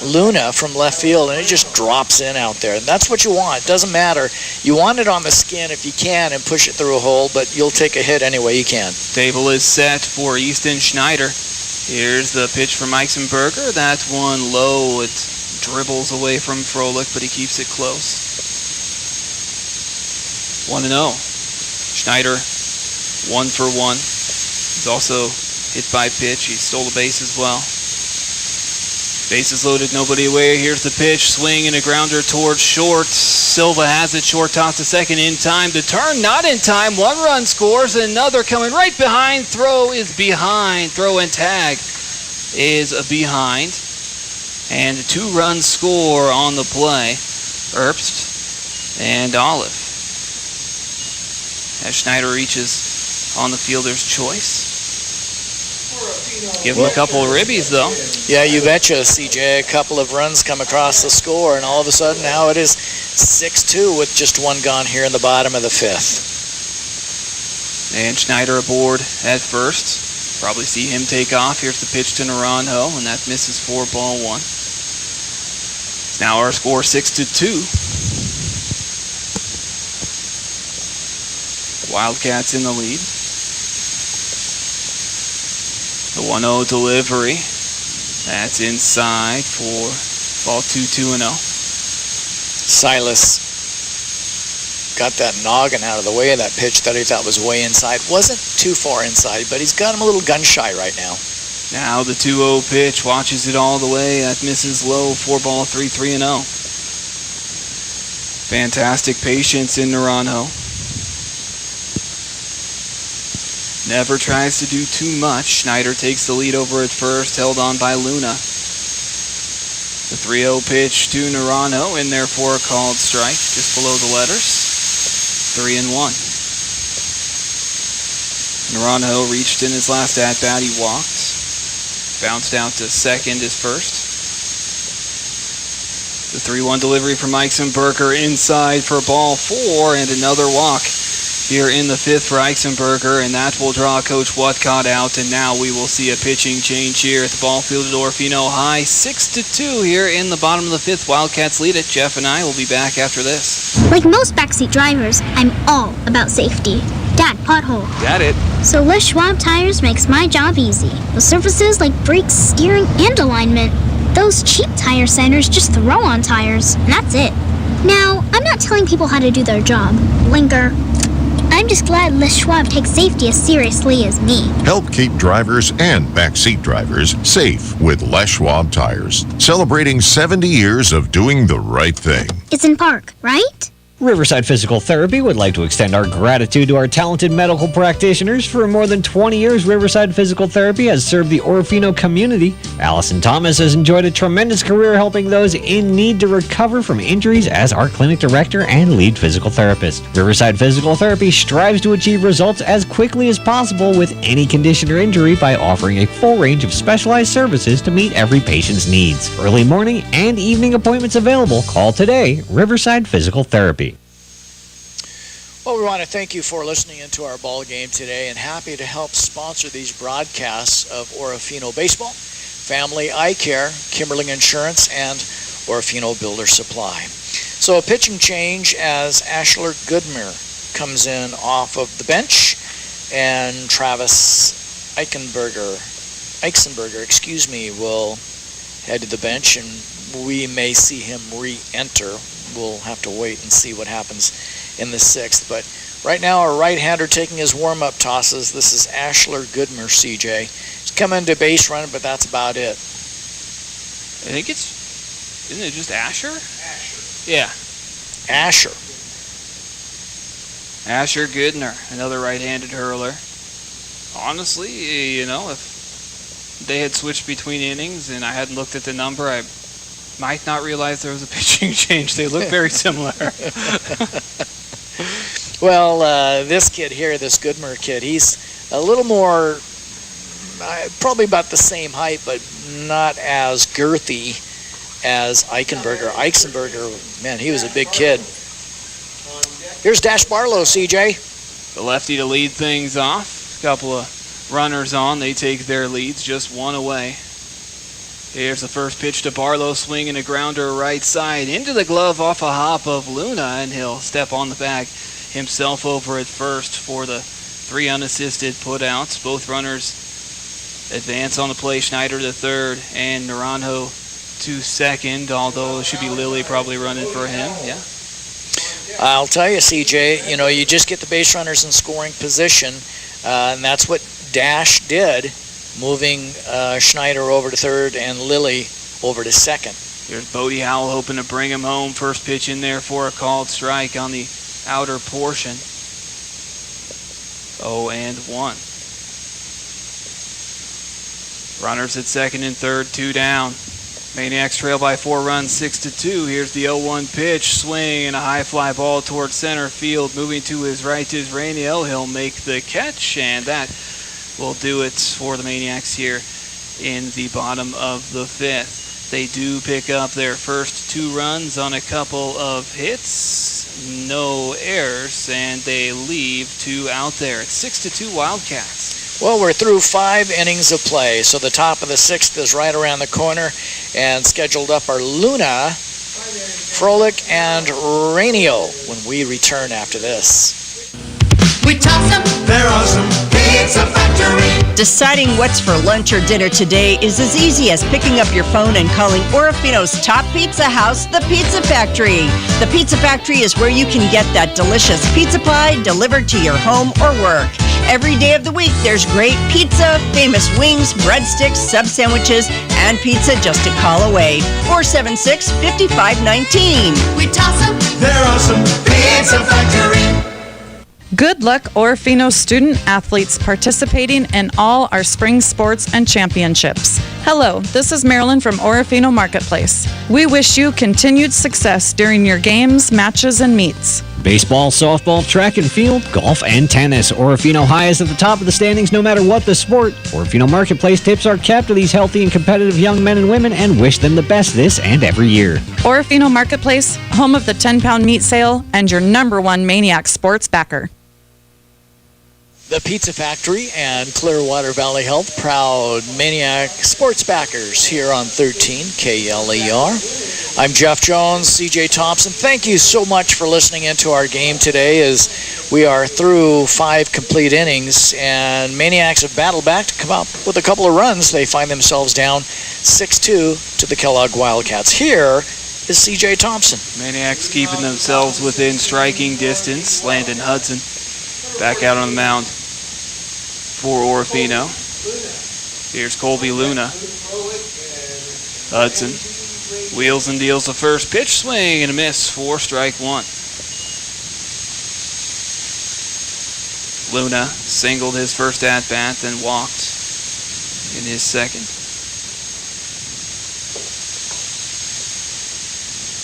Luna from left field, and it just drops in out there. And that's what you want. It doesn't matter. You want it on the skin if you can and push it through a hole, but you'll take a hit any way you can. Table is set for Easton Schneider. Here's the pitch from Eisenberger. That's one low. It dribbles away from Froelich, but he keeps it close. 1-0. Schneider, 1 for 1. He's also hit by pitch. He stole a base as well. Bases loaded, nobody away. Here's the pitch, swing and a grounder towards short. Silva has it, short toss to second in time. The turn not in time. 1 run scores, another coming right behind. Throw is behind. Throw and tag is behind. And a 2-run score on the play. Herbst and Olive. As Schneider reaches on the fielder's choice. Give him a couple of ribbies, though. Yeah, you betcha, CJ. A couple of runs come across the score, and all of a sudden now it is 6-2 with just 1 gone here in the bottom of the 5th. And Schneider aboard at first. Probably see him take off. Here's the pitch to Naranjo, and that misses for ball 1. It's now our score 6-2. Wildcats in the lead. The 1-0 delivery. That's inside for ball 2-2-0. Silas got that noggin out of the way of that pitch that he thought was way inside. Wasn't too far inside, but he's got him a little gun shy right now. Now the 2-0 pitch, watches it all the way. That misses low for ball 3-3-0. Fantastic patience in Naranjo. Never tries to do too much. Schneider takes the lead over at first, held on by Luna. The 3-0 pitch to Naranjo, in there for a called strike, just below the letters. 3-1. Naranjo reached in his last at-bat. He walked. Bounced out to second as first. The 3-1 delivery from Eisenberger inside for ball 4, and another walk here in the 5th for Eisenberger, and that will draw Coach Whatcott out, and now we will see a pitching change here at the ball field at Orofino High. 6-2 here in the bottom of the 5th. Wildcats lead it. Jeff and I will be back after this. Like most backseat drivers, I'm all about safety. Dad, pothole. Got it. So Les Schwab Tires makes my job easy. With surfaces like brakes, steering, and alignment. Those cheap tire centers just throw on tires, and that's it. Now, I'm not telling people how to do their job. Linker. I'm just glad Les Schwab takes safety as seriously as me. Help keep drivers and backseat drivers safe with Les Schwab Tires. Celebrating 70 years of doing the right thing. It's in Park, right? Riverside Physical Therapy would like to extend our gratitude to our talented medical practitioners. For more than 20 years, Riverside Physical Therapy has served the Orofino community. Allison Thomas has enjoyed a tremendous career helping those in need to recover from injuries as our clinic director and lead physical therapist. Riverside Physical Therapy strives to achieve results as quickly as possible with any condition or injury by offering a full range of specialized services to meet every patient's needs. Early morning and evening appointments available. Call today, Riverside Physical Therapy. Well, we want to thank you for listening into our ball game today, and happy to help sponsor these broadcasts of Orofino Baseball, Family Eye Care, Kimberling Insurance, and Orofino Builder Supply. So a pitching change as Ashler Goodmer comes in off of the bench, and Travis Eisenberger, will head to the bench, and we may see him re-enter. We'll have to wait and see what happens in the 6th. But right now, our right-hander taking his warm-up tosses. This is Ashler Goodmer, CJ. He's coming to base run, but that's about it. I think isn't it just Asher? Asher. Yeah. Asher Goodner, another right-handed hurler. Honestly, if they had switched between innings and I hadn't looked at the number, I might not realize there was a pitching change. They look very similar. Well, this kid here, this Goodmer kid, he's a little more, probably about the same height, but not as girthy as Eisenberger. Man, he was a big kid. Here's Dash Barlow, CJ. The lefty to lead things off. A couple of runners on. They take their leads, just one away. Here's the first pitch to Barlow, swinging a grounder right side into the glove off a hop of Luna, and he'll step on the bag himself over at first for the 3 unassisted putouts. Both runners advance on the play. Schneider to third and Naranjo to second, although it should be Lilly probably running for him. Yeah. I'll tell you, CJ, you just get the base runners in scoring position, and that's what Dash did, moving Schneider over to third and Lilly over to second. Here's Bodie Howell hoping to bring him home. First pitch in there for a called strike on the outer portion. 0-1. Runners at second and third, 2 down. Maniacs trail by 4 runs, 6-2. Here's the 0-1 pitch, swing and a high fly ball towards center field. Moving to his right is Rainiel. He'll make the catch, and that will do it for the Maniacs here in the bottom of the 5th. They do pick up their first 2 runs on a couple of hits, no errors, and they leave 2 out there. It's 6-2 Wildcats. Well, we're through 5 innings of play, so the top of the 6th is right around the corner, and scheduled up are Luna, Frolic, and Rainio when we return after this. We toss them, they're awesome. Pizza Factory. Deciding what's for lunch or dinner today is as easy as picking up your phone and calling Orofino's top pizza house, the Pizza Factory. The Pizza Factory is where you can get that delicious pizza pie delivered to your home or work. Every day of the week, there's great pizza, famous wings, breadsticks, sub sandwiches, and pizza just a call away. 476-5519. We toss them, they're awesome. Pizza Factory. Good luck, Orofino student athletes participating in all our spring sports and championships. Hello, this is Marilyn from Orofino Marketplace. We wish you continued success during your games, matches, and meets. Baseball, softball, track and field, golf, and tennis. Orofino High is at the top of the standings no matter what the sport. Orofino Marketplace tips are kept to these healthy and competitive young men and women and wish them the best this and every year. Orofino Marketplace, home of the 10-pound meat sale, and your #1 Maniac sports backer. The Pizza Factory and Clearwater Valley Health, proud Maniac sports backers here on 13 KLER. I'm Jeff Jones, CJ Thompson. Thank you so much for listening into our game today as we are through 5 complete innings, and Maniacs have battled back to come up with a couple of runs. They find themselves down 6-2 to the Kellogg Wildcats. Here is CJ Thompson. Maniacs keeping themselves within striking distance. Landon Hudson back out on the mound for Orofino. Here's Colby Luna. Hudson wheels and deals the first pitch, swing and a miss for strike 1. Luna singled his first at-bat, then walked in his second.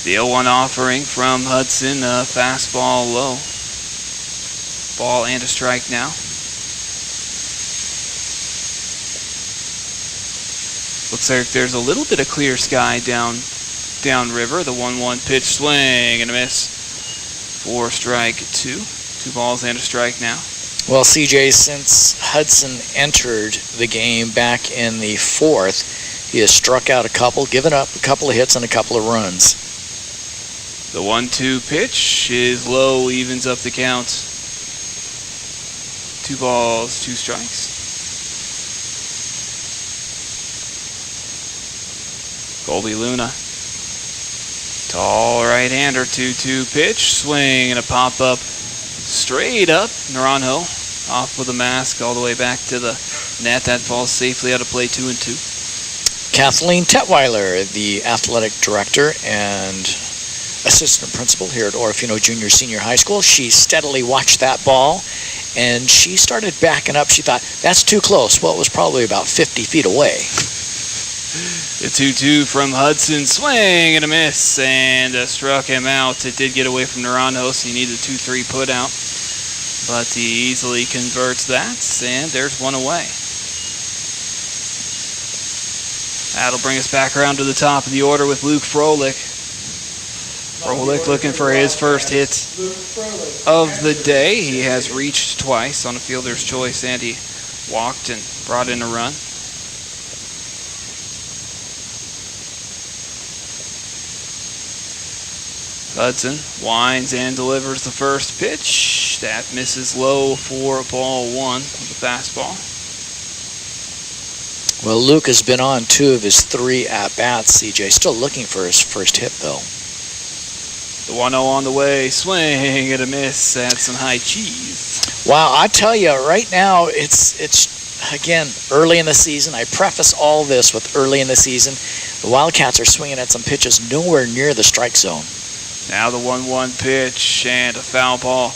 The 0-1 offering from Hudson, a fastball low. Ball and a strike now. Looks like there's a little bit of clear sky downriver. The 1-1 pitch, swing and a miss for strike 2. 2 balls and a strike now. Well, CJ, since Hudson entered the game back in the 4th, he has struck out a couple, given up a couple of hits and a couple of runs. The 1-2 pitch is low, evens up the count. 2 balls, 2 strikes. Colby Luna. Tall right-hander, 2-2 pitch, swing and a pop-up straight up. Naranjo off with a mask all the way back to the net. That falls safely out of play, 2-2. Kathleen Tetweiler, the athletic director and assistant principal here at Orofino Junior Senior High School. She steadily watched that ball, and she started backing up. She thought, that's too close. Well, it was probably about 50 feet away. The 2-2 from Hudson, swing and a miss, and struck him out. It did get away from Naranjo, so he needed a 2-3 put out, but he easily converts that, and there's one away. That'll bring us back around to the top of the order with Luke Froelich. Froelich looking for his first hit of the day. He has reached twice on a fielder's choice, and he walked and brought in a run. Hudson winds and delivers the first pitch. That misses low for ball one with a fastball. Well, Luke has been on 2 of his 3 at-bats, CJ. Still looking for his first hit, though. The 1-0 on the way. Swing and a miss at some high cheese. Wow, I tell you, right now, it's again, early in the season. I preface all this with early in the season. The Wildcats are swinging at some pitches nowhere near the strike zone. Now the 1-1 pitch and a foul ball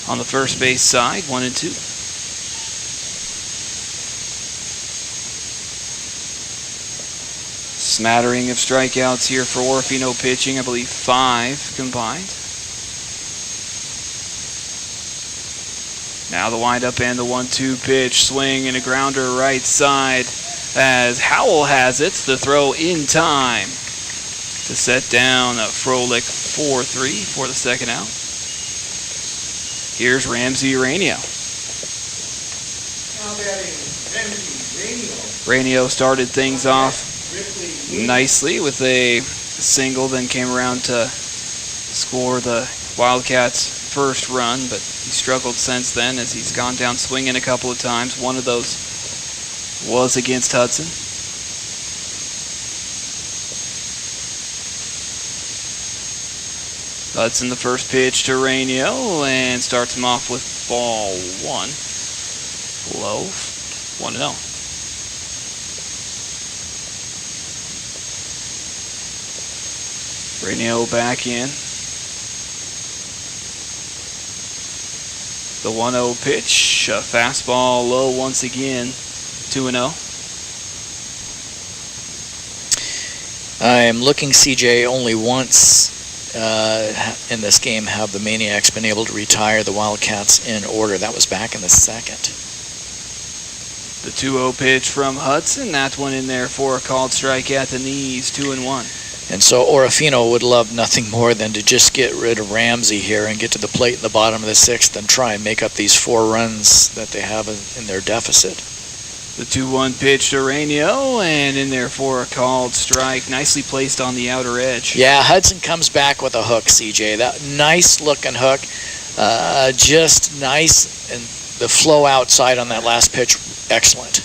on the first base side, 1-2. Smattering of strikeouts here for Orofino pitching, I believe 5 combined. Now the windup and the 1-2 pitch, swing and a grounder right side as Howell has it. The throw in time to set down Froelich 4-3 for the second out. Here's Ramsey Rainio. Rainio started things off nicely with a single, then came around to score the Wildcats' first run, but he struggled since then as he's gone down swinging a couple of times. One of those was against Hudson. Hudson the first pitch to Rainio and starts him off with ball 1. Low, 1-0. Rainio back in. The 1-0 pitch, a fastball low once again, 2-0. I am looking, CJ, only once in this game have the Maniacs been able to retire the Wildcats in order. That was back in the second. The 2-0 pitch from Hudson, that one in there for a called strike at the knees, 2-1. And so Orofino would love nothing more than to just get rid of Ramsey here and get to the plate in the bottom of the 6th and try and make up these 4 runs that they have in their deficit. The 2-1 pitch to Rainio and in there for a called strike. Nicely placed on the outer edge. Yeah, Hudson comes back with a hook, CJ. That nice looking hook. Just nice, and the flow outside on that last pitch, excellent.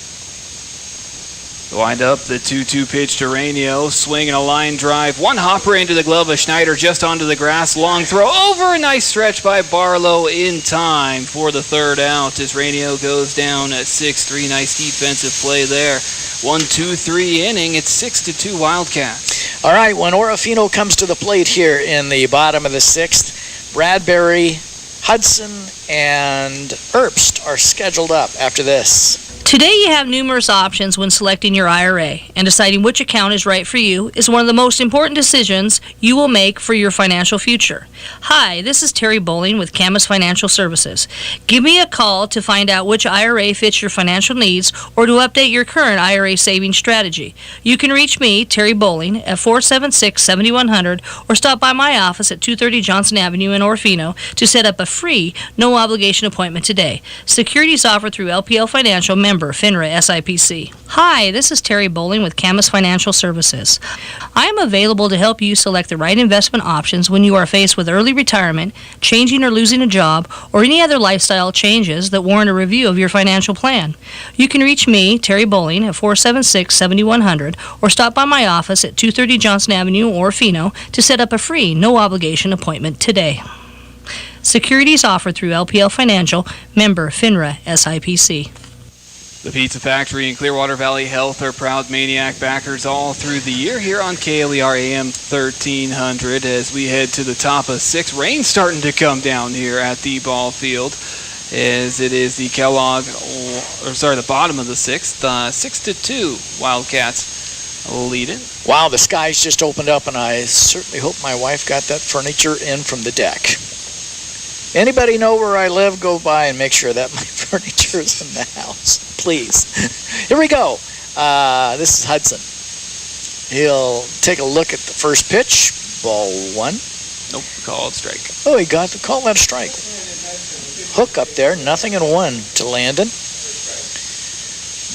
Wind up the 2-2 pitch to Rainio, swing and a line drive. One hopper into the glove of Schneider, just onto the grass. Long throw over, a nice stretch by Barlow in time for the third out as Rainio goes down at 6-3. Nice defensive play there. 1-2-3 inning. It's 6-2 Wildcats. All right, when Orofino comes to the plate here in the bottom of the 6th, Bradbury, Hudson, and Herbst are scheduled up after this. Today you have numerous options when selecting your IRA, and deciding which account is right for you is one of the most important decisions you will make for your financial future. Hi, this is Terry Bowling with Camas Financial Services. Give me a call to find out which IRA fits your financial needs or to update your current IRA savings strategy. You can reach me, Terry Bowling, at 476-7100 or stop by my office at 230 Johnson Avenue in Orofino to set up a free, no-obligation appointment today. Securities offered through LPL Financial, member FINRA SIPC. Hi, this is Terry Bowling with Camas Financial Services. I am available to help you select the right investment options when you are faced with early retirement, changing or losing a job, or any other lifestyle changes that warrant a review of your financial plan. You can reach me, Terry Bowling, at 476-7100 or stop by my office at 230 Johnson Avenue, Orofino to set up a free, no-obligation appointment today. Securities offered through LPL Financial, member FINRA SIPC. The Pizza Factory and Clearwater Valley Health are proud Maniac backers all through the year here on KLER AM 1300 as we head to the top of 6. Rain starting to come down here at the ball field as it is the the bottom of the 6th. 6-2 Wildcats lead it. Wow, the skies just opened up, and I certainly hope my wife got that furniture in from the deck. Anybody know where I live? Go by and make sure that my furniture is in the house, please. Here we go. This is Hudson. He'll take a look at the first pitch. Ball 1. Nope, called strike. Oh, he got the call. That a strike. Hook up there, 0-1 to Landon.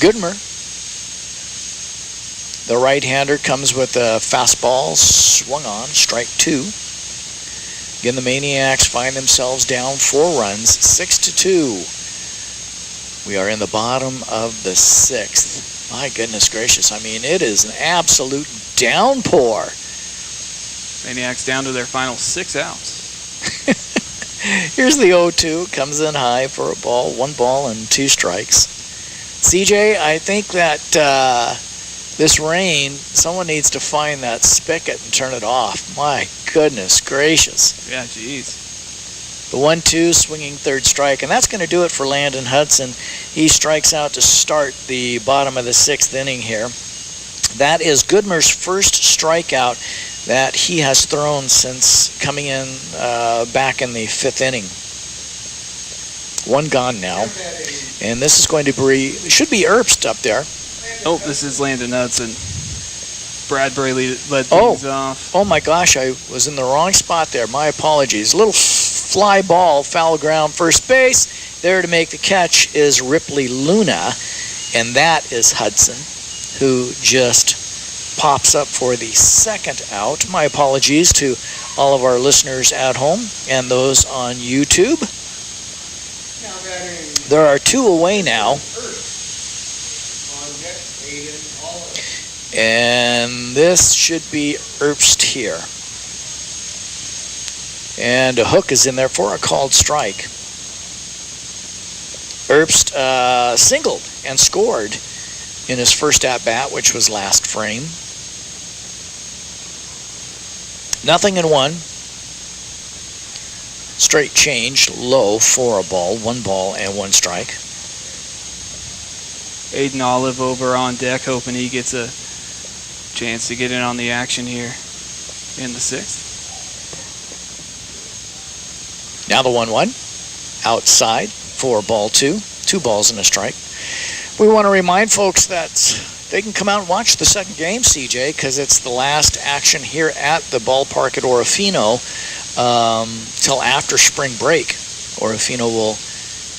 Goodmer, the right-hander, comes with a fastball, swung on, strike 2. Again, the Maniacs find themselves down 4 runs, 6-2. We are in the bottom of the 6th. My goodness gracious, I mean, it is an absolute downpour. Maniacs down to their final 6 outs. Here's the 0-2, comes in high for a ball, 1 ball and 2 strikes. CJ, I think that this rain, someone needs to find that spigot and turn it off. My goodness gracious. Yeah, geez. The 1-2, swinging third strike, and that's going to do it for Landon Hudson. He strikes out to start the bottom of the 6th inning here. That is Goodmer's first strikeout that he has thrown since coming in back in the 5th inning. 1 gone now, and this is going to be, should be Erbst up there. Oh, this is Landon Hudson. Bradbury led things off. Oh my gosh, I was in the wrong spot there. My apologies. Little fly ball, foul ground, first base. There to make the catch is Ripley Luna, and that is Hudson, who just pops up for the 2nd out. My apologies to all of our listeners at home and those on YouTube. There are 2 away now. And this should be Erbst here. And a hook is in there for a called strike. Erbst singled and scored in his first at-bat, which was last frame. 0-1. Straight change, low for a ball, 1 ball and 1 strike. Aiden Olive over on deck, hoping he gets a chance to get in on the action here in the 6th. Now the 1-1. Outside for ball 2. 2 balls and a strike. We want to remind folks that they can come out and watch the 2nd game, CJ, because it's the last action here at the ballpark at Orofino till after spring break. Orofino will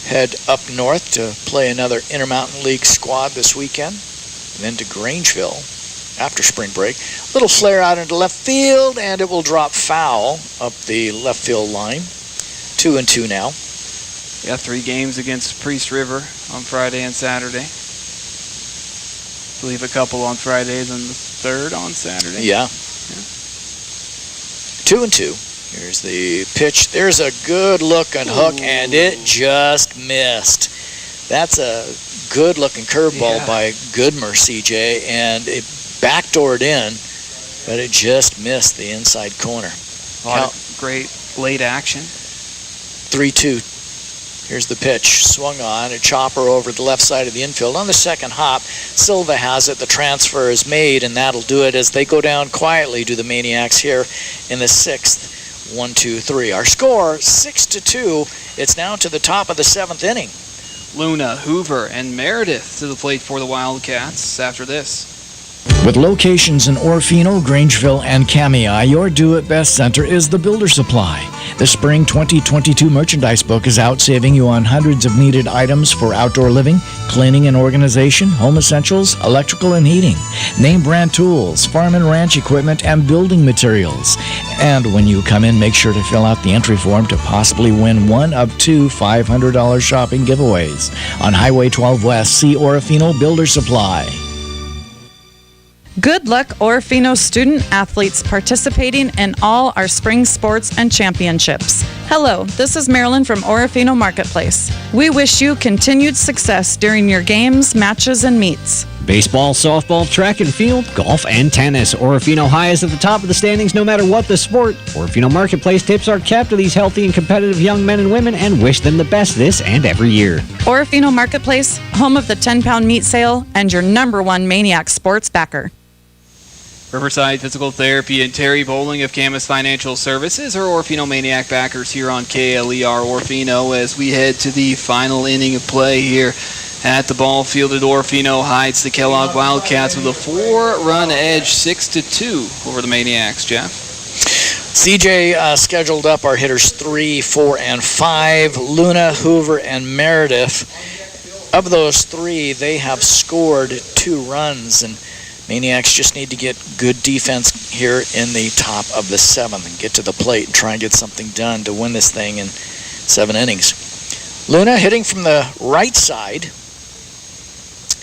head up north to play another Intermountain League squad this weekend, and then to Grangeville after spring break. Little flare out into left field, and it will drop foul up the left field line. 2-2 now. We got 3 games against Priest River on Friday and Saturday. I believe a couple on Fridays and the 3rd on Saturday. Yeah. 2-2. Here's the pitch. There's a good-looking hook, and it just missed. That's a good-looking curveball by Goodmer, CJ, and it backdoored in, but it just missed the inside corner. A lot of great late action. 3-2. Here's the pitch. Swung on. A chopper over the left side of the infield. On the 2nd hop, Silva has it. The transfer is made, and that'll do it as they go down quietly to the Maniacs here in the 6th. 1-2-3. Our score, 6-2. It's now to the top of the 7th inning. Luna, Hoover, and Meredith to the plate for the Wildcats after this. With locations in Orofino, Grangeville, and Kamei, your do-it-best center is the Builder Supply. The Spring 2022 merchandise book is out, saving you on hundreds of needed items for outdoor living, cleaning and organization, home essentials, electrical and heating, name brand tools, farm and ranch equipment, and building materials. And when you come in, make sure to fill out the entry form to possibly win one of 2 $500 shopping giveaways. On Highway 12 West, see Orofino Builder Supply. Good luck, Orofino student athletes participating in all our spring sports and championships. Hello, this is Marilyn from Orofino Marketplace. We wish you continued success during your games, matches, and meets. Baseball, softball, track and field, golf, and tennis. Orofino High is at the top of the standings no matter what the sport. Orofino Marketplace tips are kept to these healthy and competitive young men and women and wish them the best this and every year. Orofino Marketplace, home of the 10-pound meat sale and your #1 Maniac sports backer. Riverside Physical Therapy and Terry Bowling of Camas Financial Services are Orofino Maniac backers here on KLER Orofino as we head to the final inning of play here. at the ball field at Orofino Heights. The Kellogg Wildcats with a 4-run edge, 6-2 over the Maniacs, Jeff. CJ scheduled up our hitters 3, 4, and 5. Luna, Hoover, and Meredith. Of those 3, they have scored 2 runs, and Maniacs just need to get good defense here in the top of the 7th and get to the plate and try and get something done to win this thing in 7 innings. Luna hitting from the right side.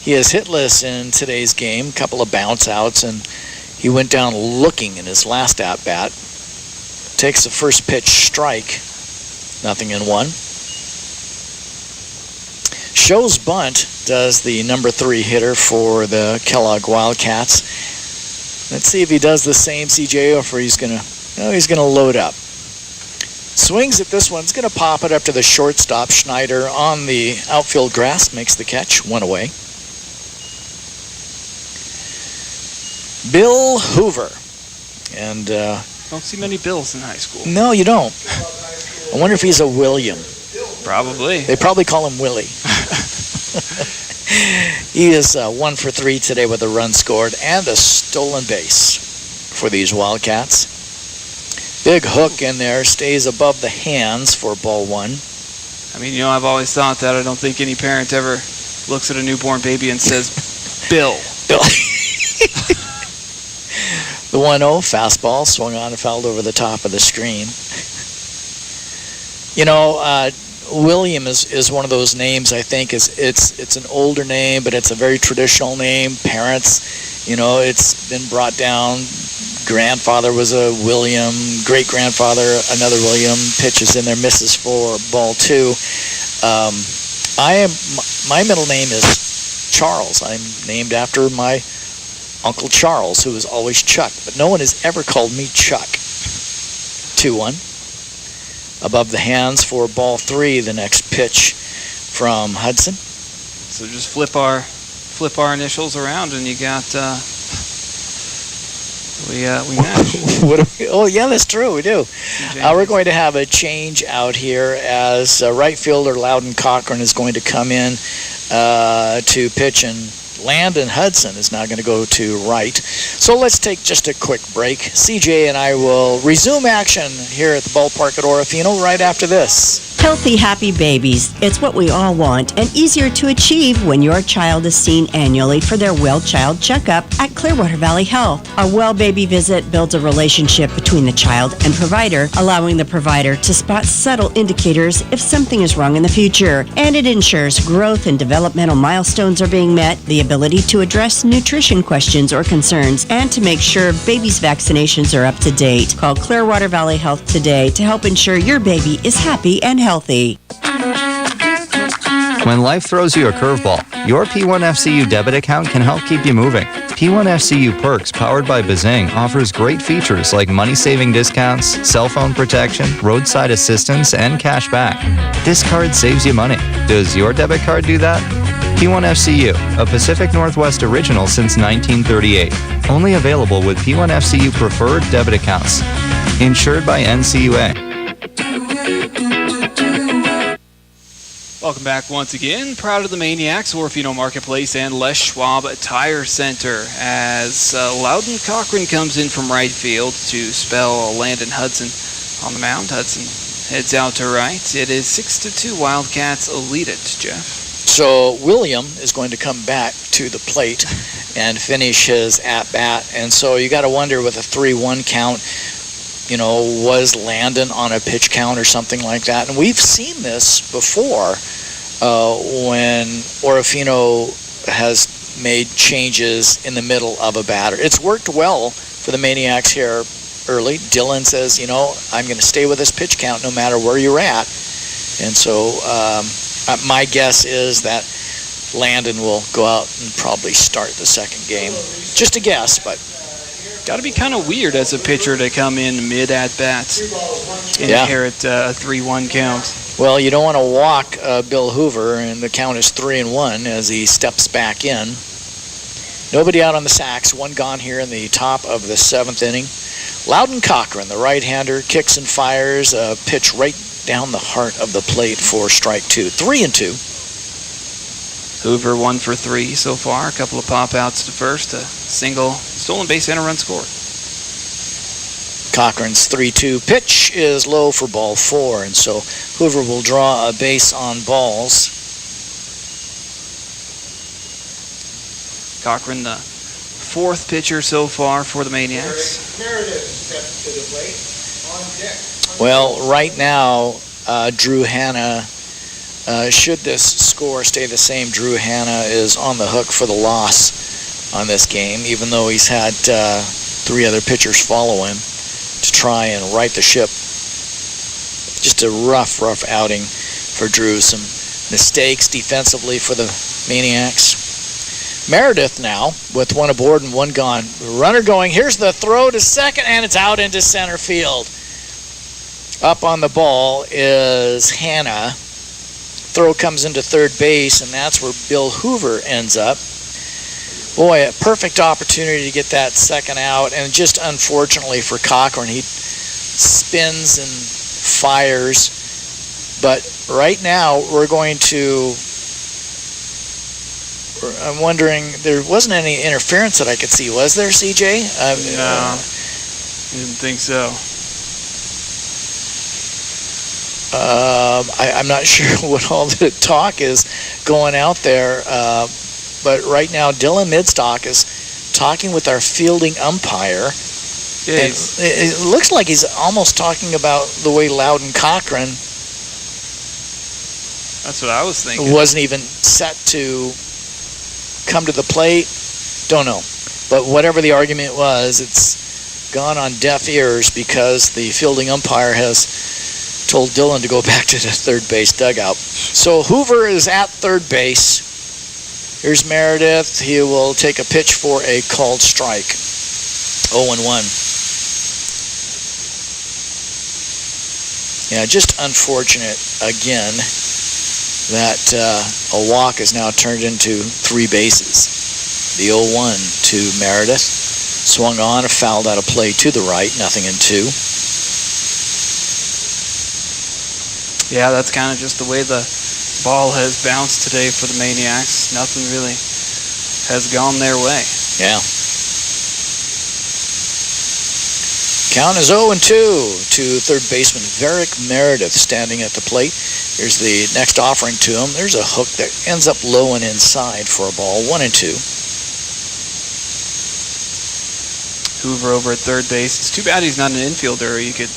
He is hitless in today's game, couple of bounce outs, and he went down looking in his last at-bat. Takes the first pitch strike, 0-1. Shows bunt does the number 3 hitter for the Kellogg Wildcats. Let's see if he does the same, CJ, or if he's gonna load up. Swings at this one. It's gonna pop it up to the shortstop. Schneider on the outfield grass makes the catch, 1 away. Bill Hoover, and don't see many Bills in high school. No, you don't. I wonder if he's a William. Probably. They probably call him Willie. He is 1 for 3 today with a run scored and a stolen base for these Wildcats. Big hook in there, stays above the hands for ball 1. I mean, I've always thought that. I don't think any parent ever looks at a newborn baby and says, Bill. Bill. The 1-0 fastball swung on and fouled over the top of the screen. William is one of those names. I think it's an older name, but it's a very traditional name. Parents, it's been brought down. Grandfather was a William, great-grandfather another William. Pitches in there, misses for ball 2. My middle name is Charles. I'm named after my Uncle Charles, who was always Chuck, but no one has ever called me Chuck. 2-1. Above the hands for ball 3, the next pitch from Hudson. So just flip our initials around, and you got we match. Oh yeah, that's true. We do. We're going to have a change out here as right fielder Loudon Cochran is going to come in to pitch, and Landon Hudson is now going to go to right. So let's take just a quick break. CJ and I will resume action here at the ballpark at Orofino right after this. Healthy, happy babies. It's what we all want and easier to achieve when your child is seen annually for their Well Child Checkup at Clearwater Valley Health. A Well Baby visit builds a relationship between the child and provider, allowing the provider to spot subtle indicators if something is wrong in the future. And it ensures growth and developmental milestones are being met, the ability to address nutrition questions or concerns, and to make sure babies' vaccinations are up to date. Call Clearwater Valley Health today to help ensure your baby is happy and healthy. When life throws you a curveball, your P1FCU debit account can help keep you moving. P1FCU Perks, powered by Bazing, offers great features like money-saving discounts, cell phone protection, roadside assistance, and cash back. This card saves you money. Does your debit card do that? P1FCU, a Pacific Northwest original since 1938. Only available with P1FCU preferred debit accounts. Insured by NCUA. Welcome back once again. Proud of the Maniacs, Orofino Marketplace, and Les Schwab Tire Center as Loudon Cochran comes in from right field to spell Landon Hudson on the mound. Hudson heads out to right. It is 6-2 Wildcats lead it, Jeff. So William is going to come back to the plate and finish his at-bat. And so you got to wonder with a 3-1 count, was Landon on a pitch count or something like that? And we've seen this before when Orofino has made changes in the middle of a batter. It's worked well for the Maniacs here early. Dylan says, I'm going to stay with this pitch count no matter where you're at. And so my guess is that Landon will go out and probably start the second game. Just a guess, but got to be kind of weird as a pitcher to come in mid-at-bat and inherit a 3-1 count. Well, you don't want to walk Bill Hoover, and the count is 3-1 as he steps back in. Nobody out on the sacks. One gone here in the top of the 7th inning. Loudon Cochran, the right-hander, kicks and fires a pitch right down the heart of the plate for strike 2. 3-2. Hoover 1 for 3 so far. A couple of pop outs to first, a single, stolen base, and a run scored. Cochran's 3-2 pitch is low for ball 4, and so Hoover will draw a base on balls. Cochran, the fourth pitcher so far for the Maniacs. Well, right now, Drew Hanna, should this score stay the same, Drew Hanna is on the hook for the loss on this game, even though he's had 3 other pitchers follow him to try and right the ship. Just a rough outing for Drew. Some mistakes defensively for the Maniacs. Meredith now with 1 aboard and 1 gone. Runner going. Here's the throw to second, and it's out into center field. Up on the ball is Hanna. Throw comes into third base, and that's where Bill Hoover ends up. Boy, a perfect opportunity to get that second out, and just unfortunately for Cochran, he spins and fires. But right now, we're going to... I'm wondering, there wasn't any interference that I could see, was there, CJ? No, didn't think so. I'm not sure what all the talk is going out there, but right now Dylan Midstock is talking with our fielding umpire. Yeah, and it looks like he's almost talking about the way Loudon Cochran That's what I was thinking. wasn't even set to come to the plate. Don't know. But whatever the argument was, it's gone on deaf ears because the fielding umpire has told Dylan to go back to the third base dugout. So Hoover is at third base. Here's Meredith. He will take a pitch for a called strike. 0-1. Yeah, just unfortunate again that a walk is now turned into 3 bases. The 0-1 to Meredith. Swung on, fouled out of play to the right, 0-2. Yeah, that's kind of just the way the ball has bounced today for the Maniacs. Nothing really has gone their way. Yeah. Count is 0-2 to third baseman Varick Meredith standing at the plate. Here's the next offering to him. There's a hook that ends up low and inside for a ball. 1-2. Hoover over at third base. It's too bad he's not an infielder. You could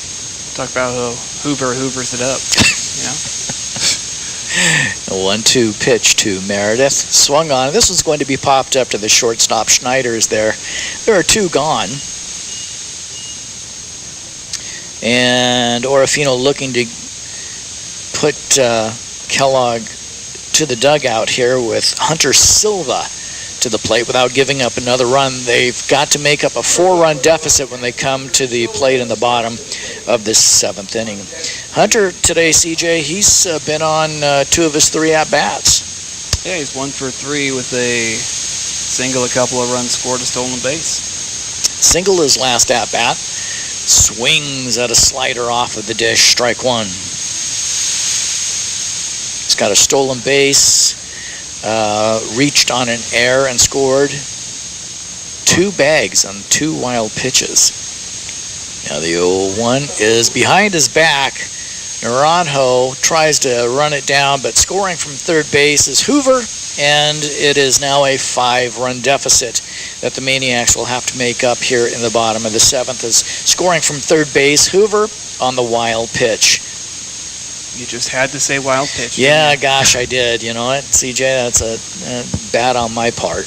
talk about how Hoover hoovers it up. You know? A 1-2 pitch to Meredith. Swung on. This one's going to be popped up to the shortstop. Schneider's there. There are 2 gone. And Orofino looking to put Kellogg to the dugout here with Hunter Silva to the plate without giving up another run. They've got to make up a 4-run deficit when they come to the plate in the bottom of this 7th inning. Hunter today, CJ, he's been on 2 of his 3 at-bats. Yeah, he's 1 for 3 with a single, a couple of runs scored, a stolen base. Single his last at-bat. Swings at a slider off of the dish, strike 1. He's got a stolen base. Reached on an error and scored 2 bags on 2 wild pitches. Now the 0-1 is behind his back. Naranjo tries to run it down, but scoring from third base is Hoover, and it is now a 5-run deficit that the Maniacs will have to make up here in the bottom of the 7th. Is scoring from third base, Hoover on the wild pitch. You just had to say wild pitch. Yeah, gosh, I did. You know what, CJ? That's a bad on my part.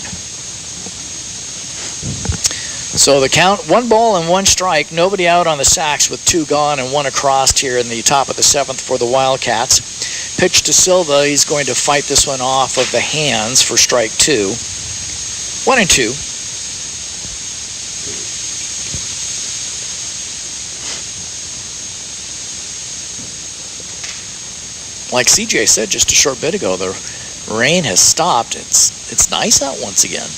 So the count, 1 ball and 1 strike. Nobody out on the sacks with 2 gone and 1 across here in the top of the 7th for the Wildcats. Pitch to Silva. He's going to fight this one off of the hands for strike 2. 1-2. Like CJ said just a short bit ago, the rain has stopped. It's nice out once again.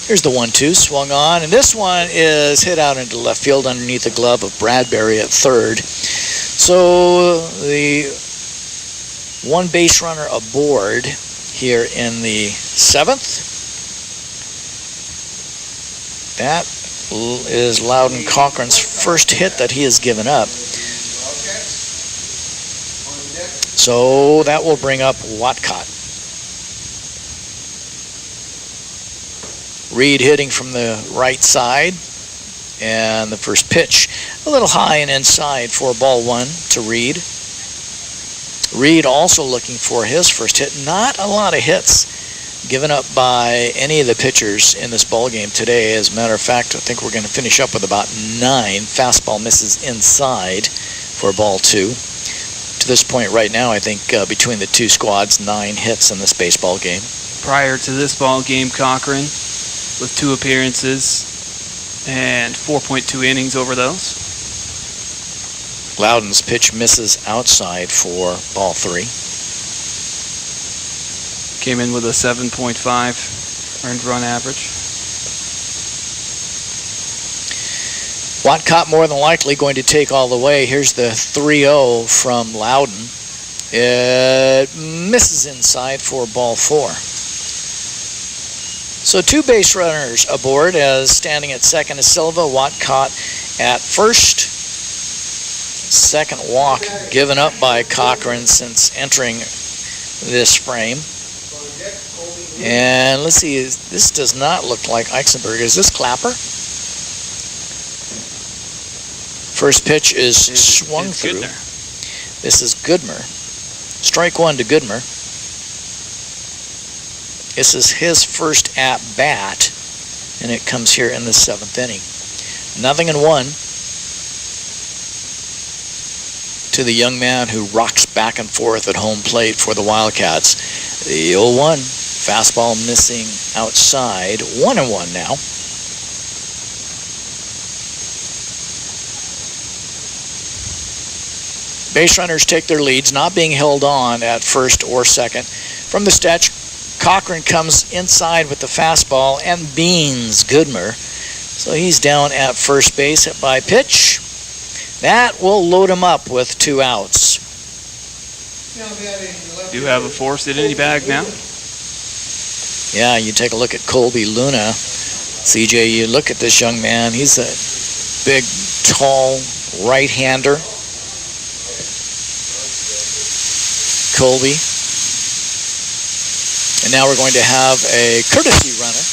Here's the 1-2, swung on, and this one is hit out into left field underneath the glove of Bradbury at third. So the 1 base runner aboard here in the 7th. That is Loudon Cochran's first hit that he has given up. So that will bring up Watcott. Reed hitting from the right side. And the first pitch, a little high and inside for ball 1 to Reed. Reed also looking for his first hit. Not a lot of hits given up by any of the pitchers in this ball game today. As a matter of fact, I think we're going to finish up with about 9. Fastball misses inside for ball 2. To this point right now, I think between the two squads, 9 hits in this baseball game. Prior to this ball game, Cochran with 2 appearances and 4.2 innings over those. Loudon's pitch misses outside for ball 3. Came in with a 7.5 earned run average. Watcott more than likely going to take all the way. Here's the 3-0 from Loudon. It misses inside for ball 4. So 2 base runners aboard, as standing at second is Silva, Watcott at first. Second walk given up by Cochran since entering this frame. And let's see, this does not look like Eisenberg. Is this Clapper? First pitch is swung through. Goodner. This is Goodmer. Strike 1 to Goodmer. This is his first at bat, and it comes here in the 7th inning. 0-1 to the young man who rocks back and forth at home plate for the Wildcats. The 0-1 fastball missing outside. 1-1 now. Base runners take their leads, not being held on at first or second. From the stretch, Cochran comes inside with the fastball and beans Goodmer. So he's down at first base, hit by pitch. That will load him up with 2 outs. Do have a force in any bag now. Yeah, you take a look at Colby Luna. CJ, you look at this young man. He's a big, tall right-hander. Colby. And now we're going to have a courtesy runner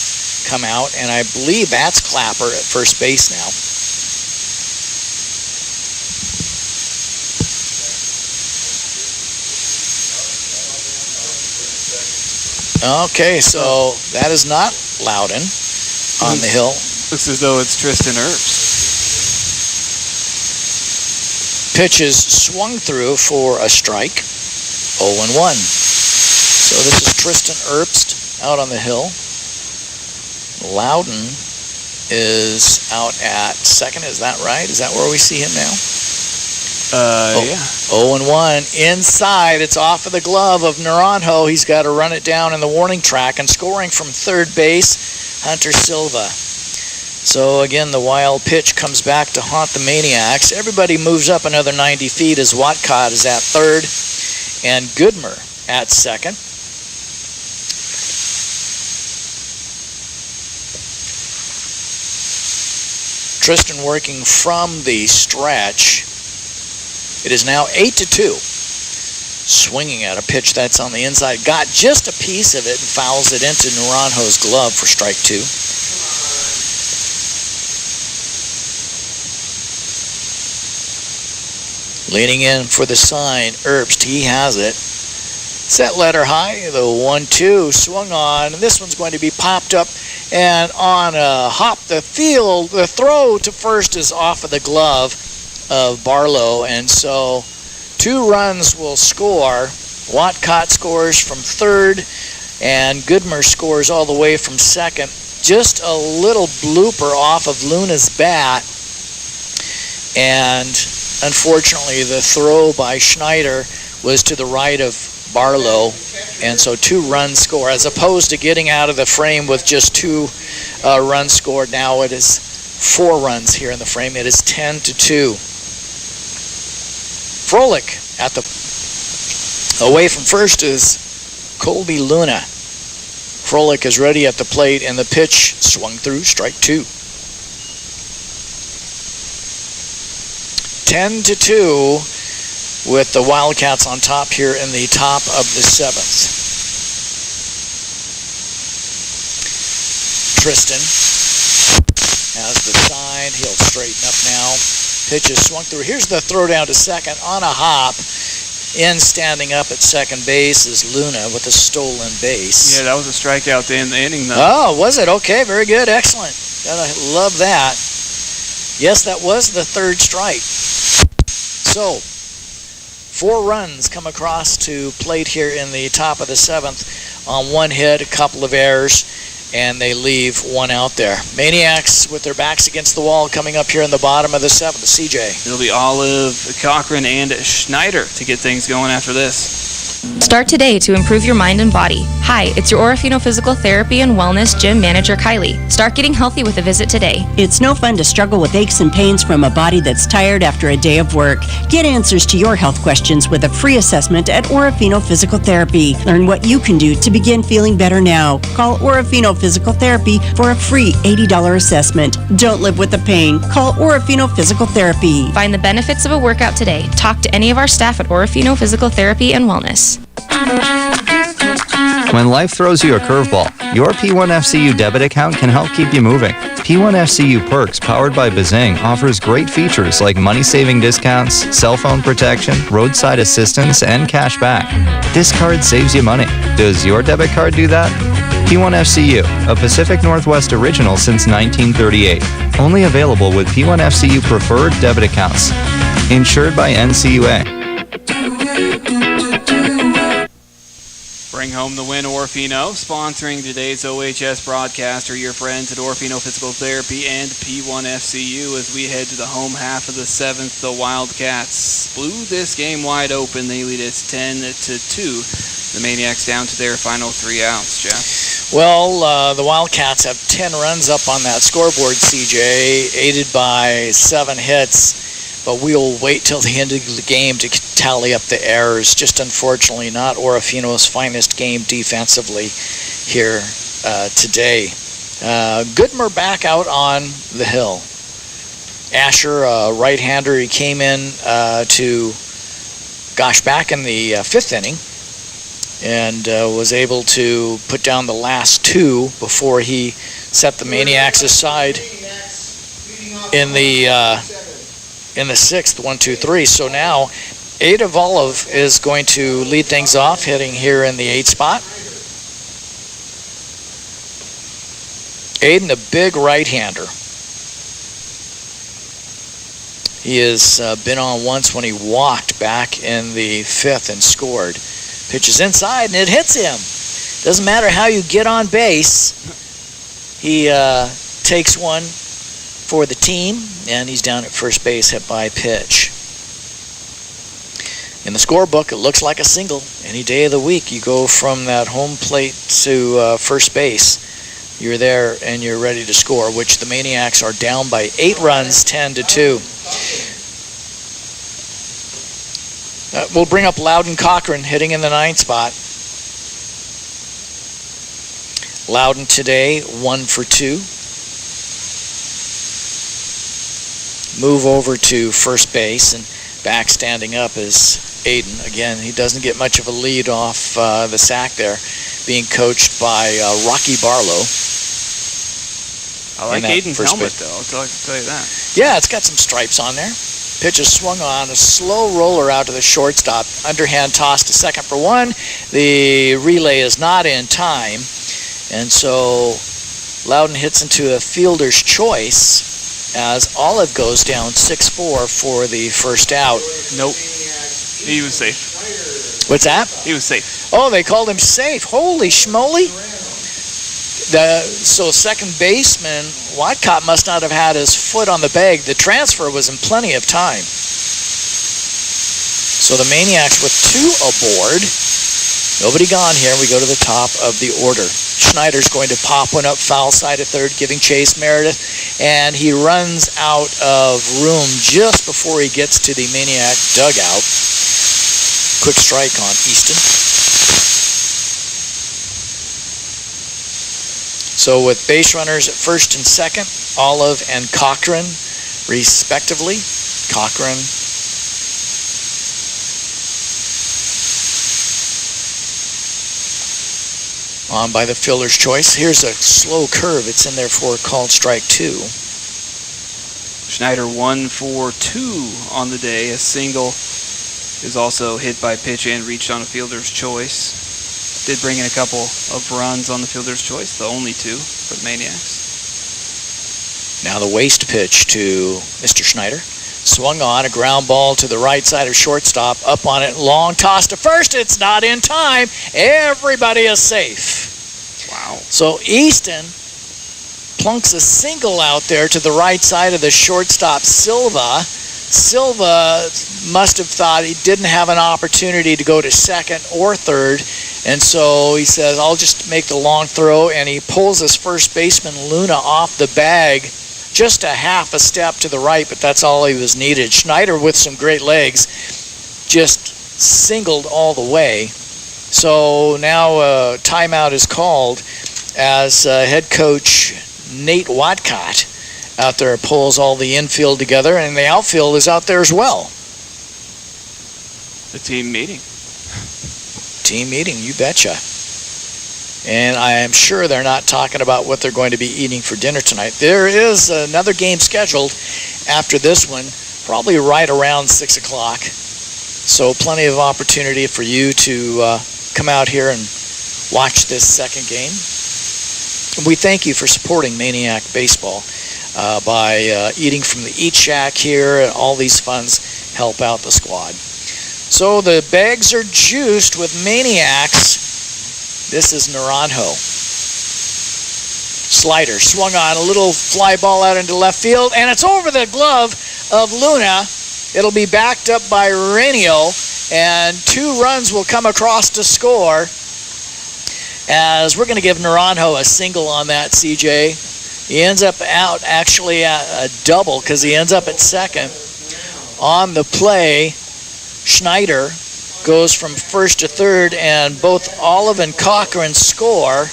come out, and I believe that's Clapper at first base now. Okay, so that is not Loudon on the hill. Looks as though it's Tristan Earps. Pitch is swung through for a strike. 0-1. So this is Tristan Earpst out on the hill. Loudon is out at second. Is that right? Is that where we see him now? Yeah. 0-1. Inside. It's off of the glove of Naranjo. He's got to run it down in the warning track. And scoring from third base, Hunter Silva. So again, the wild pitch comes back to haunt the Maniacs. Everybody moves up another 90 feet as Watcott is at third and Goodmer at second. Tristan working from the stretch. It is now 8-2. Swinging at a pitch that's on the inside. Got just a piece of it and fouls it into Naranjo's glove for strike 2. Leaning in for the sign, Earpst, he has it. Set letter high, the 1-2 swung on, and this one's going to be popped up, and on a hop the field, the throw to first is off of the glove of Barlow, and so 2 runs will score. Watcott scores from third, and Goodmer scores all the way from second. Just a little blooper off of Luna's bat, and unfortunately, the throw by Schneider was to the right of Barlow, and so 2 runs score. As opposed to getting out of the frame with just 2 runs scored, now it is 4 runs here in the frame. It is 10-2. Froelich at the away from first is Colby Luna. Froelich is ready at the plate, and the pitch swung through, strike 2. 10-2 with the Wildcats on top here in the top of the 7th. Tristan has the sign. He'll straighten up now. Pitch is swung through. Here's the throw down to second on a hop. In standing up at second base is Luna with a stolen base. Yeah, that was a strikeout to end the inning, though. Oh, was it? Okay, very good. Excellent. Gotta love that. Yes, that was the third strike. So, 4 runs come across to plate here in the top of the 7th on 1 hit, a couple of errors, and they leave 1 out there. Maniacs with their backs against the wall coming up here in the bottom of the 7th. CJ. It'll be Olive, Cochran, and Schneider to get things going after this. Start today to improve your mind and body. Hi, it's your Orofino Physical Therapy and Wellness Gym Manager, Kylie. Start getting healthy with a visit today. It's no fun to struggle with aches and pains from a body that's tired after a day of work. Get answers to your health questions with a free assessment at Orofino Physical Therapy. Learn what you can do to begin feeling better now. Call Orofino Physical Therapy for a free $80 assessment. Don't live with the pain. Call Orofino Physical Therapy. Find the benefits of a workout today. Talk to any of our staff at Orofino Physical Therapy and Wellness. When life throws you a curveball, your P1FCU debit account can help keep you moving. P1FCU Perks, powered by Bazing, offers great features like money-saving discounts, cell phone protection, roadside assistance, and cash back. This card saves you money. Does your debit card do that? P1FCU, a Pacific Northwest original since 1938. Only available with P1FCU preferred debit accounts. Insured by NCUA. Bring home the win, Orofino. Sponsoring today's OHS broadcast are your friends at Orofino Physical Therapy and P1FCU as we head to the home half of the 7th. The Wildcats blew this game wide open. They lead us 10-2. The Maniacs down to their final 3 outs, Jeff. Well, the Wildcats have 10 runs up on that scoreboard, CJ, aided by 7 hits. But we'll wait till the end of the game to tally up the errors. Just unfortunately not Orofino's finest game defensively here today. Goodmer back out on the hill. Asher, right-hander, he came in back in the 5th inning and was able to put down the last 2 before he set the Maniacs aside in the 6th, 1-2-3. So now Ada Volov is going to lead things off, hitting here in the 8th spot. Aiden, a big right-hander. He has been on once when he walked back in the 5th and scored. Pitches inside and it hits him. Doesn't matter how you get on base. He takes one for the team, and he's down at first base, hit by pitch. In the scorebook, it looks like a single. Any day of the week, you go from that home plate to first base. You're there and you're ready to score, which the Maniacs are down by 8 runs, 10-2. We'll bring up Loudon Cochran hitting in the 9th spot. Loudon today, 1 for 2. Move over to first base, and back standing up is Aiden. Again, he doesn't get much of a lead off the sack there, being coached by Rocky Barlow. I like Aiden's helmet, though. I'll tell you that. Yeah, it's got some stripes on there. Pitch is swung on, a slow roller out to the shortstop. Underhand toss to second for 1. The relay is not in time, and so Loudon hits into a fielder's choice as Olive goes down 6-4 for the first out. Nope. He was safe. What's that? He was safe. Oh, they called him safe. Holy schmoly. So second baseman, Watcott must not have had his foot on the bag. The transfer was in plenty of time. So the Maniacs with 2 aboard. Nobody gone here. We go to the top of the order. Schneider's going to pop one up foul side of third, giving chase Meredith, and he runs out of room just before he gets to the Maniac dugout. Quick strike on Easton. So with base runners at first and second, Olive and Cochran, respectively. Cochran on by the fielder's choice. Here's a slow curve. It's in there for a called strike 2. Schneider 1 for 2 on the day. A single is also hit by pitch and reached on a fielder's choice. Did bring in a couple of runs on the fielder's choice, the only 2 for the Maniacs. Now the waste pitch to Mr. Schneider. Swung on, a ground ball to the right side of shortstop. Up on it, long toss to first. It's not in time. Everybody is safe. Wow. So Easton plunks a single out there to the right side of the shortstop, Silva. Silva must have thought he didn't have an opportunity to go to second or third, and so he says, I'll just make the long throw, and he pulls his first baseman, Luna, off the bag just a half a step to the right, but that's all he was needed. Schneider, with some great legs, just singled all the way. So now timeout is called as head coach Nate Watcott out there pulls all the infield together, and the outfield is out there as well. The team meeting. Team meeting, you betcha. And I am sure they're not talking about what they're going to be eating for dinner tonight. There is another game scheduled after this one, probably right around 6 o'clock. So plenty of opportunity for you to come out here and watch this second game. We thank you for supporting Maniac Baseball by eating from the Eat Shack here. All these funds help out the squad. So the bags are juiced with Maniacs. This is Naranjo. Slider swung on, a little fly ball out into left field, and it's over the glove of Luna. It'll be backed up by Renio, and 2 runs will come across to score, as we're going to give Naranjo a single on that, CJ. He ends up out actually at a double because he ends up at second. On the play, Schneider goes from first to third, and both Olive and Cochran score.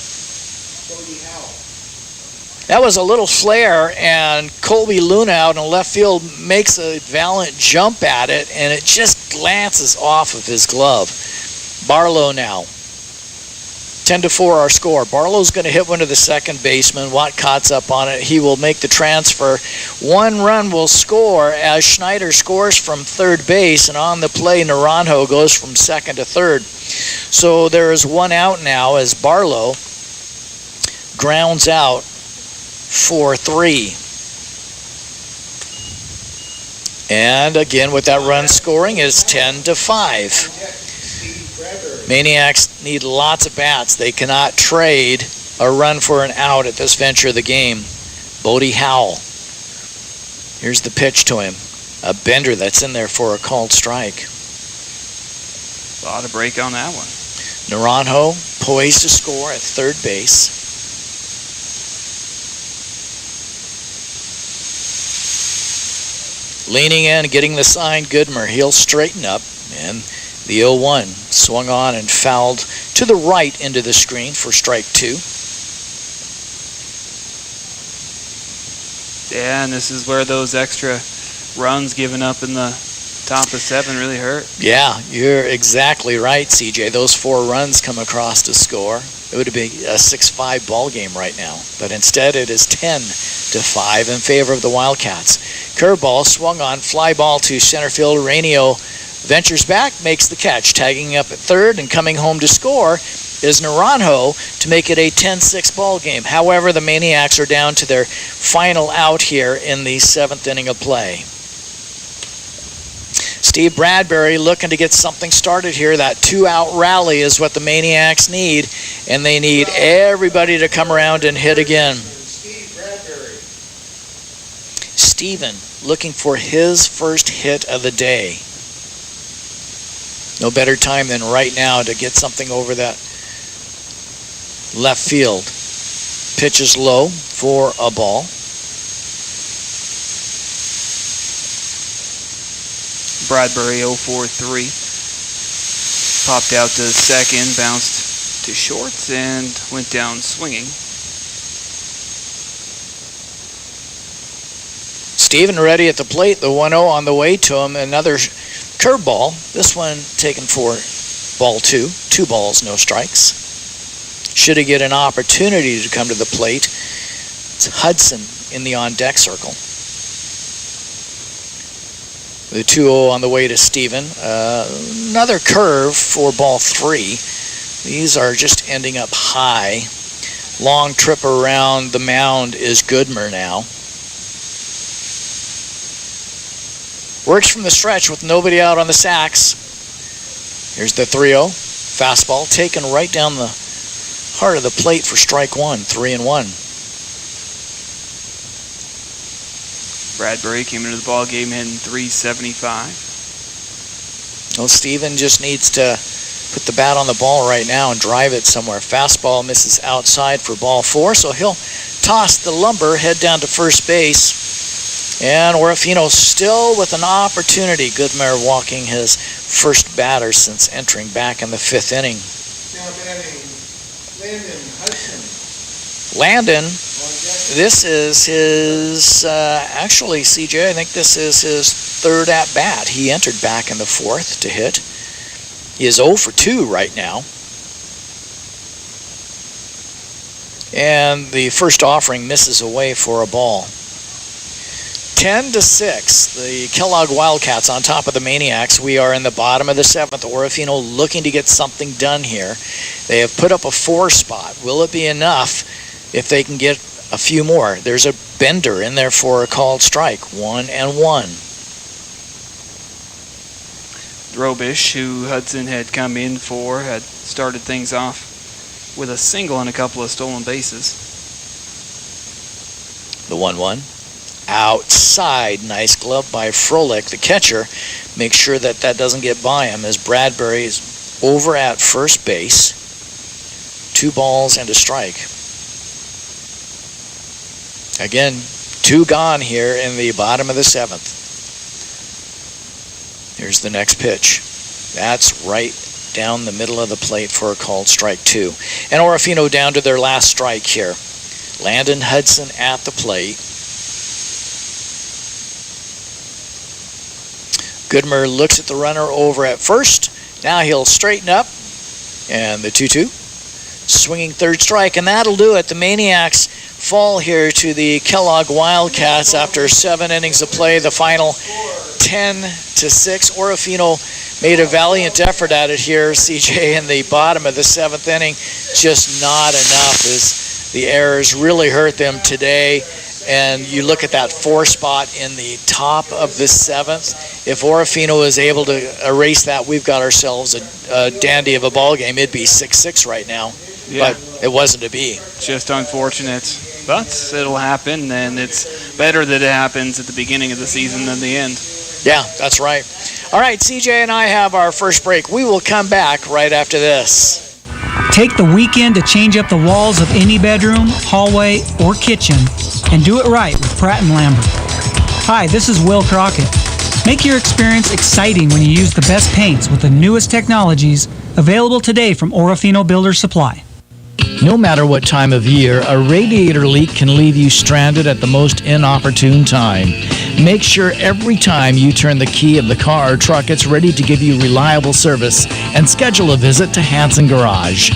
That was a little flare, and Colby Luna out in left field makes a valiant jump at it, and it just glances off of his glove. Barlow now. 10-4 our score. Barlow's going to hit one to the second baseman. Watcott's up on it. He will make the transfer. 1 run will score as Schneider scores from third base, and on the play, Naranjo goes from second to third. So there is 1 out now as Barlow grounds out for 3. And again, with that run scoring, is 10-5. Maniacs need lots of bats. They cannot trade a run for an out at this venture of the game. Bodie Howell. Here's the pitch to him. A bender that's in there for a called strike. A lot of break on that one. Naranjo poised to score at third base. Leaning in, getting the sign, Goodmer. He'll straighten up, and the 0-1 swung on and fouled to the right into the screen for strike 2. Yeah, and this is where those extra runs given up in the top of 7 really hurt. Yeah, you're exactly right, CJ. Those 4 runs come across to score. It would be a 6-5 ball game right now, but instead it is 10-5 in favor of the Wildcats. Curveball swung on, fly ball to center field. Renio ventures back, makes the catch. Tagging up at third and coming home to score is Naranjo to make it a 10-6 ball game. However, the Maniacs are down to their final out here in the 7th inning of play. Steve Bradbury looking to get something started here. That 2-out rally is what the Maniacs need, and they need everybody to come around and hit again. Steven looking for his first hit of the day. No better time than right now to get something over that left field. Pitch is low for a ball. Bradbury 0-for-3. Popped out to second, bounced to short, and went down swinging. Steven ready at the plate. The 1-0 on the way to him. Another curveball. This one taken for ball 2. 2 balls, no strikes. Should he get an opportunity to come to the plate? It's Hudson in the on-deck circle. The 2-0 on the way to Steven. Another curve for ball 3. These are just ending up high. Long trip around the mound is Goodmer now. Works from the stretch with nobody out on the sacks. Here's the 3-0. Fastball taken right down the heart of the plate for strike 1. 3-1. Bradbury came into the ball game hitting .375. Well, Steven just needs to put the bat on the ball right now and drive it somewhere. Fastball misses outside for ball 4, so he'll toss the lumber, head down to first base. And Orofino still with an opportunity. Goodmer walking his first batter since entering back in the 5th inning. Now batting, Landon Hudson. Landon, this is his, actually, CJ, I think this is his 3rd at-bat. He entered back in the 4th to hit. He is 0 for 2 right now. And the first offering misses away for a ball. 10-6, the Kellogg Wildcats on top of the Maniacs. We are in the bottom of the 7th. Orofino looking to get something done here. They have put up a 4 spot. Will it be enough if they can get a few more? There's a bender in there for a called strike. 1-1. Drobish, who Hudson had come in for, had started things off with a single and a couple of stolen bases. The 1-1. Outside, nice glove by Froelich, the catcher. Make sure that that doesn't get by him as Bradbury is over at first base. 2 balls and a strike. Again, 2 gone here in the bottom of the 7th. Here's the next pitch. That's right down the middle of the plate for a called strike 2. And Orofino down to their last strike here. Landon Hudson at the plate. Goodmer looks at the runner over at first. Now he'll straighten up. And the 2-2. Swinging 3rd strike, and that'll do it. The Maniacs fall here to the Kellogg Wildcats after 7 innings of play. The final 10-6. Orofino made a valiant effort at it here, CJ, in the bottom of the 7th inning. Just not enough as the errors really hurt them today. And you look at that 4 spot in the top of the 7th. If Orofino is able to erase that, we've got ourselves a dandy of a ball game. It'd be 6-6 right now. Yeah. But it wasn't to be. Just unfortunate. But it'll happen, and it's better that it happens at the beginning of the season than the end. Yeah, that's right. All right, CJ and I have our first break. We will come back right after this. Take the weekend to change up the walls of any bedroom, hallway, or kitchen, and do it right with Pratt & Lambert. Hi, this is Will Crockett. Make your experience exciting when you use the best paints with the newest technologies available today from Orofino Builder Supply. No matter what time of year, a radiator leak can leave you stranded at the most inopportune time. Make sure every time you turn the key of the car or truck, it's ready to give you reliable service, and schedule a visit to Hanson Garage.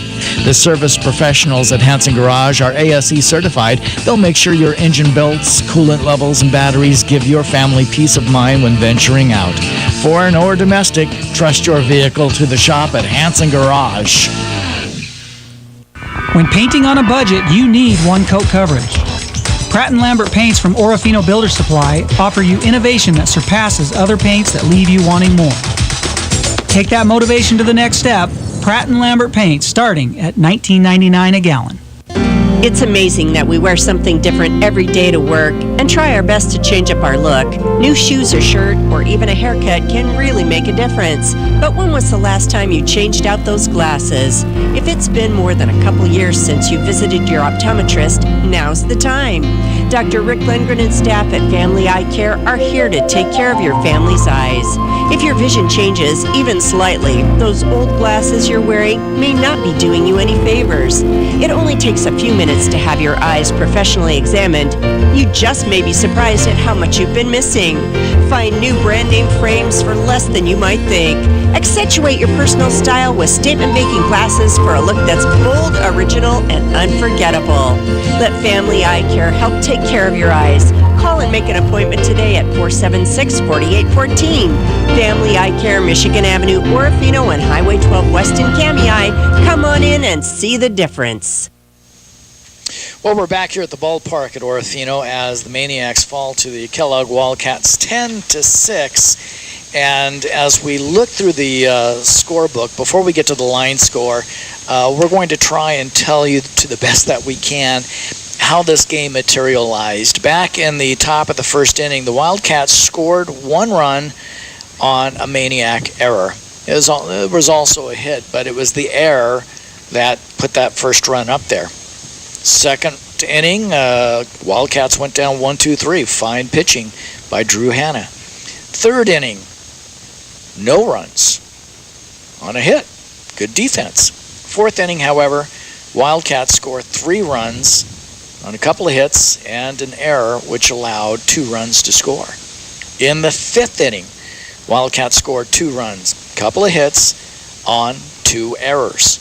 The service professionals at Hanson Garage are ASE certified. They'll make sure your engine belts, coolant levels, and batteries give your family peace of mind when venturing out. Foreign or domestic, trust your vehicle to the shop at Hanson Garage. When painting on a budget, you need one-coat coverage. Pratt & Lambert paints from Orofino Builder Supply offer you innovation that surpasses other paints that leave you wanting more. Take that motivation to the next step. Pratt & Lambert paints starting at $19.99 a gallon. It's amazing that we wear something different every day to work and try our best to change up our look. New shoes or shirt or even a haircut can really make a difference. But when was the last time you changed out those glasses? If it's been more than a couple years since you visited your optometrist, now's the time. Dr. Rick Lindgren and staff at Family Eye Care are here to take care of your family's eyes. If your vision changes, even slightly, those old glasses you're wearing may not be doing you any favors. It only takes a few minutes to have your eyes professionally examined. You just may be surprised at how much you've been missing. Find new brand name frames for less than you might think. Accentuate your personal style with statement-making glasses for a look that's bold, original, and unforgettable. Let Family Eye Care help take care of your eyes. Call and make an appointment today at 476-4814. Family Eye Care, Michigan Avenue, Orofino, and Highway 12 West in Kamei. Come on in and see the difference. Well, we're back here at the ballpark at Orofino as the Maniacs fall to the Kellogg Wildcats 10-6. And as we look through the scorebook, before we get to the line score, we're going to try and tell you to the best that we can how this game materialized. Back in the top of the first inning, the Wildcats scored 1 run on a Maniac error. It was also a hit, but it was the error that put that first run up there. Second inning, Wildcats went down 1-2-3. Fine pitching by Drew Hanna. Third inning, no runs on a hit. Good defense. Fourth inning, however, Wildcats score 3 runs on a couple of hits and an error, which allowed 2 runs to score. In the fifth inning, Wildcats scored 2 runs, a couple of hits on 2 errors.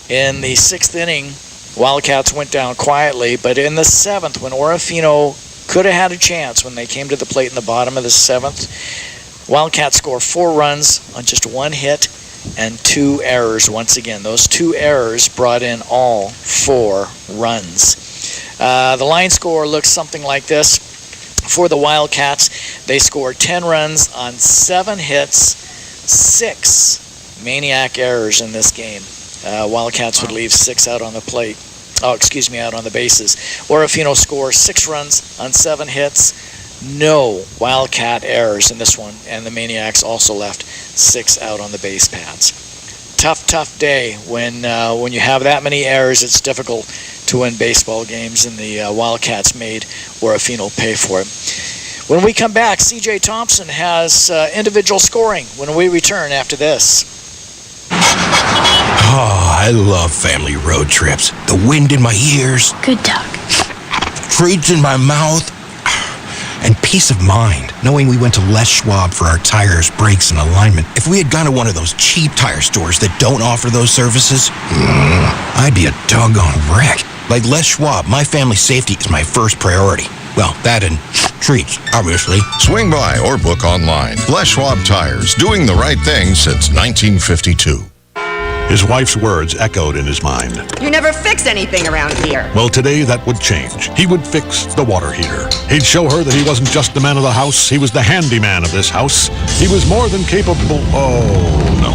In the sixth inning, Wildcats went down quietly, but in the seventh, when Orofino could have had a chance when they came to the plate in the bottom of the seventh, Wildcats score 4 runs on just 1 hit and 2 errors once again. Those 2 errors brought in all 4 runs. The line score looks something like this. For the Wildcats, they scored 10 runs on 7 hits, 6 Maniac errors in this game. Wildcats would leave 6 out on the plate. Out on the bases. Orofino scores 6 runs on 7 hits. No Wildcat errors in this one, and the Maniacs also left 6 out on the base paths. Tough day when you have that many errors. It's difficult to win baseball games, and the Wildcats made Orofino pay for it. When we come back, C.J. Thompson has individual scoring when we return after this. Oh, I love family road trips. The wind in my ears. Good dog. Treats in my mouth. And peace of mind, knowing we went to Les Schwab for our tires, brakes, and alignment. If we had gone to one of those cheap tire stores that don't offer those services, I'd be a doggone wreck. Like Les Schwab, my family's safety is my first priority. Well, that and treats, obviously. Swing by or book online. Les Schwab Tires, doing the right thing since 1952. His wife's words echoed in his mind. You never fix anything around here. Well, today that would change. He would fix the water heater. He'd show her that he wasn't just the man of the house, he was the handyman of this house. He was more than capable. Oh, no.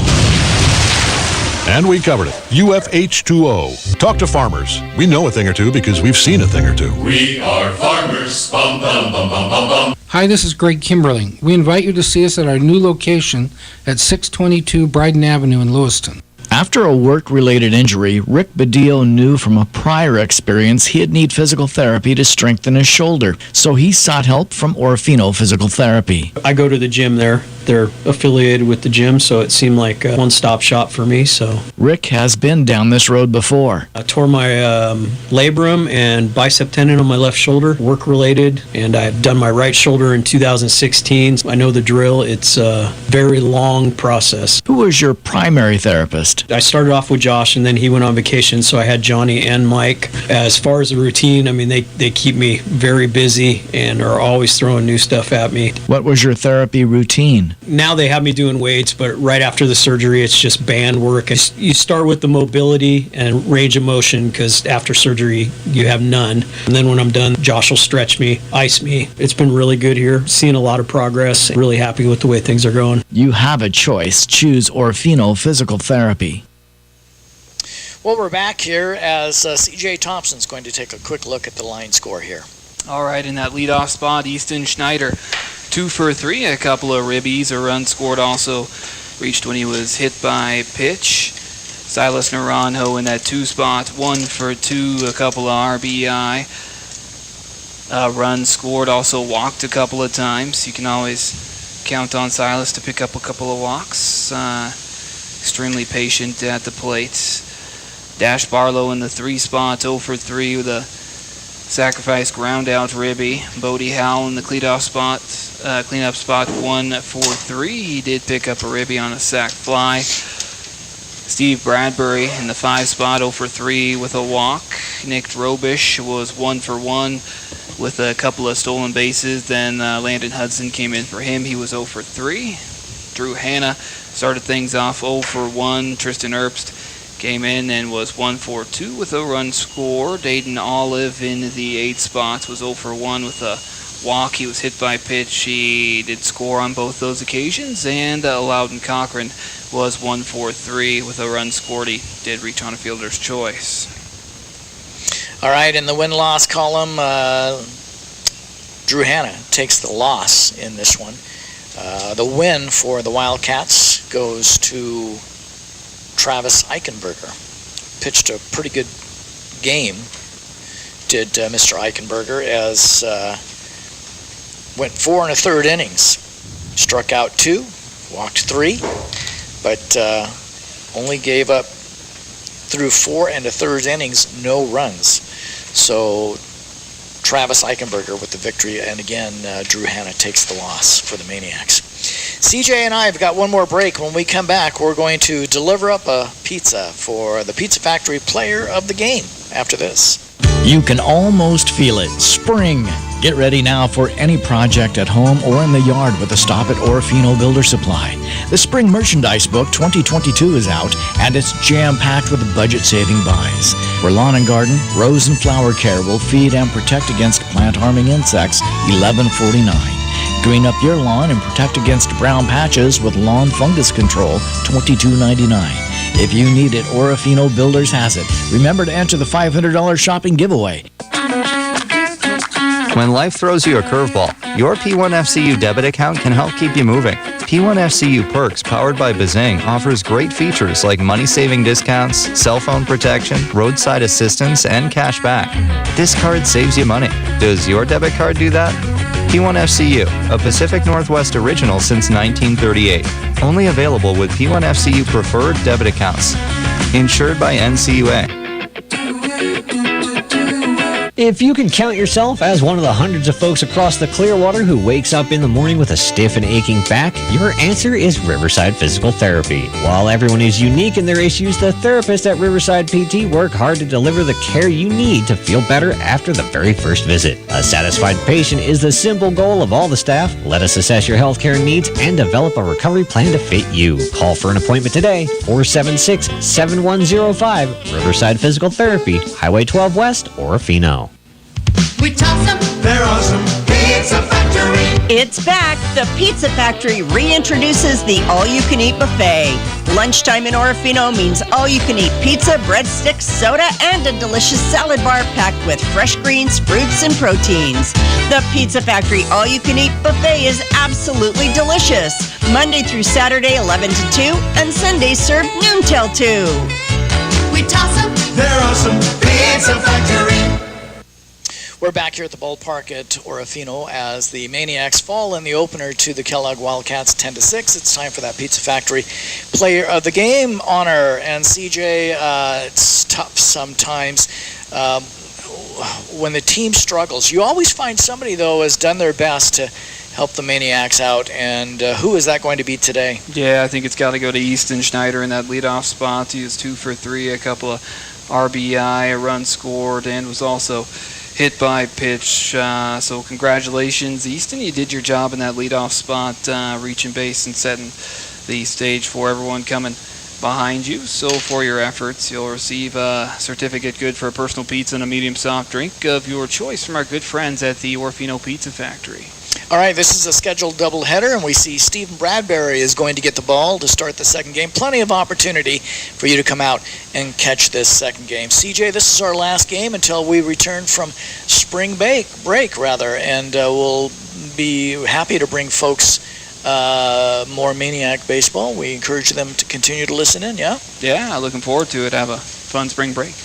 And we covered it. UFH2O. Talk to farmers. We know a thing or two because we've seen a thing or two. We are farmers. Bum, bum, bum, bum, bum, bum. Hi, this is Greg Kimberling. We invite you to see us at our new location at 622 Bryden Avenue in Lewiston. After a work-related injury, Rick Badillo knew from a prior experience he'd need physical therapy to strengthen his shoulder, so he sought help from Orofino Physical Therapy. I go to the gym there. They're affiliated with the gym, so it seemed like a one-stop shop for me. So Rick has been down this road before. I tore my labrum and bicep tendon on my left shoulder, work-related, and I've done my right shoulder in 2016. I know the drill. It's a very long process. Who was your primary therapist? I started off with Josh, and then he went on vacation, so I had Johnny and Mike. As far as the routine, I mean, they keep me very busy and are always throwing new stuff at me. What was your therapy routine? Now they have me doing weights, but right after the surgery, it's just band work. You start with the mobility and range of motion because after surgery, you have none. And then when I'm done, Josh will stretch me, ice me. It's been really good here. Seeing a lot of progress. Really happy with the way things are going. You have a choice. Choose Orofino Physical Therapy. Well, we're back here as C.J. Thompson's going to take a quick look at the line score here. All right, in that leadoff spot, Easton Schneider, 2 for 3, a couple of ribbies. A run scored also reached when he was hit by pitch. Silas Naranjo in that 2 spot, 1 for 2, a couple of RBI. A run scored, also walked a couple of times. You can always count on Silas to pick up a couple of walks. Extremely patient at the plate. Dash Barlow in the 3 spot, 0 for 3 with a sacrifice ground out ribby. Bodie Howell in the cleanup spot, 1 for 3. He did pick up a ribby on a sac fly. Steve Bradbury in the 5 spot, 0 for 3 with a walk. Nick Drobish was 1 for 1 with a couple of stolen bases. Then Landon Hudson came in for him. He was 0 for 3. Drew Hanna started things off 0 for 1. Tristan Erbst came in and was 1 for 2 with a run score. Dayton Olive in the 8 spots was 0 for 1 with a walk. He was hit by pitch. He did score on both those occasions. And Loudon Cochran was 1 for 3 with a run scored. He did reach on a fielder's choice. All right, in the win-loss column, Drew Hanna takes the loss in this one. The win for the Wildcats goes to Travis Eichenberger. Pitched a pretty good game, did Mr. Eichenberger, as went 4 1/3 innings. Struck out 2, walked 3, but only gave up through 4 1/3 innings, no runs. So Travis Eichenberger with the victory, and again, Drew Hanna takes the loss for the Maniacs. CJ and I have got one more break. When we come back, we're going to deliver up a pizza for the Pizza Factory Player of the Game after this. You can almost feel it. Spring. Get ready now for any project at home or in the yard with a stop at Orofino Builder Supply. The Spring Merchandise Book 2022 is out, and it's jam-packed with budget-saving buys. For lawn and garden, rose and flower care will feed and protect against plant-harming insects, $11.49. Green up your lawn and protect against brown patches with lawn fungus control, $22.99. If you need it, Orofino Builders has it. Remember to enter the $500 shopping giveaway. When life throws you a curveball, your P1FCU debit account can help keep you moving. P1FCU Perks, powered by Bazing, offers great features like money-saving discounts, cell phone protection, roadside assistance, and cash back. This card saves you money. Does your debit card do that? P1FCU, a Pacific Northwest original since 1938. Only available with P1FCU preferred debit accounts. Insured by NCUA. If you can count yourself as one of the hundreds of folks across the Clearwater who wakes up in the morning with a stiff and aching back, your answer is Riverside Physical Therapy. While everyone is unique in their issues, the therapists at Riverside PT work hard to deliver the care you need to feel better after the very first visit. A satisfied patient is the simple goal of all the staff. Let us assess your healthcare needs and develop a recovery plan to fit you. Call for an appointment today, 476-7105, Riverside Physical Therapy, Highway 12 West, Orofino. We toss them, they're awesome. Pizza Factory. It's back. The Pizza Factory reintroduces the all-you-can-eat buffet. Lunchtime in Orofino means all-you-can-eat pizza, breadsticks, soda, and a delicious salad bar packed with fresh greens, fruits, and proteins. The Pizza Factory all-you-can-eat buffet is absolutely delicious. Monday through Saturday, 11 to 2, and Sundays served noon till 2. We toss them, they're awesome. Pizza Factory. We're back here at the ballpark at Orofino as the Maniacs fall in the opener to the Kellogg Wildcats 10-6. It's time for that Pizza Factory Player of the Game honor. And CJ, it's tough sometimes when the team struggles. You always find somebody, though, has done their best to help the Maniacs out. And who is that going to be today? Yeah, I think it's got to go to Easton Schneider in that leadoff spot. He was 2 for 3, a couple of RBI, a run scored, and was also hit by pitch. So congratulations, Easton. You did your job in that leadoff spot, reaching base and setting the stage for everyone coming behind you. So for your efforts, you'll receive a certificate good for a personal pizza and a medium soft drink of your choice from our good friends at the Orofino Pizza Factory. All right, this is a scheduled doubleheader, and we see Stephen Bradbury is going to get the ball to start the second game. Plenty of opportunity for you to come out and catch this second game. CJ, this is our last game until we return from spring break, and we'll be happy to bring folks more Maniac baseball. We encourage them to continue to listen in, yeah? Yeah, looking forward to it. Have a fun spring break.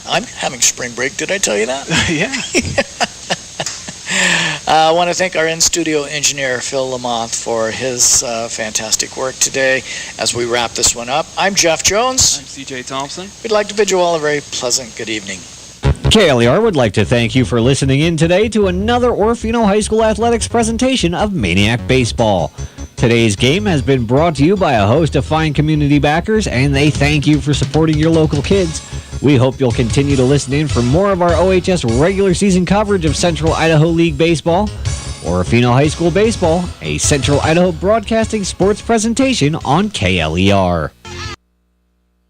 I'm having spring break. Did I tell you that? Yeah. I want to thank our in-studio engineer, Phil Lamothe, for his fantastic work today as we wrap this one up. I'm Jeff Jones. I'm CJ Thompson. We'd like to bid you all a very pleasant good evening. KLER would like to thank you for listening in today to another Orofino High School Athletics presentation of Maniac Baseball. Today's game has been brought to you by a host of fine community backers, and they thank you for supporting your local kids. We hope you'll continue to listen in for more of our OHS regular season coverage of Central Idaho League Baseball. Orofino High School Baseball, a Central Idaho Broadcasting sports presentation on KLER.